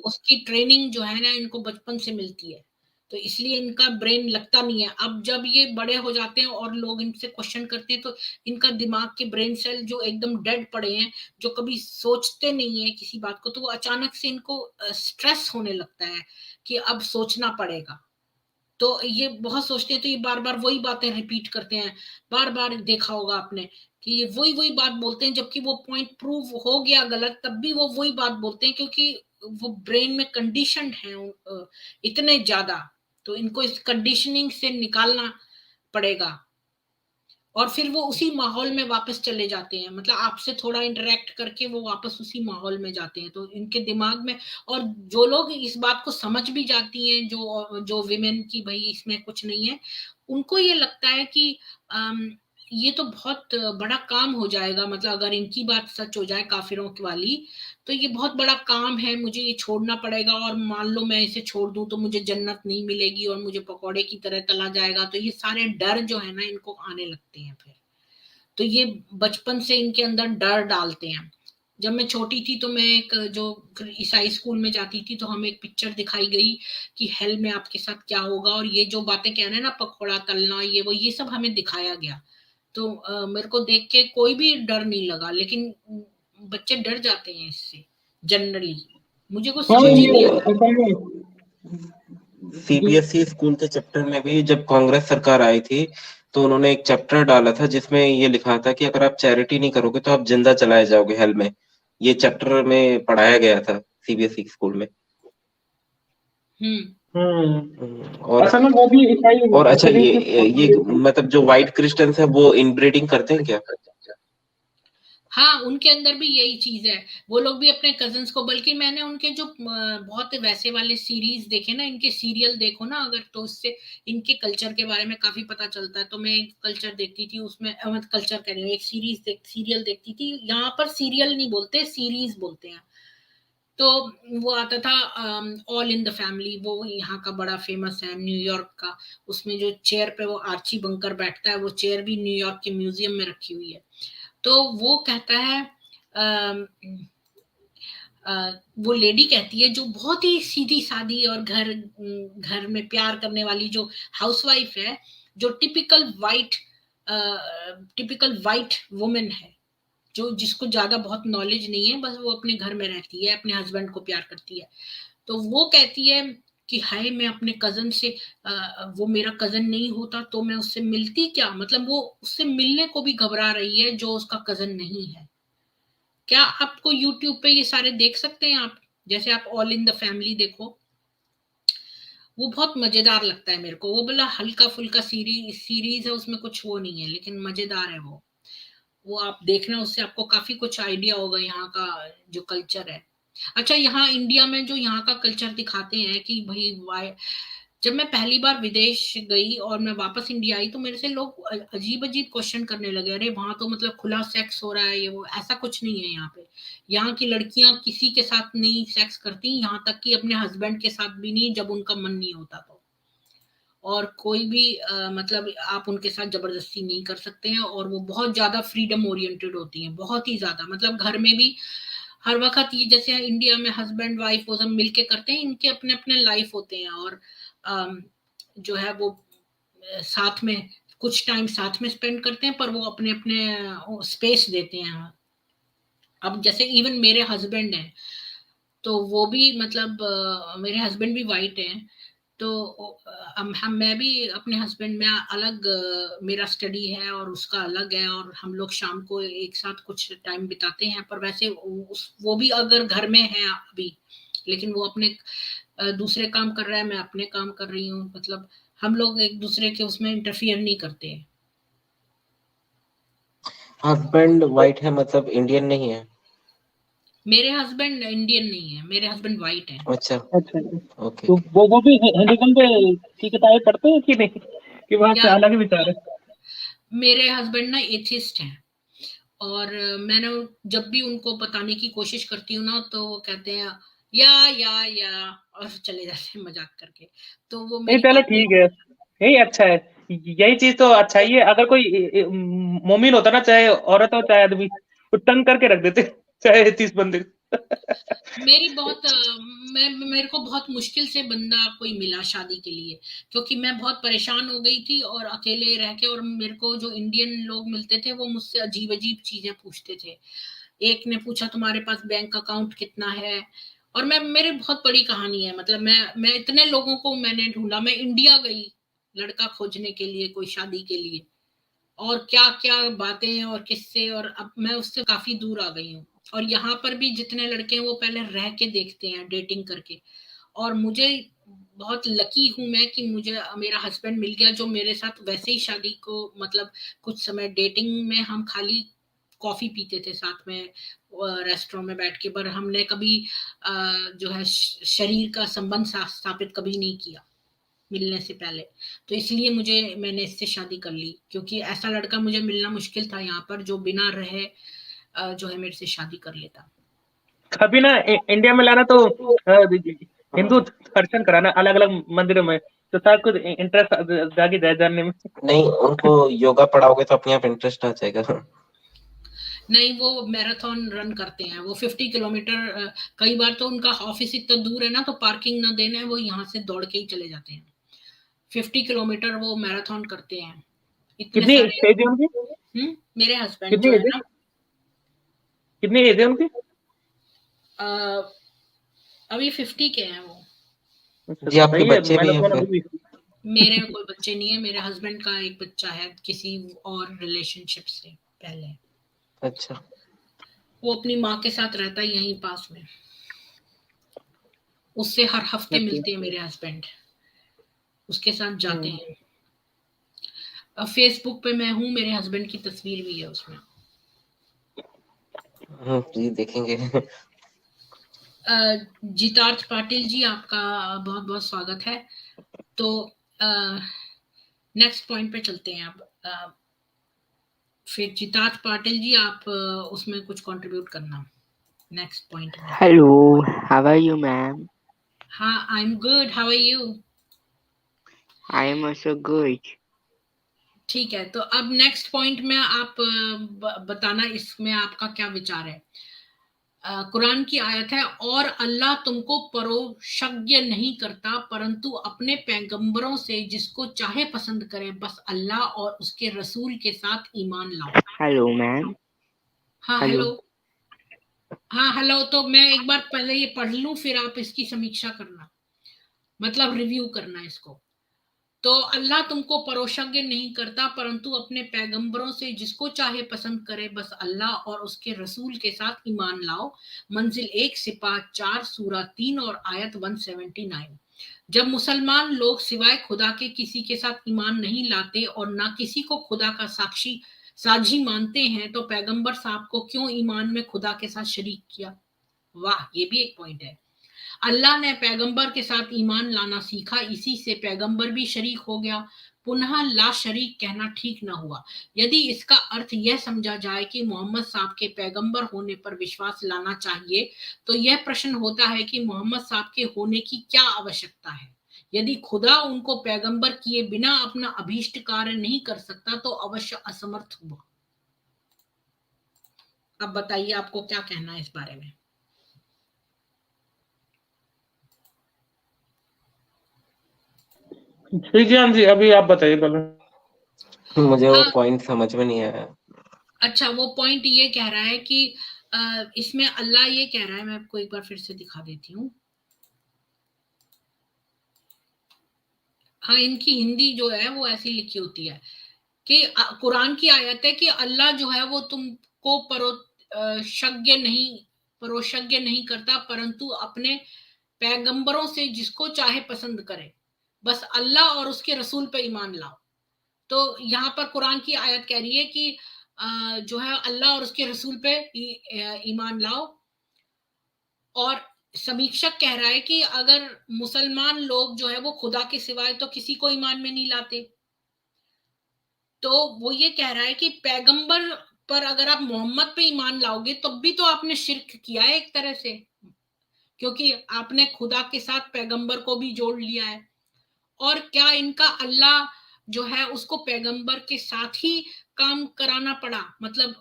Speaker 1: उसकी ट्रेनिंग जो है ना इनको बचपन से मिलती है। तो इसलिए इनका ब्रेन लगता नहीं है। अब जब ये बड़े हो जाते हैं और लोग इनसे क्वेश्चन करते हैं, तो इनका दिमाग के ब्रेन सेल जो एकदम डेड पड़े हैं, जो कभी सोचते नहीं है किसी बात को, तो वो अचानक से इनको स्ट्रेस होने लगता है कि अब सोचना पड़ेगा। तो ये बहुत सोचते हैं, तो ये बार बार वही बातें रिपीट करते हैं। बार बार देखा होगा आपने कि ये वही वही बात बोलते हैं, जबकि वो पॉइंट प्रूव हो गया गलत, तब भी वो वही बात बोलते हैं, क्योंकि वो ब्रेन में कंडीशनड है इतने ज्यादा। तो इनको इस कंडीशनिंग से निकालना पड़ेगा, और फिर वो उसी माहौल में वापस चले जाते हैं। मतलब आपसे थोड़ा इंटरेक्ट करके वो वापस उसी माहौल में जाते हैं। तो इनके दिमाग में, और जो लोग इस बात को समझ भी जाती हैं, जो विमेन की भाई इसमें कुछ नहीं है, उनको ये लगता है कि ये तो बहुत बड़ा काम हो जाएगा, मतलब अगर इनकी बात सच हो जाए काफिरों की वाली, तो ये बहुत बड़ा काम है, मुझे ये छोड़ना पड़ेगा, और मान लो मैं इसे छोड़ दूं तो मुझे जन्नत नहीं मिलेगी और मुझे पकौड़े की तरह तला जाएगा। तो ये सारे डर जो है ना इनको आने लगते हैं फिर। तो ये बचपन से इनके अंदर डर डालते हैं। जब मैं छोटी थी तो मैं एक जो ईसाई स्कूल में जाती थी, तो हमें एक पिक्चर दिखाई गई कि हेल में आपके साथ क्या होगा, और ये जो बातें कह रहे हैं ना, पकौड़ा तलना, ये वो, ये सब हमें दिखाया गया। तो मेरे को देख के कोई भी डर नहीं लगा, लेकिन बच्चे डर जाते हैं इससे जनरली। मुझे कुछ
Speaker 3: हाँ,
Speaker 1: समझ ही
Speaker 3: ये
Speaker 1: नहीं आता।
Speaker 3: असल में
Speaker 4: सीबीएसई स्कूल के चैप्टर में भी जब कांग्रेस सरकार आई थी तो उन्होंने एक चैप्टर डाला था जिसमें ये लिखा था कि अगर आप चैरिटी नहीं करोगे तो आप जिंदा चलाए जाओगे हेल में। ये चैप्टर में पढ़ाया गया था सीबीएसई स्कूल में।
Speaker 1: हम्म।
Speaker 4: और
Speaker 3: असल में वो भी ईसाई
Speaker 4: और अच्छा, ये
Speaker 3: फिलिप
Speaker 4: मतलब जो व्हाइट क्रिश्चियंस है वो इनब्रीडिंग करते हैं क्या?
Speaker 1: हाँ, उनके अंदर भी यही चीज है। वो लोग भी अपने कजन्स को, बल्कि मैंने उनके जो बहुत वैसे वाले सीरीज देखे ना, इनके सीरियल देखो ना अगर, तो उससे इनके कल्चर के बारे में काफी पता चलता है। तो मैं एक कल्चर देखती थी उसमें, कल्चर कह रही हूँ, एक सीरियल देखती थी। यहाँ पर सीरियल नहीं बोलते, सीरीज बोलते हैं। तो वो आता था ऑल इन द फैमिली, वो यहाँ का बड़ा फेमस है न्यूयॉर्क का। उसमें जो चेयर पे वो आर्ची बंकर बैठता है, वो चेयर भी न्यूयॉर्क के म्यूजियम में रखी हुई है। तो वो कहता है, अम, वो लेडी कहती है, जो बहुत ही सीधी सादी और घर में प्यार करने वाली जो हाउसवाइफ है, जो टिपिकल वाइट वुमेन है, जो जिसको ज्यादा बहुत नॉलेज नहीं है, बस वो अपने घर में रहती है, अपने हस्बैंड को प्यार करती है। तो वो कहती है कि हाय, मैं अपने कजन से, वो मेरा कजन नहीं होता तो मैं उससे मिलती क्या, मतलब वो उससे मिलने को भी घबरा रही है जो उसका कजन नहीं है। क्या आपको यूट्यूब पे ये सारे देख सकते हैं आप, जैसे आप ऑल इन द फैमिली देखो, वो बहुत मजेदार लगता है मेरे को। वो बोला हल्का फुल्का सीरीज है, उसमें कुछ वो नहीं है, लेकिन मजेदार है वो आप देखना, उससे आपको काफी कुछ आइडिया होगा यहाँ का जो कल्चर है। अच्छा, यहाँ इंडिया में जो यहाँ का कल्चर दिखाते हैं कि भाई, जब मैं पहली बार विदेश गई और मैं वापस इंडिया आई, तो मेरे से लोग अजीब अजीब क्वेश्चन करने लगे, अरे वहां तो मतलब खुला सेक्स हो रहा है, ये वो। ऐसा कुछ नहीं है यहाँ पे। यहाँ की लड़कियां किसी के साथ नहीं सेक्स करती, यहाँ तक कि अपने हस्बैंड के साथ भी नहीं, जब उनका मन नहीं होता तो। और कोई भी मतलब आप उनके साथ जबरदस्ती नहीं कर सकते हैं, और वो बहुत ज्यादा फ्रीडम ओरिएंटेड होती हैं, बहुत ही ज्यादा। मतलब घर में भी हर वक्त ये, जैसे इंडिया में हस्बैंड वाइफ वो सब मिलके करते हैं, इनके अपने अपने लाइफ होते हैं, और जो है वो साथ में कुछ टाइम साथ में स्पेंड करते हैं, पर वो अपने अपने स्पेस देते हैं। अब जैसे इवन मेरे हस्बैंड हैं, तो वो भी मतलब मेरे हस्बैंड भी वाइट हैं। तो हम मैं भी अपने हस्बैंड में अलग, मेरा स्टडी है और उसका अलग है, और हम लोग शाम को एक साथ कुछ टाइम बिताते हैं। पर वैसे वो भी अगर घर में है अभी, लेकिन वो अपने दूसरे काम कर रहा है, मैं अपने काम कर रही हूँ, मतलब हम लोग एक दूसरे के उसमें इंटरफियर नहीं करते हैं।
Speaker 4: हस्बैंड वाइट है मतलब इंडियन नहीं है?
Speaker 1: मेरे हस्बैंड इंडियन नहीं है, मेरे हस्बैंड वाइट है।
Speaker 4: अच्छा।
Speaker 3: अच्छा,
Speaker 4: ओके
Speaker 3: तो
Speaker 4: ओके।
Speaker 3: वो भी हिंदुइज्म पे की किताबें पढ़ते हैं कि नहीं, कि वहां
Speaker 1: या
Speaker 3: से अलग ही विचार है?
Speaker 1: मेरे हस्बैंड ना एथिस्ट हैं, और मैंने जब भी उनको बताने की कोशिश करती हूँ ना, तो वो कहते हैं या और चले जाते हैं मजाक करके। तो वो
Speaker 3: नहीं,
Speaker 1: मेरी
Speaker 3: चलो
Speaker 1: बात
Speaker 3: ठीक है, यही अच्छा है। यही चीज तो अच्छा ही है। अगर कोई मोमिन होता ना, चाहे औरत हो चाहे आदमी, वो तंग करके रख देते चाहे 30 बंदे।
Speaker 1: मेरी बहुत मेरे को बहुत मुश्किल से बंदा कोई मिला शादी के लिए, क्योंकि मैं बहुत परेशान हो गई थी और अकेले रह के, और मेरे को जो इंडियन लोग मिलते थे वो मुझसे अजीब अजीब चीजें पूछते थे। एक ने पूछा तुम्हारे पास बैंक अकाउंट कितना है, और मेरे बहुत बड़ी कहानी है, मतलब मैं इतने लोगों को मैंने ढूंढा, मैं इंडिया गई लड़का खोजने के लिए, कोई शादी के लिए, और क्या क्या बातें और किस्से, और अब मैं उससे काफी दूर आ गई हूँ। और यहाँ पर भी जितने लड़के हैं वो पहले रह के देखते हैं डेटिंग करके। और मुझे बहुत लकी हूं मैं कि मुझे मेरा हस्बैंड मिल गया, जो मेरे साथ वैसे ही शादी को, मतलब कुछ समय डेटिंग में हम खाली कॉफी पीते थे साथ में रेस्टोरेंट में बैठ के, पर हमने कभी जो है शरीर का संबंध स्थापित कभी नहीं किया। मिलने से पहले, तो इसलिए मैंने इससे शादी कर ली, क्योंकि ऐसा लड़का मुझे मिलना मुश्किल था यहाँ पर जो बिना रहे जो है मेरे से शादी कर लेता।
Speaker 3: अभी ना इंडिया में लाना तो हिंदू दर्शन कराना अलग अलग मंदिरों में, तो साथ कुछ इंटरेस्ट जागी जाए जानने में।
Speaker 4: नहीं, उनको योगा पढ़ाओगे तो अपने आप इंटरेस्ट आ जाएगा।
Speaker 1: नहीं, वो मैराथन रन करते हैं, वो 50 किलोमीटर, कई बार तो उनका ऑफिस इतना दूर है ना, तो पार्किंग ना देने वो यहाँ से दौड़ के ही चले जाते हैं। 50 किलोमीटर वो मैराथन करते हैं, इतने
Speaker 3: कितनी
Speaker 1: सारे।
Speaker 3: एज है उनकी?
Speaker 1: मेरे हस्बैंड
Speaker 3: कितनी
Speaker 1: जो है
Speaker 3: एज है?
Speaker 1: ना,
Speaker 3: कितनी एज है उनकी?
Speaker 1: अभी 50 के हैं वो।
Speaker 4: जी, आपके
Speaker 3: सही है,
Speaker 4: बच्चे भी हैं
Speaker 3: मैराथन
Speaker 4: फिर?
Speaker 3: अभी भी।
Speaker 1: मेरे कोई बच्चे नहीं है, मेरे हस्बैंड का एक बच्चा है किसी और रिलेशनशिप से पहले।
Speaker 4: अच्छा।
Speaker 1: वो अपनी माँ के साथ रहता है यहीं पास में, उससे हर हफ्ते मिलते हैं मेरे हस्बैंड, उसके साथ जाते हैं। फेसबुक पे मैं हूँ, मेरे हस्बैंड की तस्वीर भी है उसमें।
Speaker 4: जी देखेंगे।
Speaker 1: जितार्थ पाटिल जी, आपका बहुत बहुत स्वागत है। तो नेक्स्ट पॉइंट पे चलते हैं अब। फिर जितार्थ पाटिल जी, आप उसमें कुछ कंट्रीब्यूट करना नेक्स्ट पॉइंट में।
Speaker 5: Hello, how are you, ma'am?
Speaker 1: हाँ, I am good, how are you?
Speaker 5: I am also good.
Speaker 1: ठीक है, तो अब नेक्स्ट पॉइंट में आप बताना इसमें आपका क्या विचार है। कुरान की आयत है, और अल्लाह तुमको परोक्षज्ञ नहीं करता परंतु अपने पैगंबरों से जिसको चाहे पसंद करे, बस अल्लाह और उसके रसूल के साथ ईमान लाओ।
Speaker 5: Hello, ma'am.
Speaker 1: हाँ
Speaker 5: Hello.
Speaker 1: हेलो। हाँ हेलो, तो मैं एक बार पहले ये पढ़ लूं, फिर आप इसकी समीक्षा करना, मतलब रिव्यू करना इसको। तो अल्लाह तुमको परोक्षज्ञ नहीं करता परंतु अपने पैगंबरों से जिसको चाहे पसंद करे, बस अल्लाह और उसके रसूल के साथ ईमान लाओ। मंजिल 1 सिपाह 4 सूरा 3 और आयत 179। जब मुसलमान लोग सिवाय खुदा के किसी के साथ ईमान नहीं लाते और ना किसी को खुदा का साझी मानते हैं, तो पैगंबर साहब को क्यों ईमान में खुदा के साथ शरीक किया? वाह, ये भी एक पॉइंट है। अल्लाह ने पैगंबर के साथ ईमान लाना सीखा, इसी से पैगंबर भी शरीक हो गया। पुनः ला शरीक कहना ठीक न हुआ। यदि इसका अर्थ यह समझा जाए कि मोहम्मद साहब के पैगंबर होने पर विश्वास लाना चाहिए, तो यह प्रश्न होता है कि मोहम्मद साहब के होने की क्या आवश्यकता है। यदि खुदा उनको पैगंबर किए बिना अपना अभीष्ट कार्य नहीं कर सकता, तो अवश्य असमर्थ हुआ। अब बताइए आपको क्या कहना है इस बारे में।
Speaker 3: ठीक है जी, अभी आप बताइए पहले।
Speaker 4: मुझे वो पॉइंट समझ में नहीं आया।
Speaker 1: अच्छा, वो पॉइंट ये कह रहा है कि इसमें अल्लाह ये कह रहा है, मैं आपको एक बार फिर से दिखा देती हूँ। हाँ, इनकी हिंदी जो है वो ऐसी लिखी होती है कि कुरान की आयत है कि अल्लाह जो है वो तुमको परोक्षज्ञ नहीं करता परंतु अपने पैगंबरों से जिसको चाहे पसंद करे, बस अल्लाह और उसके रसूल पे ईमान लाओ। तो यहाँ पर कुरान की आयत कह रही है कि जो है अल्लाह और उसके रसूल पे ईमान लाओ। और समीक्षक कह रहा है कि अगर मुसलमान लोग जो है वो खुदा के सिवाय तो किसी को ईमान में नहीं लाते, तो वो ये कह रहा है कि पैगंबर पर अगर आप मोहम्मद पे ईमान लाओगे तब भी तो आपने शिर्क किया है एक तरह से, क्योंकि आपने खुदा के साथ पैगंबर को भी जोड़ लिया है। और क्या इनका अल्लाह जो है उसको पैगंबर के साथ ही काम कराना पड़ा, मतलब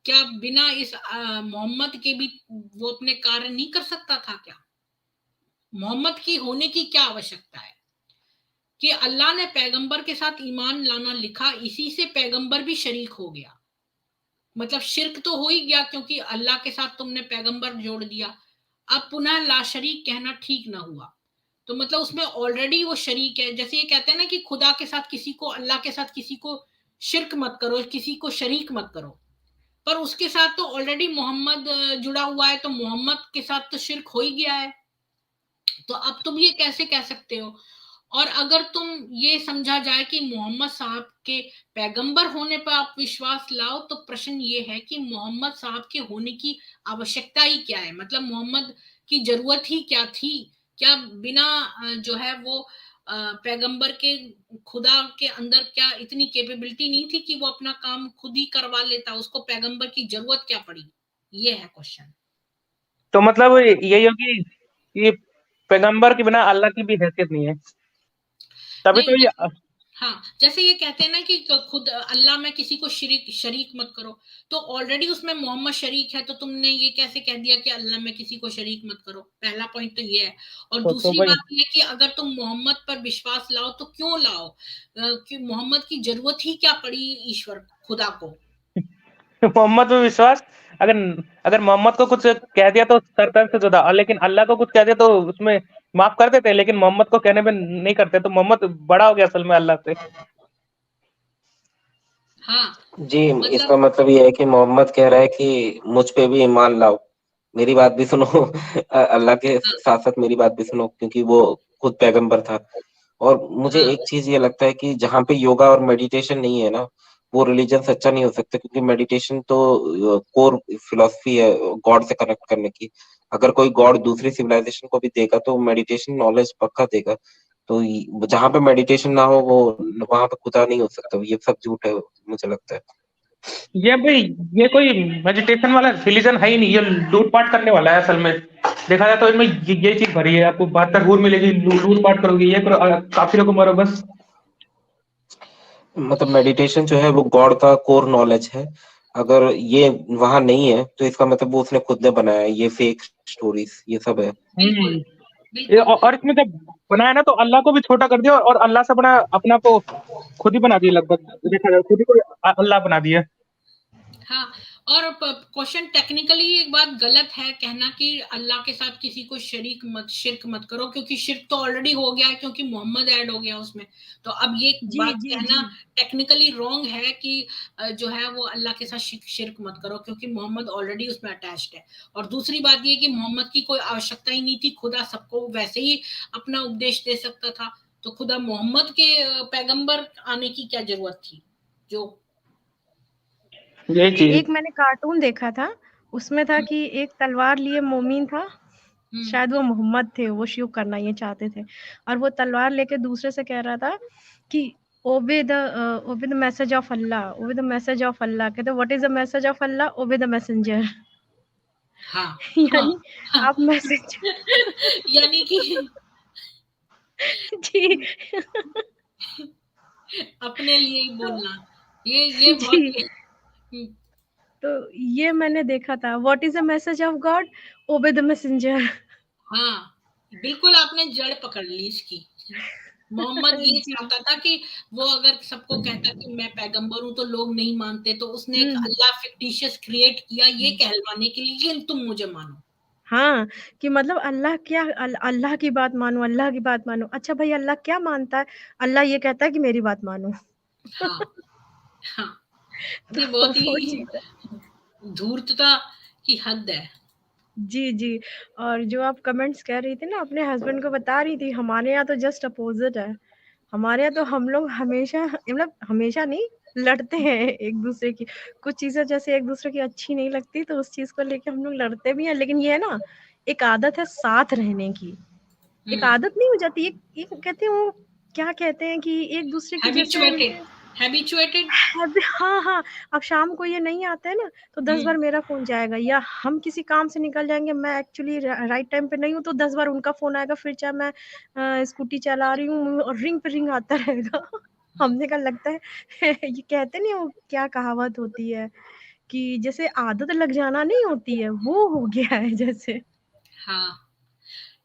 Speaker 1: क्या बिना इस मोहम्मद के भी वो अपने कार्य नहीं कर सकता था? क्या मोहम्मद की होने की क्या आवश्यकता है कि अल्लाह ने पैगंबर के साथ ईमान लाना लिखा, इसी से पैगंबर भी शरीक हो गया। मतलब शिर्क तो हो ही गया क्योंकि अल्लाह के साथ तुमने पैगंबर जोड़ दिया। अब पुनः ला शरीक कहना ठीक ना हुआ, तो मतलब उसमें ऑलरेडी वो शरीक है। जैसे ये कहते हैं ना कि खुदा के साथ किसी को, अल्लाह के साथ किसी को शिर्क मत करो, किसी को शरीक मत करो, पर उसके साथ तो ऑलरेडी मोहम्मद जुड़ा हुआ है, तो मोहम्मद के साथ तो शिर्क हो ही गया है। तो अब तुम ये कैसे कह सकते हो? और अगर तुम ये समझा जाए कि मोहम्मद साहब के पैगंबर होने पर आप विश्वास लाओ, तो प्रश्न ये है कि मोहम्मद साहब के होने की आवश्यकता ही क्या है, मतलब मोहम्मद की जरूरत ही क्या थी? क्या बिना जो है वो पैगंबर के खुदा के अंदर क्या इतनी कैपेबिलिटी नहीं थी कि वो अपना काम खुद ही करवा लेता? उसको पैगंबर की जरूरत क्या पड़ी? ये है क्वेश्चन।
Speaker 3: तो मतलब यही होगी कि पैगंबर के बिना अल्लाह की भी हैसियत नहीं है, तभी
Speaker 1: नहीं,
Speaker 3: तो ये
Speaker 1: हाँ, जैसे ये कहते हैं ना कि खुद अल्लाह में किसी को शरीक मत करो, तो ऑलरेडी उसमें मोहम्मद शरीक है, तो तुमने ये कैसे कह दिया कि अल्लाह में किसी को शरीक मत करो? पहला पॉइंट तो ये है। और
Speaker 3: तो
Speaker 1: दूसरी
Speaker 3: भाई
Speaker 1: बात ये कि अगर तुम मोहम्मद पर विश्वास लाओ तो क्यों लाओ? कि मोहम्मद की जरूरत ही क्या पड़ी ईश्वर खुदा को?
Speaker 3: मोहम्मद पे विश्वास, अगर अगर मोहम्मद को कुछ कह दिया तो सरतर से जुदा, और लेकिन अल्लाह को कुछ कह दिया तो उसमें माफ कर देते, लेकिन मोहम्मद को कहने पे नहीं करते, तो मोहम्मद बड़ा हो गया असल में अल्लाह से।
Speaker 1: हाँ,
Speaker 4: जी, इसका
Speaker 1: मतलब
Speaker 4: मतलब ये है कि मोहम्मद कह रहा है कि मुझ पे भी ईमान लाओ, मेरी बात भी सुनो। अल्लाह के
Speaker 1: हाँ,
Speaker 4: साथ साथ मेरी बात भी सुनो, क्योंकि वो खुद पैगंबर था। और मुझे
Speaker 1: हाँ,
Speaker 4: एक चीज ये लगता है कि जहाँ पे योगा और मेडिटेशन नहीं है ना, वो रिलीजन सच्चा नहीं हो सकता, क्योंकि मेडिटेशन तो कोर फिलॉसफी है गॉड से कनेक्ट करने की। अगर कोई गॉड दूसरी सिविलाइजेशन को भी देगा तो मेडिटेशन नॉलेज पक्का देगा। तो जहाँ पे मेडिटेशन ना हो वो वहां पे खुदा नहीं हो सकता, ये सब झूठ है मुझे लगता है।
Speaker 3: ये भाई, ये कोई मेडिटेशन वाला रिलीजन है ही नहीं, ये लूटपाट करने वाला है असल में। देखा जाए तो इनमें ये चीज भरी है, आपको 72 हूर मिलेगी, लूटपाट करोगे, ये करो, काफिरों को मारो बस।
Speaker 4: मतलब मेडिटेशन जो है वो गॉड का कोर नॉलेज है। अगर ये वहां नहीं है तो इसका मतलब वो उसने खुद ने बनाया है, ये फेक स्टोरीज ये सब है।
Speaker 1: बिल्कुल,
Speaker 3: ये
Speaker 1: बिल्कुल।
Speaker 3: और इसमें जब बनाया ना तो अल्लाह को भी छोटा कर दिया, और अल्लाह से बना अपना को खुद ही बना दिया, लगभग देखा जाए खुद ही को अल्लाह बना दिया।
Speaker 1: हाँ, और क्वेश्चन टेक्निकली एक बात गलत है कहना कि अल्लाह के साथ किसी को शिर्क मत करो, क्योंकि शिर्क तो ऑलरेडी हो गया है, क्योंकि मोहम्मद ऐड हो गया उसमें। तो अब ये
Speaker 2: जी
Speaker 1: बात
Speaker 2: जी
Speaker 1: कहना
Speaker 2: जी
Speaker 1: टेक्निकली रॉन्ग है कि जो है वो अल्लाह के साथ शिर्क मत करो, क्योंकि मोहम्मद ऑलरेडी उसमें अटैच्ड है। और दूसरी बात ये कि मोहम्मद की कोई आवश्यकता ही नहीं थी, खुदा सबको वैसे ही अपना उपदेश दे सकता था। तो खुदा मोहम्मद के पैगंबर आने की क्या जरूरत थी? जो
Speaker 3: यही चीज।
Speaker 2: एक मैंने कार्टून देखा था, उसमें था कि एक तलवार लिए मोमिन था, शायद वो मोहम्मद थे, वो शिव करना ये चाहते थे, और वो तलवार लेके दूसरे से कह रहा था कि obey the message of Allah, obey the message of अल्लाह। कहते what is the message of Allah? Obey the messenger.
Speaker 1: हाँ, हाँ,
Speaker 2: यानी
Speaker 1: हाँ।
Speaker 2: आप मैसेज
Speaker 1: यानी कि
Speaker 2: जी
Speaker 1: अपने लिए ही बोलना, ये
Speaker 2: जी,
Speaker 1: बहुत
Speaker 2: तो ये मैंने देखा था, what is the message of God? Obey the messenger.
Speaker 1: हाँ, बिल्कुल आपने जड़ पकड़ ली इसकी। मोहम्मद ये
Speaker 2: जी
Speaker 1: चाहता था कि वो अगर सबको कहता कि मैं पैगंबर हूँ तो लोग नहीं मानते, तो उसने एक
Speaker 2: हम्म
Speaker 1: अल्लाह फिक्टिशियस क्रिएट किया ये कहलवाने के लिए कि तुम मुझे मानो।
Speaker 2: हाँ, कि मतलब अल्लाह क्या, अल्लाह की बात मानो, अल्लाह की बात मानो। अच्छा भाई, अल्लाह क्या मानता है? अल्लाह ये कहता है कि मेरी बात मानो।
Speaker 1: हाँ, हाँ, ये
Speaker 2: तो
Speaker 1: बहुत
Speaker 2: वो
Speaker 1: ही
Speaker 2: चीज़ है।
Speaker 1: धूर्तता की हद है।
Speaker 2: जी, जी। और जो आप कमेंट्स कह रही थी ना, अपने हस्बैंड को बता रही थी, हमारे यहाँ तो जस्ट अपोज़िट है। हमारे यहाँ तो हम लोग हमेशा, मतलब हमेशा नहीं, लड़ते हैं एक-दूसरे की। कुछ चीज़ें जैसे एक-दूसरे की अच्छी नहीं लगती तो उस चीज़ को लेके हम लोग लड़ते भी हैं, लेकिन ये है ना, एक आदत है साथ रहने की। एक आदत नहीं हो जाती, एक कहते हैं वो, क्या कहते हैं कि एक-दूसरे की जैसे
Speaker 1: हैबिचुएटेड, हैबिचुएटेड।
Speaker 2: हाँ, हाँ। अब शाम को ये नहीं आते हैं ना, तो 10 बार मेरा फ़ोन जाएगा, या हम किसी काम से निकल जाएँगे, मैं एक्चुअली राइट टाइम पे नहीं हूँ, तो 10 बार उनका फ़ोन आएगा, फिर चाहे मैं स्कूटी चला रही हूँ और रिंग पे रिंग आता रहेगा। हमने कहा लगता है ये कहते नहीं, वो क्या कहावत होती है कि जैसे आदत लग जाना नहीं होती है, वो हो गया है जैसे।
Speaker 1: हाँ,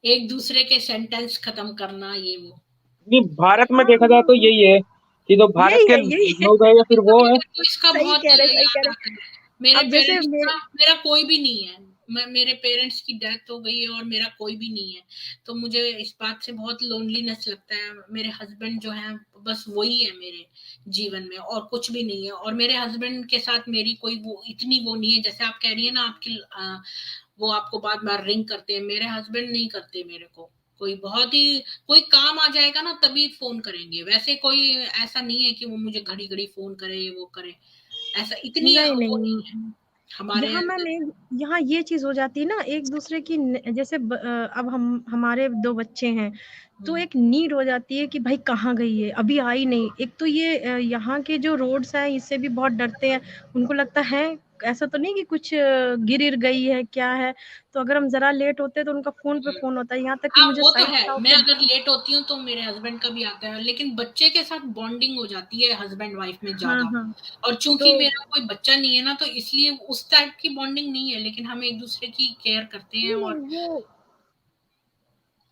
Speaker 1: एक दूसरे के सेंटेंस खत्म करना, ये वो।
Speaker 3: नहीं, भारत में
Speaker 2: हाँ,
Speaker 3: देखा जाए
Speaker 2: हाँ,
Speaker 3: तो
Speaker 2: हाँ।
Speaker 3: यही है कि जो भारत के
Speaker 2: यही है।
Speaker 3: लोग हैं या फिर वो
Speaker 1: कभी
Speaker 3: है।
Speaker 1: कभी तो इसका
Speaker 2: सही
Speaker 1: बहुत
Speaker 2: कह रहे, सही कह
Speaker 1: याद आता
Speaker 2: रहे।
Speaker 1: है। मेरे
Speaker 2: अब जैसे
Speaker 1: पेरेंट्स
Speaker 2: मेरे
Speaker 1: का, मेरा कोई भी नहीं है। मेरे पेरेंट्स की डेथ हो गई है और मेरा कोई भी नहीं है, तो मुझे इस बात से बहुत लोनलीनेस लगता है। मेरे हस्बैंड जो है बस वही है मेरे जीवन में, और कुछ भी नहीं है। और मेरे हस्बैंड के साथ मेरी कोई वो इतनी वो नहीं है, जैसे आप कह रही है ना आपकी वो आपको बार बार रिंग करते हैं, मेरे हस्बैंड नहीं करते मेरे को। कोई बहुत ही कोई काम आ जाएगा ना तभी फोन करेंगे, वैसे कोई ऐसा नहीं है कि वो मुझे घड़ी घड़ी फोन करे वो करे, ऐसा इतनी
Speaker 2: नहीं,
Speaker 1: वो नहीं है।
Speaker 2: नहीं।
Speaker 1: हमारे
Speaker 2: यहाँ
Speaker 1: यहाँ
Speaker 2: मैम यहाँ ये चीज हो जाती है ना, एक दूसरे की जैसे अब हमारे 2 बच्चे हैं, तो एक नीड हो जाती है कि भाई कहाँ गई है, अभी आई नहीं। एक तो ये यहाँ के जो रोड्स हैं इससे भी बहुत डरते हैं, उनको लगता है ऐसा तो नहीं कि कुछ गिर गई है क्या है, तो अगर हम जरा लेट होते हैं तो उनका फोन पे फोन होता है, यहाँ तक कि
Speaker 1: हाँ,
Speaker 2: मुझे
Speaker 1: वो तो
Speaker 2: साइड
Speaker 1: है।
Speaker 2: कराओ
Speaker 1: मैं
Speaker 2: तो
Speaker 1: अगर लेट होती हूँ तो मेरे हस्बैंड का भी आता है, लेकिन बच्चे के साथ बॉन्डिंग हो जाती है हस्बैंड वाइफ में
Speaker 2: हाँ
Speaker 1: ज्यादा।
Speaker 2: हाँ
Speaker 1: और चूंकि
Speaker 2: तो
Speaker 1: मेरा कोई बच्चा नहीं है ना, तो इसलिए उस टाइप की बॉन्डिंग नहीं है, लेकिन हम एक दूसरे की केयर करते हैं।
Speaker 2: नहीं
Speaker 1: और
Speaker 2: वो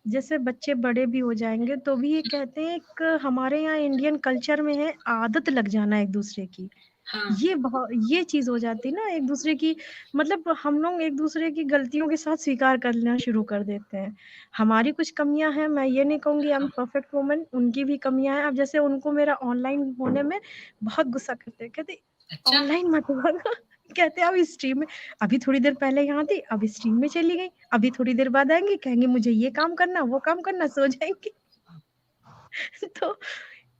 Speaker 2: जैसे बच्चे बड़े भी हो जाएंगे तो भी ये कहते हैं एक हमारे यहाँ इंडियन कल्चर में है आदत लग जाना एक दूसरे की,
Speaker 1: हाँ,
Speaker 2: ये बहुत ये चीज हो जाती है ना एक दूसरे की, मतलब हम लोग एक दूसरे की गलतियों के साथ स्वीकार करना शुरू कर देते हैं। हमारी कुछ कमियां हैं, मैं ये नहीं कहूंगी आई एम परफेक्ट वुमन, उनकी भी कमियां हैं। अब जैसे उनको मेरा ऑनलाइन होने में बहुत गुस्सा करते हैं, कहते
Speaker 1: अच्छा,
Speaker 2: ऑनलाइन मत होगा कहते अब स्ट्रीम में, अभी थोड़ी देर पहले यहाँ थी अब स्ट्रीम में चली गई, अभी थोड़ी देर बाद आएंगे कहेंगे मुझे ये काम करना वो काम करना, सो जाएंगे तो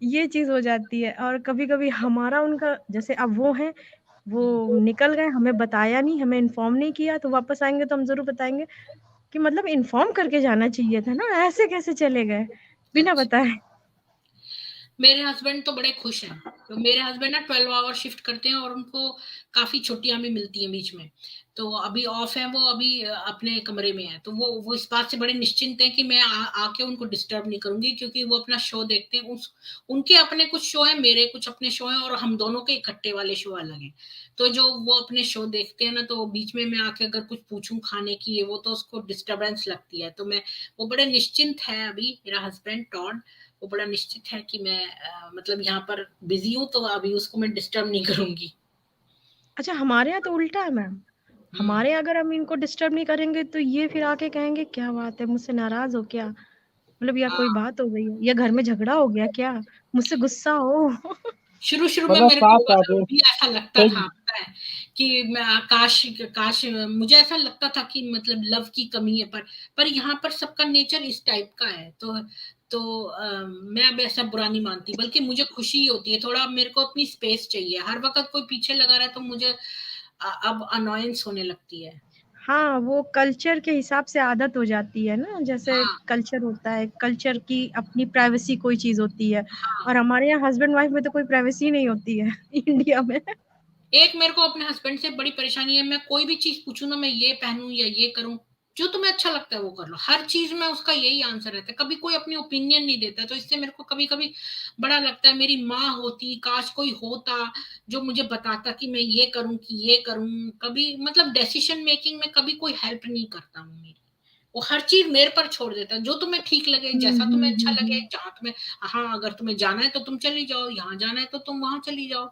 Speaker 2: ये चीज हो जाती है। और कभी कभी हमारा उनका जैसे अब वो है, वो निकल गए, हमें बताया नहीं, हमें इन्फॉर्म नहीं किया, तो वापस आएंगे तो हम जरूर बताएंगे कि मतलब इन्फॉर्म करके जाना चाहिए था ना, ऐसे कैसे चले गए बिना
Speaker 1: अच्छा।
Speaker 2: बताए।
Speaker 1: मेरे हस्बैंड तो बड़े खुश हैं। तो मेरे हस्बैंड ना 12 आवर शिफ्ट करते हैं और उनको काफी छुट्टियां भी मिलती हैं बीच में। तो अभी ऑफ है, वो अभी अपने कमरे में है, तो वो इस बात से बड़े निश्चिंत हैं कि मैं आके उनको डिस्टर्ब नहीं करूंगी, क्योंकि वो अपना शो देखते हैं। उनके अपने कुछ शो है, मेरे कुछ अपने शो हैं, और हम दोनों के इकट्ठे वाले शो अलग हैं। तो जो वो अपने शो देखते हैं ना, तो बीच में मैं आके अगर कुछ पूछूं खाने की ये वो, तो उसको डिस्टर्बेंस लगती है। तो वो बड़े निश्चिंत है अभी, मेरा हस्बैंड टॉड, वो बड़ा निश्चित है कि मैं मतलब यहाँ पर बिजी हूँ, तो अभी उसको मैं डिस्टर्ब नहीं करूंगी।
Speaker 2: अच्छा हमारे यहाँ तो उल्टा है मैम, हमारे यहाँ अगर हम इनको डिस्टर्ब नहीं करेंगे तो ये फिर आके कहेंगे क्या बात है मुझसे नाराज हो क्या, मतलब या कोई
Speaker 1: हाँ,
Speaker 2: बात हो गई है या घर में झगड़ा हो गया क्या, मुझसे गुस्सा हो
Speaker 1: शुरू शुरू में
Speaker 3: मतलब
Speaker 1: मेरे
Speaker 3: साफ
Speaker 1: को
Speaker 3: साफ है।
Speaker 1: भी ऐसा लगता था, पता है, कि मैं काश काश मुझे ऐसा लगता था कि मतलब लव की कमी है, पर यहाँ पर सबका नेचर इस टाइप का है। तो मैं अब ऐसा बुरा नहीं मानती, बल्कि मुझे खुशी होती है। थोड़ा मेरे को अपनी स्पेस चाहिए, हर वक्त कोई पीछे लगा रहा है तो मुझे अब अनोयंस होने लगती है।
Speaker 2: हाँ वो कल्चर के हिसाब से आदत हो जाती है ना, जैसे
Speaker 1: हाँ,
Speaker 2: कल्चर होता है, कल्चर की अपनी प्राइवेसी कोई चीज होती है,
Speaker 1: हाँ।
Speaker 2: और हमारे यहाँ हस्बैंड वाइफ में तो कोई प्राइवेसी नहीं होती है इंडिया में।
Speaker 1: एक मेरे को अपने हस्बैंड से बड़ी परेशानी है, मैं कोई भी चीज पूछूं ना, मैं ये पहनूं या ये करूं, जो तुम्हें अच्छा लगता है वो कर लो, हर चीज में उसका यही आंसर रहता है, कभी कोई अपनी ओपिनियन नहीं देता। तो इससे मेरे को कभी कभी बड़ा लगता है, मेरी माँ होती, काश कोई होता जो मुझे बताता कि मैं ये करूं कि ये करूं। कभी मतलब डिसीजन मेकिंग में कभी कोई हेल्प नहीं करता हूँ मेरी, वो हर चीज मेरे पर छोड़ देता है, जो तुम्हें ठीक लगे, जैसा तुम्हें अच्छा लगे, जहां तुम्हें, हाँ अगर तुम्हें जाना है तो तुम चली जाओ, यहाँ जाना है तो तुम वहां चली जाओ,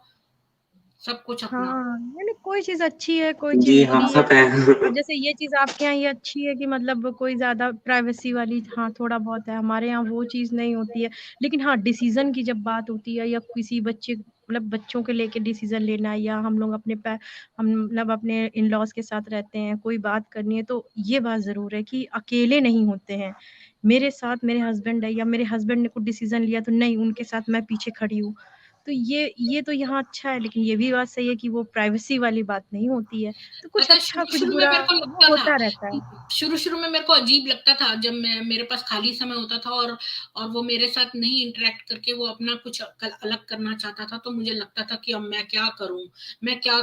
Speaker 1: सब कुछ अपना।
Speaker 2: हाँ यानी कोई चीज अच्छी है कोई चीज
Speaker 4: जी हम
Speaker 2: बुरी है।
Speaker 4: सब हैं।
Speaker 2: अब जैसे ये चीज आपके यहाँ ये अच्छी है कि मतलब कोई ज्यादा प्राइवेसी वाली, हाँ थोड़ा बहुत है, हमारे यहाँ वो चीज नहीं होती है। लेकिन हाँ डिसीजन की जब बात होती है या किसी बच्चे मतलब बच्चों के लेके डिसीजन लेना है, या हम लोग हम मतलब अपने इन लॉज के साथ रहते हैं, कोई बात करनी है, तो ये बात जरूर है कि अकेले नहीं होते हैं, मेरे साथ मेरे हस्बैंड है, या मेरे हस्बैंड ने कुछ डिसीजन लिया तो नहीं उनके साथ मैं पीछे खड़ी हूँ। तो ये तो यहाँ अच्छा है, लेकिन ये भी बात सही है कि वो प्राइवेसी वाली बात नहीं होती है, तो कुछ
Speaker 1: पता है,
Speaker 2: अच्छा
Speaker 1: शुरू
Speaker 2: कुछ
Speaker 1: शुरू में
Speaker 2: बुरा
Speaker 1: मेरे को
Speaker 2: वो
Speaker 1: लगता था,
Speaker 2: होता रहता है।
Speaker 1: शुरू शुरू में मेरे को अजीब लगता था जब मेरे पास खाली समय होता था, और वो मेरे साथ नहीं इंटरेक्ट करके वो अपना कुछ अलग करना चाहता था, तो मुझे लगता था कि अब मैं क्या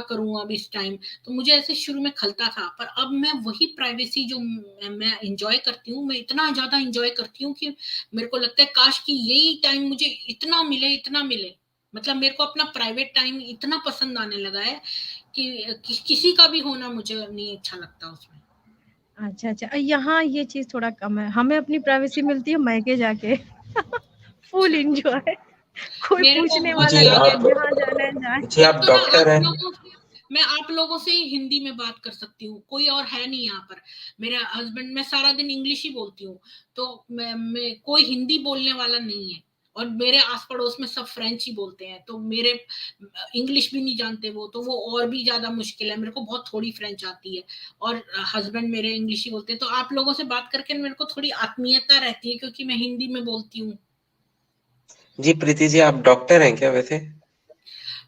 Speaker 1: करूं अब इस टाइम। तो मुझे ऐसे शुरू में खलता था, पर अब मैं वही प्राइवेसी जो मैं इंजॉय करती हूँ, मैं इतना ज्यादा इंजॉय करती हूँ कि मेरे को लगता है काश कि यही टाइम मुझे इतना मिले। मतलब मेरे को अपना प्राइवेट टाइम इतना पसंद आने लगा है कि किसी का भी होना मुझे नहीं अच्छा लगता उसमें।
Speaker 2: अच्छा अच्छा, यहाँ ये चीज थोड़ा कम है, हमें अपनी प्राइवेसी मिलती है मायके जाके फुल
Speaker 1: अच्छा,
Speaker 2: एंजॉय, कोई
Speaker 1: मेरे को
Speaker 2: पूछने
Speaker 1: बहुत
Speaker 2: वाला
Speaker 4: जी
Speaker 1: अलग
Speaker 2: नहीं
Speaker 1: है।
Speaker 2: है, जहाँ जाना है जाए।
Speaker 4: जी
Speaker 1: एक
Speaker 4: आप
Speaker 1: तो ना
Speaker 4: डॉक्टर हैं।
Speaker 1: मैं आप लोगों से ही हिंदी में बात कर सकती हूँ, कोई और है नहीं यहाँ पर। मेरा हस्बैंड, मैं सारा दिन इंग्लिश ही बोलती हूँ, तो मैं कोई हिंदी बोलने वाला नहीं है, और मेरे आस पड़ोस में सब फ्रेंच ही बोलते हैं, तो मेरे इंग्लिश भी नहीं जानते वो, तो वो और भी ज्यादा मुश्किल है, मेरे को बहुत थोड़ी फ्रेंच आती है, और हस्बैंड मेरे इंग्लिश ही बोलते हैं। तो आप लोगों से बात करके मेरे को थोड़ी आत्मीयता रहती है, क्योंकि मैं हिंदी में बोलती हूँ।
Speaker 4: जी प्रीति जी आप डॉक्टर हैं क्या वैसे?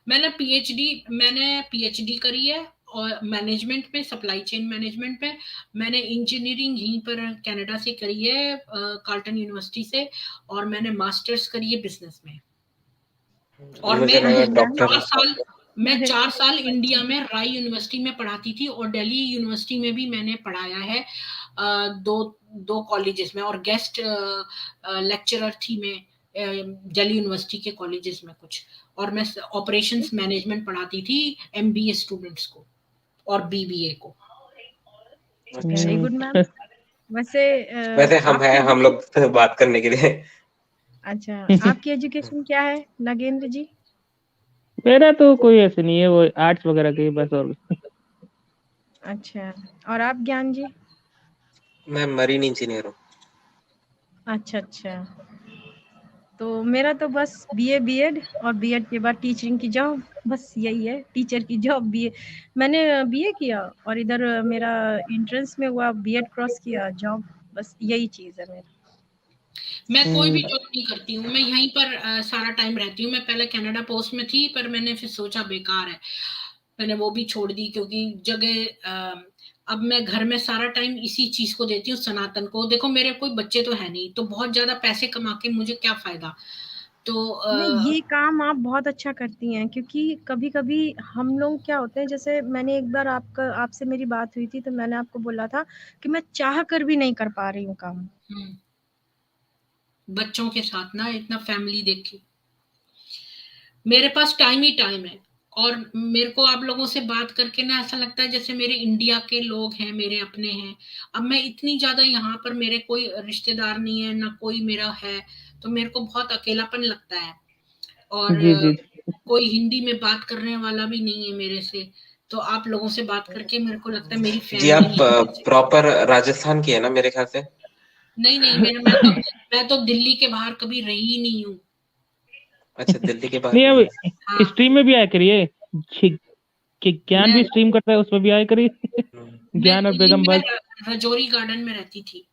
Speaker 1: मैंने पीएचडी करी है, और मैनेजमेंट में, सप्लाई चेन मैनेजमेंट में। मैंने इंजीनियरिंग यहीं पर कनाडा से करी है, कार्ल्टन यूनिवर्सिटी से, और मैंने मास्टर्स करी है बिजनेस में। और
Speaker 4: मुझे लगा डॉक्टर।
Speaker 1: 4 साल इंडिया में राय यूनिवर्सिटी में पढ़ाती थी, और दिल्ली यूनिवर्सिटी में भी मैंने पढ़ाया है, दो कॉलेजेस में, और गेस्ट लेक्चरर थी मैं दिल्ली यूनिवर्सिटी के कॉलेजेस में कुछ। और मैं ऑपरेशंस मैनेजमेंट पढ़ाती थी एमबीए स्टूडेंट्स को और बीबीए को।
Speaker 2: Very good ma'am. वैसे
Speaker 4: वैसे हम हैं, हम लोग से बात करने के लिए।
Speaker 2: अच्छा, आपकी एजुकेशन क्या है नागेंद्र जी?
Speaker 3: मेरा तो कोई ऐसे नहीं है, वो आर्ट्स वगैरह के बस। और
Speaker 2: अच्छा, और आप ज्ञान जी?
Speaker 4: मैं मरीन इंजीनियर हूँ।
Speaker 2: अच्छा अच्छा, तो मेरा तो बस बीए बीएड, और बीएड के बाद टीचिंग की जॉब, बस यही है, टीचर की जॉब। बीए मैंने बीए किया, और इधर मेरा एंट्रेंस में हुआ, बीएड क्रॉस किया, जॉब, बस यही चीज है मेरा।
Speaker 1: मैं कोई भी जॉब नहीं करती हूँ, मैं यहीं पर सारा टाइम रहती हूँ। मैं पहले कनाडा पोस्ट में थी, पर मैंने फिर सोचा बेकार है, मैंने वो भी छोड़ दी, क्योंकि जगह अब मैं घर में सारा टाइम इसी चीज को देती हूँ, सनातन को। देखो मेरे कोई बच्चे तो है नहीं, तो बहुत ज्यादा पैसे कमा के मुझे क्या फायदा। तो
Speaker 2: नहीं, ये काम आप बहुत अच्छा करती हैं, क्योंकि कभी कभी हम लोग क्या होते हैं, जैसे मैंने एक बार आपसे मेरी बात हुई थी, तो मैंने आपको बोला था कि मैं चाह कर भी नहीं कर पा रही हूँ काम।
Speaker 1: बच्चों के साथ ना इतना फैमिली देख के मेरे पास टाइम ही टाइम है। और मेरे को आप लोगों से बात करके ना ऐसा लगता है जैसे मेरे इंडिया के लोग हैं, मेरे अपने हैं। अब मैं इतनी ज्यादा यहाँ पर, मेरे कोई रिश्तेदार नहीं है, ना कोई मेरा है, तो मेरे को बहुत अकेलापन लगता है। और
Speaker 3: जी जी।
Speaker 1: कोई हिंदी में बात करने वाला भी नहीं है मेरे से। तो आप लोगों से बात करके मेरे को लगता है मेरी
Speaker 4: जी, आप
Speaker 1: फैमिली।
Speaker 4: प्रॉपर राजस्थान की है ना मेरे ख्याल से?
Speaker 1: नहीं नहीं, मैं तो दिल्ली के बाहर कभी रही ही नहीं हूँ।
Speaker 4: अच्छा, दिल्ली के बाहर
Speaker 3: नहीं,
Speaker 4: नहीं।
Speaker 3: अब
Speaker 1: हाँ,
Speaker 3: स्ट्रीम में भी आया करिए, कि ज्ञान भी
Speaker 1: मैं
Speaker 3: स्ट्रीम करता है, उसमें भी आया करिए। ज्ञान और
Speaker 1: दिल्ली
Speaker 3: बेगम
Speaker 1: में
Speaker 3: बाज,
Speaker 1: रजौरी गार्डन में रहती थी,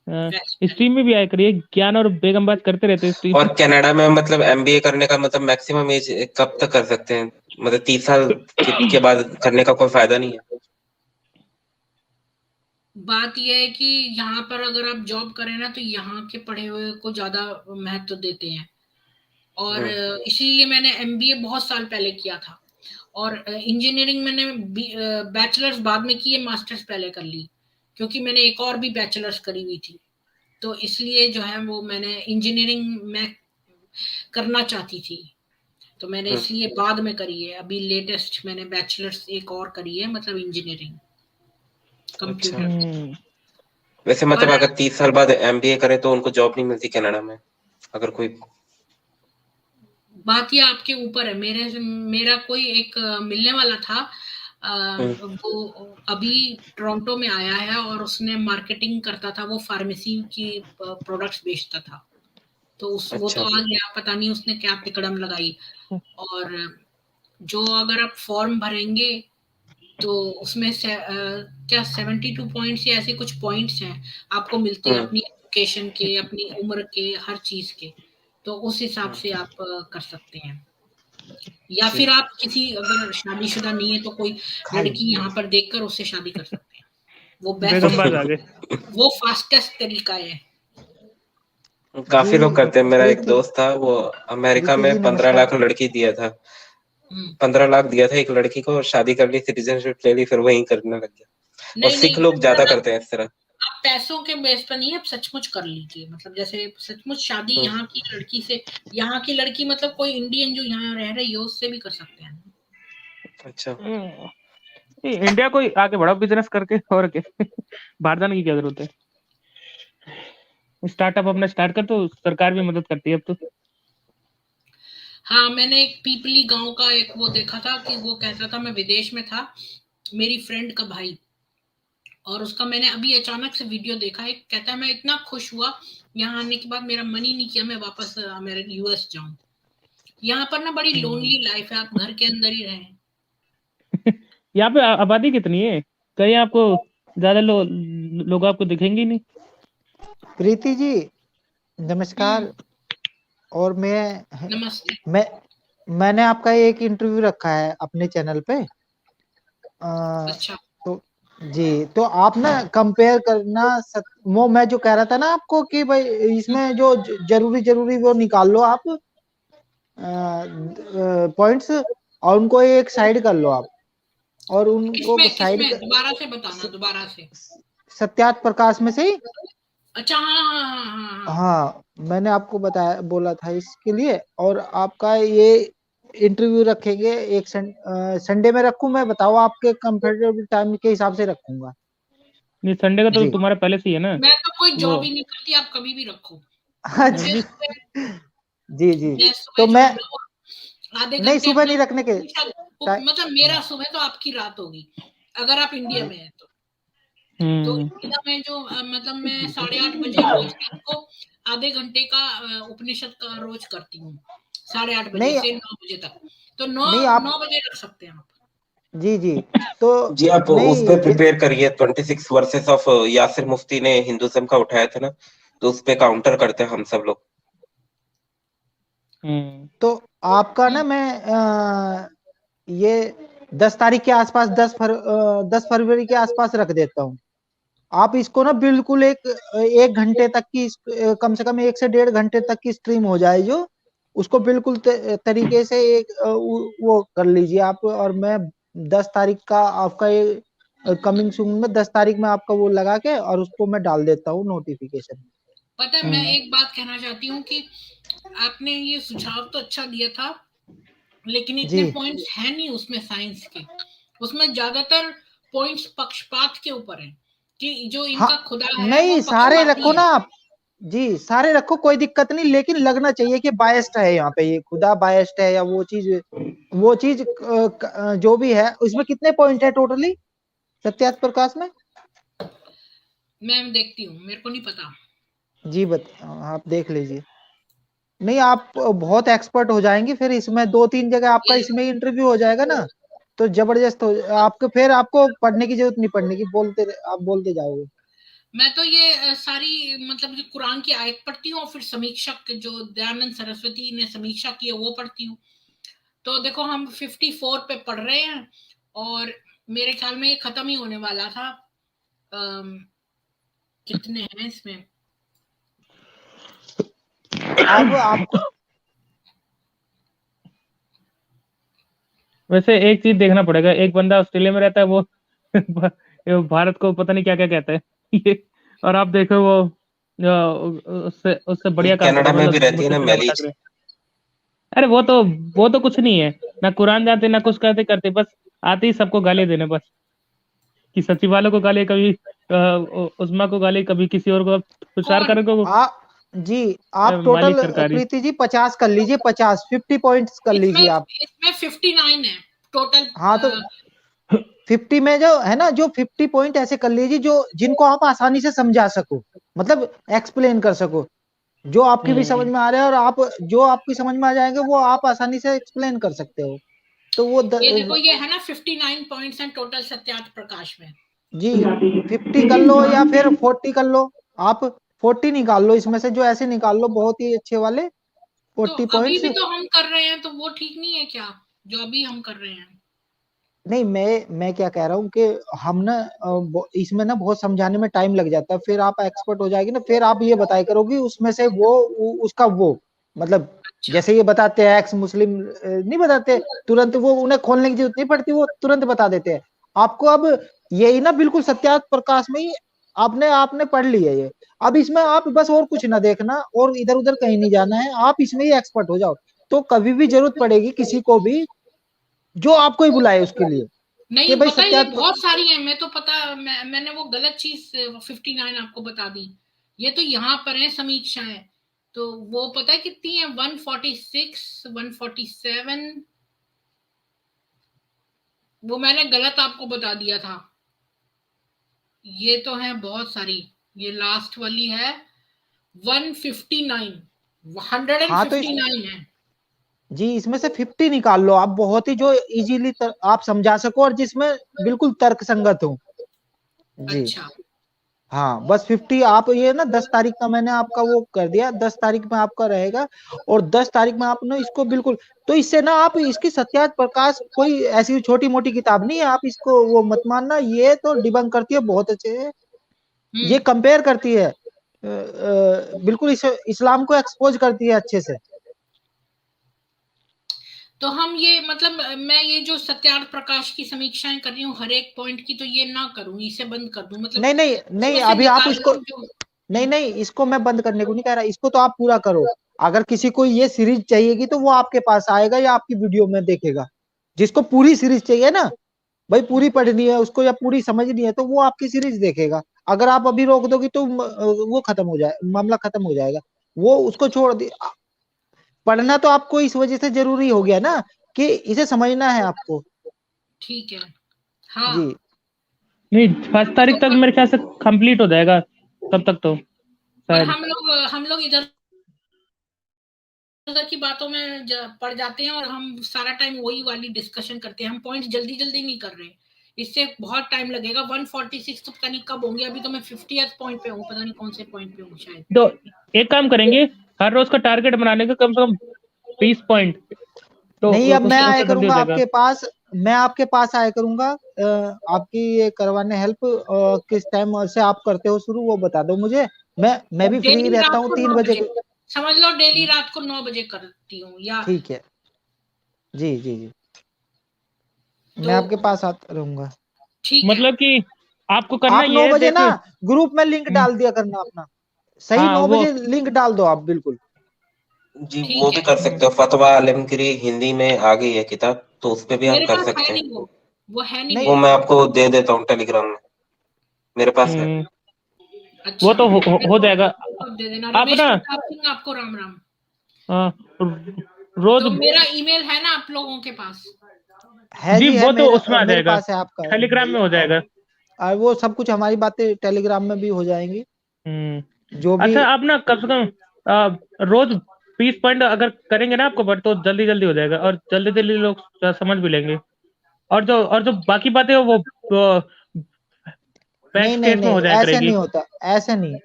Speaker 1: वेस्ट में।
Speaker 3: स्ट्रीम में भी आया करिए, ज्ञान और बेगम बाज करते रहते हैं स्ट्रीम।
Speaker 4: और कनाडा में मतलब एमबीए करने का मतलब मैक्सिमम एज कब तक कर सकते हैं? मतलब 30 साल के बाद करने का कोई फायदा नहीं है?
Speaker 1: बात यह है कि यहाँ पर अगर आप जॉब करें ना, तो यहाँ के पढ़े हुए को ज्यादा महत्व देते हैं। और इसीलिए मैंने एमबीए बहुत साल पहले किया था, और इंजीनियरिंग मैंने बैचलर्स बाद में की है, मास्टर्स पहले कर ली, क्योंकि मैंने एक और भी बैचलर्स करी हुई थी। तो इसलिए जो है वो मैंने इंजीनियरिंग में करना चाहती थी, तो मैंने इसलिए बाद में करी है। अभी लेटेस्ट मैंने बैचलर्स एक और करी है, मतलब इंजीनियरिंग कंप्यूटर।
Speaker 4: वैसे मतलब
Speaker 1: पर
Speaker 4: अगर 30 साल बाद एमबीए करें तो उनको जॉब नहीं मिलती कनाडा में, अगर कोई?
Speaker 1: बात ये आपके ऊपर है। मेरा कोई एक मिलने वाला था, वो अभी टोरंटो में आया है, और उसने मार्केटिंग करता था, वो फार्मेसी की प्रोडक्ट्स बेचता था। तो वो तो आ गया, पता नहीं उसने क्या तिकड़म लगाई। और जो अगर आप फॉर्म भरेंगे, तो उसमें क्या 72 पॉइंट्स या ऐसे कुछ पॉइंट्स हैं आपको मिलते हैं, अपनी एजुकेशन के, अपनी उम्र के, हर चीज के। तो उस हिसाब से आप कर सकते हैं। या फिर आप किसी, अगर शादीशुदा नहीं है, तो कोई लड़की यहाँ पर देखकर उससे शादी कर सकते हैं। वो
Speaker 3: बेगम बाज आ
Speaker 1: बेस्ट,
Speaker 3: गए।
Speaker 1: वो फास्टेस्ट तरीका है।
Speaker 4: काफी लोग करते हैं। मेरा एक दोस्त था, वो अमेरिका
Speaker 6: प्रीति जी
Speaker 4: में 15 लाख
Speaker 6: नमस्कार।
Speaker 4: लड़की दिया था, 15 लाख दिया था एक लड़की को, और शादी कर ली, सिटीजनशिप ले ली, फिर वहीं करने लग गया। और
Speaker 1: नहीं
Speaker 4: सिख
Speaker 1: नहीं,
Speaker 4: लोग ज्यादा करते हैं इस तरह।
Speaker 1: आप पैसों के बेस पर नहीं, आप सचमुच कर लीजिए। मतलब जैसे सचमुच शादी यहाँ की लड़की से, यहाँ की लड़की मतलब कोई इंडियन जो यहाँ रह रही है, उससे भी कर सकते हैं।
Speaker 4: अच्छा,
Speaker 3: इंडिया को ही आगे बढ़ाओ बिजनेस करके, और क्या। बाहर जाने की क्या जरूरत है। स्टार्टअप अपना स्टार्ट कर, तो सरकार भी मदद करती है अब तो।
Speaker 1: हाँ, मैंने एक पीपली गांव का एक वो देखा था, कि वो कहता था, मैं विदेश में था, मेरी फ्रेंड का भाई, और उसका मैंने अभी अचानक से वीडियो देखा है। कहता है मैं इतना खुश हुआ यहाँ आने के बाद, मेरा मन ही नहीं किया मैं वापस मेरे यूएस जाऊं। यहाँ पर ना बड़ी लोनली लाइफ है, आप घर के अंदर ही रहें।
Speaker 3: यहाँ पे आबादी कितनी है, कहीं आपको ज्यादा लोग आपको दिखेंगे ही नहीं।
Speaker 6: प्रीति जी नमस्कार। और
Speaker 1: नमस्ते।
Speaker 6: मैंने आपका एक इंटरव्यू रखा है अपने चैनल पे।
Speaker 1: अच्छा
Speaker 6: तो जी, तो आप ना कंपेयर करना वो मैं जो कह रहा था ना आपको कि भाई इसमें जो जरूरी वो निकाल लो आप पॉइंट्स, और उनको एक साइड कर लो आप, और उनको
Speaker 1: किसमें
Speaker 6: साइड
Speaker 1: किसमें दोबारा से बताना, दोबारा से।
Speaker 6: सत्यार्थ प्रकाश में से ही।
Speaker 1: अच्छा हाँ हाँ हाँ हाँ हाँ।
Speaker 6: हाँ, मैंने आपको बताया बोला था इसके लिए। और आपका ये इंटरव्यू रखेंगे एक संडे में रखूं मैं, बताओ आपके कंफर्टेबल टाइम के हिसाब से रखूंगा।
Speaker 3: नहीं, संडे का तो
Speaker 6: जी
Speaker 3: तुम्हारा पहले से ही है ना
Speaker 1: मैं तो कोई
Speaker 3: वो।
Speaker 1: जॉब ही नहीं करती, आप कभी भी रखो। मुझे
Speaker 6: अच्छा
Speaker 1: सुबह,
Speaker 6: जी जी,
Speaker 1: मैं
Speaker 6: तो
Speaker 1: सुबह जो
Speaker 6: मैं
Speaker 1: है ना आधे
Speaker 6: नहीं,
Speaker 1: घंटे
Speaker 6: सुबह
Speaker 1: अपना
Speaker 6: नहीं रखने के
Speaker 1: मतलब मेरा सुबह तो आपकी रात होगी अगर आप इंडिया में है तो। तो इंडिया में जो मतलब मैं 8:30 बजे रोज रात को आधे घंटे का उपनिषद का रोज करती हूँ, 8:30 बजे
Speaker 6: नहीं
Speaker 1: से 9 बजे तक। तो 9
Speaker 6: नहीं आप
Speaker 1: 9 बजे रख सकते हैं आप।
Speaker 6: जी जी, तो
Speaker 4: जी आप उस पे
Speaker 6: नहीं
Speaker 4: प्रिपेयर करिए। 26 वर्सेस ऑफ यासिर मुफ्ती ने हिंदुज्म का उठाया था ना, तो उस पे काउंटर करते हैं हम सब लोग।
Speaker 6: तो आपका ना मैं ये 10 तारीख के आसपास 10 फरवरी के आसपास रख देता हूँ। आप इसको ना बिल्कुल एक घंटे तक की कम से कम 1 से 1.5 घंटे तक की स्ट्रीम हो जाए जो, उसको बिल्कुल तरीके से वो कर लीजिए आप। और मैं 10 तारीख का आपका ये कमिंग सून में 10 तारीख में आपका वो लगा के और उसको मैं डाल देता हूँ नोटिफिकेशन।
Speaker 1: पता है मैं एक बात कहना चाहती हूँ कि आपने ये सुझाव तो अच्छा दिया था, लेकिन इतने
Speaker 6: जी
Speaker 1: पॉइंट्स हैं नहीं उसमें साइंस के। उसमें ज्यादातर पॉइंट्स पक्षपात के ऊपर हैं कि जो
Speaker 6: हाँ,
Speaker 1: इनका खुदा है वो
Speaker 6: नहीं सारे
Speaker 1: पक्षपाती
Speaker 6: रखो ना
Speaker 1: है।
Speaker 6: आप। जी सारे रखो, कोई दिक्कत नहीं, लेकिन लगना चाहिए कि बायस्ड है यहाँ पे, ये खुदा बायस्ड है या वो चीज जो भी है। उसमें कितने पॉइंट है टोटली सत्यार्थ प्रकाश में?
Speaker 1: मैं देखती हूँ, मेरे को नहीं पता।
Speaker 6: जी आप देख लीजिए। नहीं, आप बहुत एक्सपर्ट हो जाएंगे फिर इसमें, 2-3 जगह आपका
Speaker 1: ये
Speaker 6: इसमें इंटरव्यू हो जाएगा ना, तो जबरदस्त हो आपको, फिर आपको पढ़ने की जरूरत नहीं पड़ने की, आप बोलते जाओगे।
Speaker 1: मैं तो ये सारी मतलब जो कुरान की आयत पढ़ती हूँ और फिर समीक्षक जो दयानंद सरस्वती ने समीक्षा की है वो पढ़ती हूँ। तो देखो हम 54 पे पढ़ रहे हैं और मेरे ख्याल में ये खत्म ही होने वाला था। कितने हैं इसमें?
Speaker 6: अब आपको
Speaker 3: वैसे एक चीज देखना पड़ेगा, एक बंदा ऑस्ट्रेलिया में रहता है वो भारत को पता नहीं क्या क्या कहता है ये। और आप देखो वो उससे उससे बढ़िया काम कर
Speaker 4: कनाडा
Speaker 3: रहे हैं,
Speaker 4: में भी
Speaker 3: मतलब
Speaker 4: रहती है
Speaker 3: मुझसे
Speaker 4: ना
Speaker 3: चुनाव
Speaker 4: मैली
Speaker 3: अटक
Speaker 4: जी।
Speaker 3: रहे हैं। अरे वो तो कुछ नहीं है, ना कुरान जानते ना कुछ करते करते, बस आते ही सबको गाली देने बस, कि सचिवालय को गाली, कभी उस्मा को गाली, कभी किसी और को, तुषार
Speaker 1: कौन?
Speaker 3: करण को
Speaker 6: आप जी आप
Speaker 3: माली
Speaker 6: टोटल
Speaker 3: सरकारी।
Speaker 6: प्रीति जी 50 कर लीजिए, 50 पॉइंट्स कर
Speaker 1: इसमें
Speaker 6: लीजिए आप।
Speaker 1: इसमें 59 है टोटल।
Speaker 6: हाँ तो 50 में जो है ना, जो 50 पॉइंट ऐसे कर लीजिए जो जिनको आप आसानी से समझा सको, मतलब एक्सप्लेन कर सको, जो आपकी भी समझ में आ रहा है, और आप जो आपकी समझ में आ जाएंगे वो आप आसानी से एक्सप्लेन कर सकते हो। तो वो
Speaker 1: ये देखो ये है ना 59 पॉइंट्स हैं टोटल सत्यार्थ प्रकाश में।
Speaker 6: जी 50 कर लो या फिर 40 कर लो। आप 40 निकाल लो इसमें से, जो ऐसे निकाल लो बहुत ही अच्छे वाले
Speaker 1: तो
Speaker 6: 40
Speaker 1: अभी
Speaker 6: पॉइंट्स।
Speaker 1: भी तो हम कर रहे हैं, तो वो ठीक नहीं है क्या जो अभी हम कर रहे हैं?
Speaker 6: नहीं, मैं क्या कह रहा हूँ कि हम ना इसमें ना बहुत समझाने में टाइम लग जाता है, फिर आप एक्सपर्ट हो जाएगी ना, फिर आप ये बताया करोगी उसमें से उसका वो मतलब,
Speaker 1: अच्छा
Speaker 6: जैसे ये बताते हैं एक्स मुस्लिम नहीं बताते तुरंत, वो उन्हें खोलने की जरूरत नहीं पड़ती, वो तुरंत बता देते हैं आपको। अब यही ना बिल्कुल सत्यार्थ प्रकाश में ही आपने आपने पढ़ लिया ये। अब इसमें आप बस और कुछ ना देखना, और इधर उधर कहीं नहीं जाना है, आप इसमें ही एक्सपर्ट हो जाओ। तो कभी भी जरूरत पड़ेगी किसी को भी, जो आपको ही बुलाए उसके लिए, कि
Speaker 1: नहीं,
Speaker 6: भाई
Speaker 1: पता है ये
Speaker 6: सत्यार्थ
Speaker 1: बहुत सारी हैं, मैं तो पता मैंने वो गलत चीज 59 आपको बता दी। ये तो यहाँ पर है समीक्षाएं, तो वो पता है कितनी है? 146 147, वो मैंने गलत आपको बता दिया था। ये तो है बहुत सारी, ये लास्ट वाली है 159,
Speaker 6: हाँ तो
Speaker 1: 159 है।
Speaker 6: जी इसमें से 50 निकाल लो आप, बहुत ही जो इजीली आप समझा सको और जिसमें बिल्कुल तर्क संगत हो। जी
Speaker 1: अच्छा
Speaker 6: हाँ बस 50 आप ये ना 10 तारीख का मैंने आपका वो कर दिया, 10 तारीख में आपका रहेगा और 10 तारीख में आप ना इसको बिल्कुल, तो इससे ना आप इसकी सत्यार्थ प्रकाश कोई ऐसी छोटी मोटी किताब नहीं है, आप इसको वो मत मानना, ये तो डिबंक करती है बहुत अच्छे है, ये
Speaker 1: हम्म।
Speaker 6: कंपेयर करती है बिल्कुल इस्लाम को एक्सपोज करती है अच्छे से।
Speaker 1: तो हम ये मतलब मैं ये जो सत्यार्थ प्रकाश की समीक्षाएं कर रही हूँ हर एक पॉइंट की, तो ये ना करूँ, इसे बंद कर दूं, मतलब
Speaker 6: नहीं नहीं नहीं,
Speaker 1: इसमें से
Speaker 6: अभी आप
Speaker 1: निकाल
Speaker 6: इसको,
Speaker 1: दूं जो।
Speaker 6: नहीं नहीं, इसको मैं बंद करने को नहीं कह रहा, इसको तो आप पूरा करो। अगर किसी को ये सीरीज चाहिएगी तो वो आपके पास आएगा या आपकी वीडियो में देखेगा। जिसको पूरी सीरीज चाहिए ना भाई, पूरी पढ़नी है उसको या पूरी समझनी है, तो वो आपकी सीरीज देखेगा। अगर आप अभी रोक दोगे तो वो खत्म हो जाए, मामला खत्म हो जाएगा, वो उसको छोड़ दे। पढ़ना तो आपको इस वजह से जरूरी हो गया ना कि इसे समझना है आपको।
Speaker 1: ठीक है। हाँ
Speaker 6: जी
Speaker 3: नहीं 1 तारीख तक मेरे ख्याल से कंप्लीट हो जाएगा, तब तक तो
Speaker 1: पर
Speaker 3: शायद।
Speaker 1: हम लोग इधर उधर की बातों में पड़ जाते हैं और हम सारा टाइम वही वाली डिस्कशन करते हैं, हम पॉइंट जल्दी जल्दी नहीं कर रहे, इससे बहुत टाइम लगेगा। 146 तो पता नहीं कब होंगे, अभी तो मैं 50th पॉइंट पे हूँ, पता नहीं कौन से पॉइंट पे हूँ शायद।
Speaker 3: तो एक काम करेंगे, हर रोज का टारगेट बनाने का कम से कम 20 पॉइंट, तो
Speaker 6: नहीं, अब मैं
Speaker 3: उससे
Speaker 6: आया
Speaker 3: जल्दी हो
Speaker 6: करूंगा
Speaker 3: जाएगा।
Speaker 6: आपके पास, मैं आपके पास आया करूंगा आपकी ये करवाने हेल्प। किस टाइम से आप करते हो शुरू वो बता दो मुझे, मैं भी फ्री
Speaker 1: डेली
Speaker 6: रहता
Speaker 1: रात
Speaker 6: हूँ
Speaker 1: को
Speaker 6: 3
Speaker 1: 9
Speaker 6: बजे
Speaker 1: बजे समझ लो, डेली रात को 9 बजे करती हूँ या
Speaker 6: ठीक है जी जी जी,
Speaker 1: तो
Speaker 6: मैं आपके पास आता रहूंगा।
Speaker 1: ठीक है।
Speaker 3: मतलब कि आपको करना
Speaker 6: आप
Speaker 3: ये
Speaker 6: 9
Speaker 3: है,
Speaker 6: बजे
Speaker 3: देख।
Speaker 6: ना ग्रुप में लिंक डाल दिया करना अपना, सही
Speaker 3: हाँ
Speaker 6: 9
Speaker 3: वो
Speaker 6: बजे लिंक डाल दो आप बिल्कुल।
Speaker 4: जी वो
Speaker 1: ठीक
Speaker 4: भी
Speaker 1: है,
Speaker 4: कर सकते हो, फतवा आलमगीरी हिंदी में आ गई है किताब, तो उस पे भी आप
Speaker 1: मेरे
Speaker 4: कर
Speaker 1: पास है
Speaker 4: सकते हैं।
Speaker 1: नहीं वो है नहीं
Speaker 6: नहीं
Speaker 4: वो
Speaker 1: मेरे
Speaker 4: मैं
Speaker 1: पास।
Speaker 4: आपको दे देता हूँ टेलीग्राम में, मेरे पास है।
Speaker 3: हम्म, वो
Speaker 1: अच्छा,
Speaker 3: तो
Speaker 1: मेरे
Speaker 3: हो
Speaker 1: को
Speaker 3: जाएगा।
Speaker 1: आप दे देना।
Speaker 3: आप
Speaker 1: रमेश
Speaker 3: ना
Speaker 1: प्रताप सिंह, आपको राम राम।
Speaker 3: रोज,
Speaker 1: तो मेरा ईमेल है ना आप लोगों के पास?
Speaker 6: है
Speaker 3: जी
Speaker 6: जी, है,
Speaker 3: वो तो
Speaker 6: मेरे
Speaker 3: उसमें आ
Speaker 6: मेरे
Speaker 3: जाएगा,
Speaker 6: पास है आपका।
Speaker 3: टेलीग्राम में हो जाएगा।
Speaker 6: और वो सब कुछ हमारी बातें टेलीग्राम में भी हो जाएंगी जो भी।
Speaker 3: अच्छा, आप ना कम से कम रोज 20 पॉइंट अगर करेंगे ना आपको, बट तो जल्दी जल्दी हो जाएगा और जल्दी जल्दी लोग समझ भी लेंगे। और जो बाकी बातें हैं, वो बैक
Speaker 6: नहीं नहीं
Speaker 3: स्टेज में हो
Speaker 6: नहीं,
Speaker 3: जाया
Speaker 6: ऐसे
Speaker 3: करेगी।
Speaker 6: नहीं होता, ऐसे नहीं,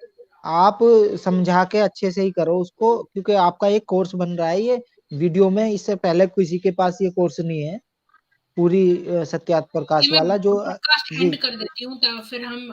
Speaker 6: आप समझा के अच्छे से ही करो उसको, क्योंकि आपका एक कोर्स बन रहा है ये वीडियो में, इससे पहले किसी के पास ये कोर्स नहीं है पूरी सत्यार्थ
Speaker 1: ये
Speaker 6: प्रकाश
Speaker 1: मैं
Speaker 6: वाला जो
Speaker 1: पॉडकास्ट
Speaker 6: जी।
Speaker 1: एंड कर देती हूँ, तो फिर हम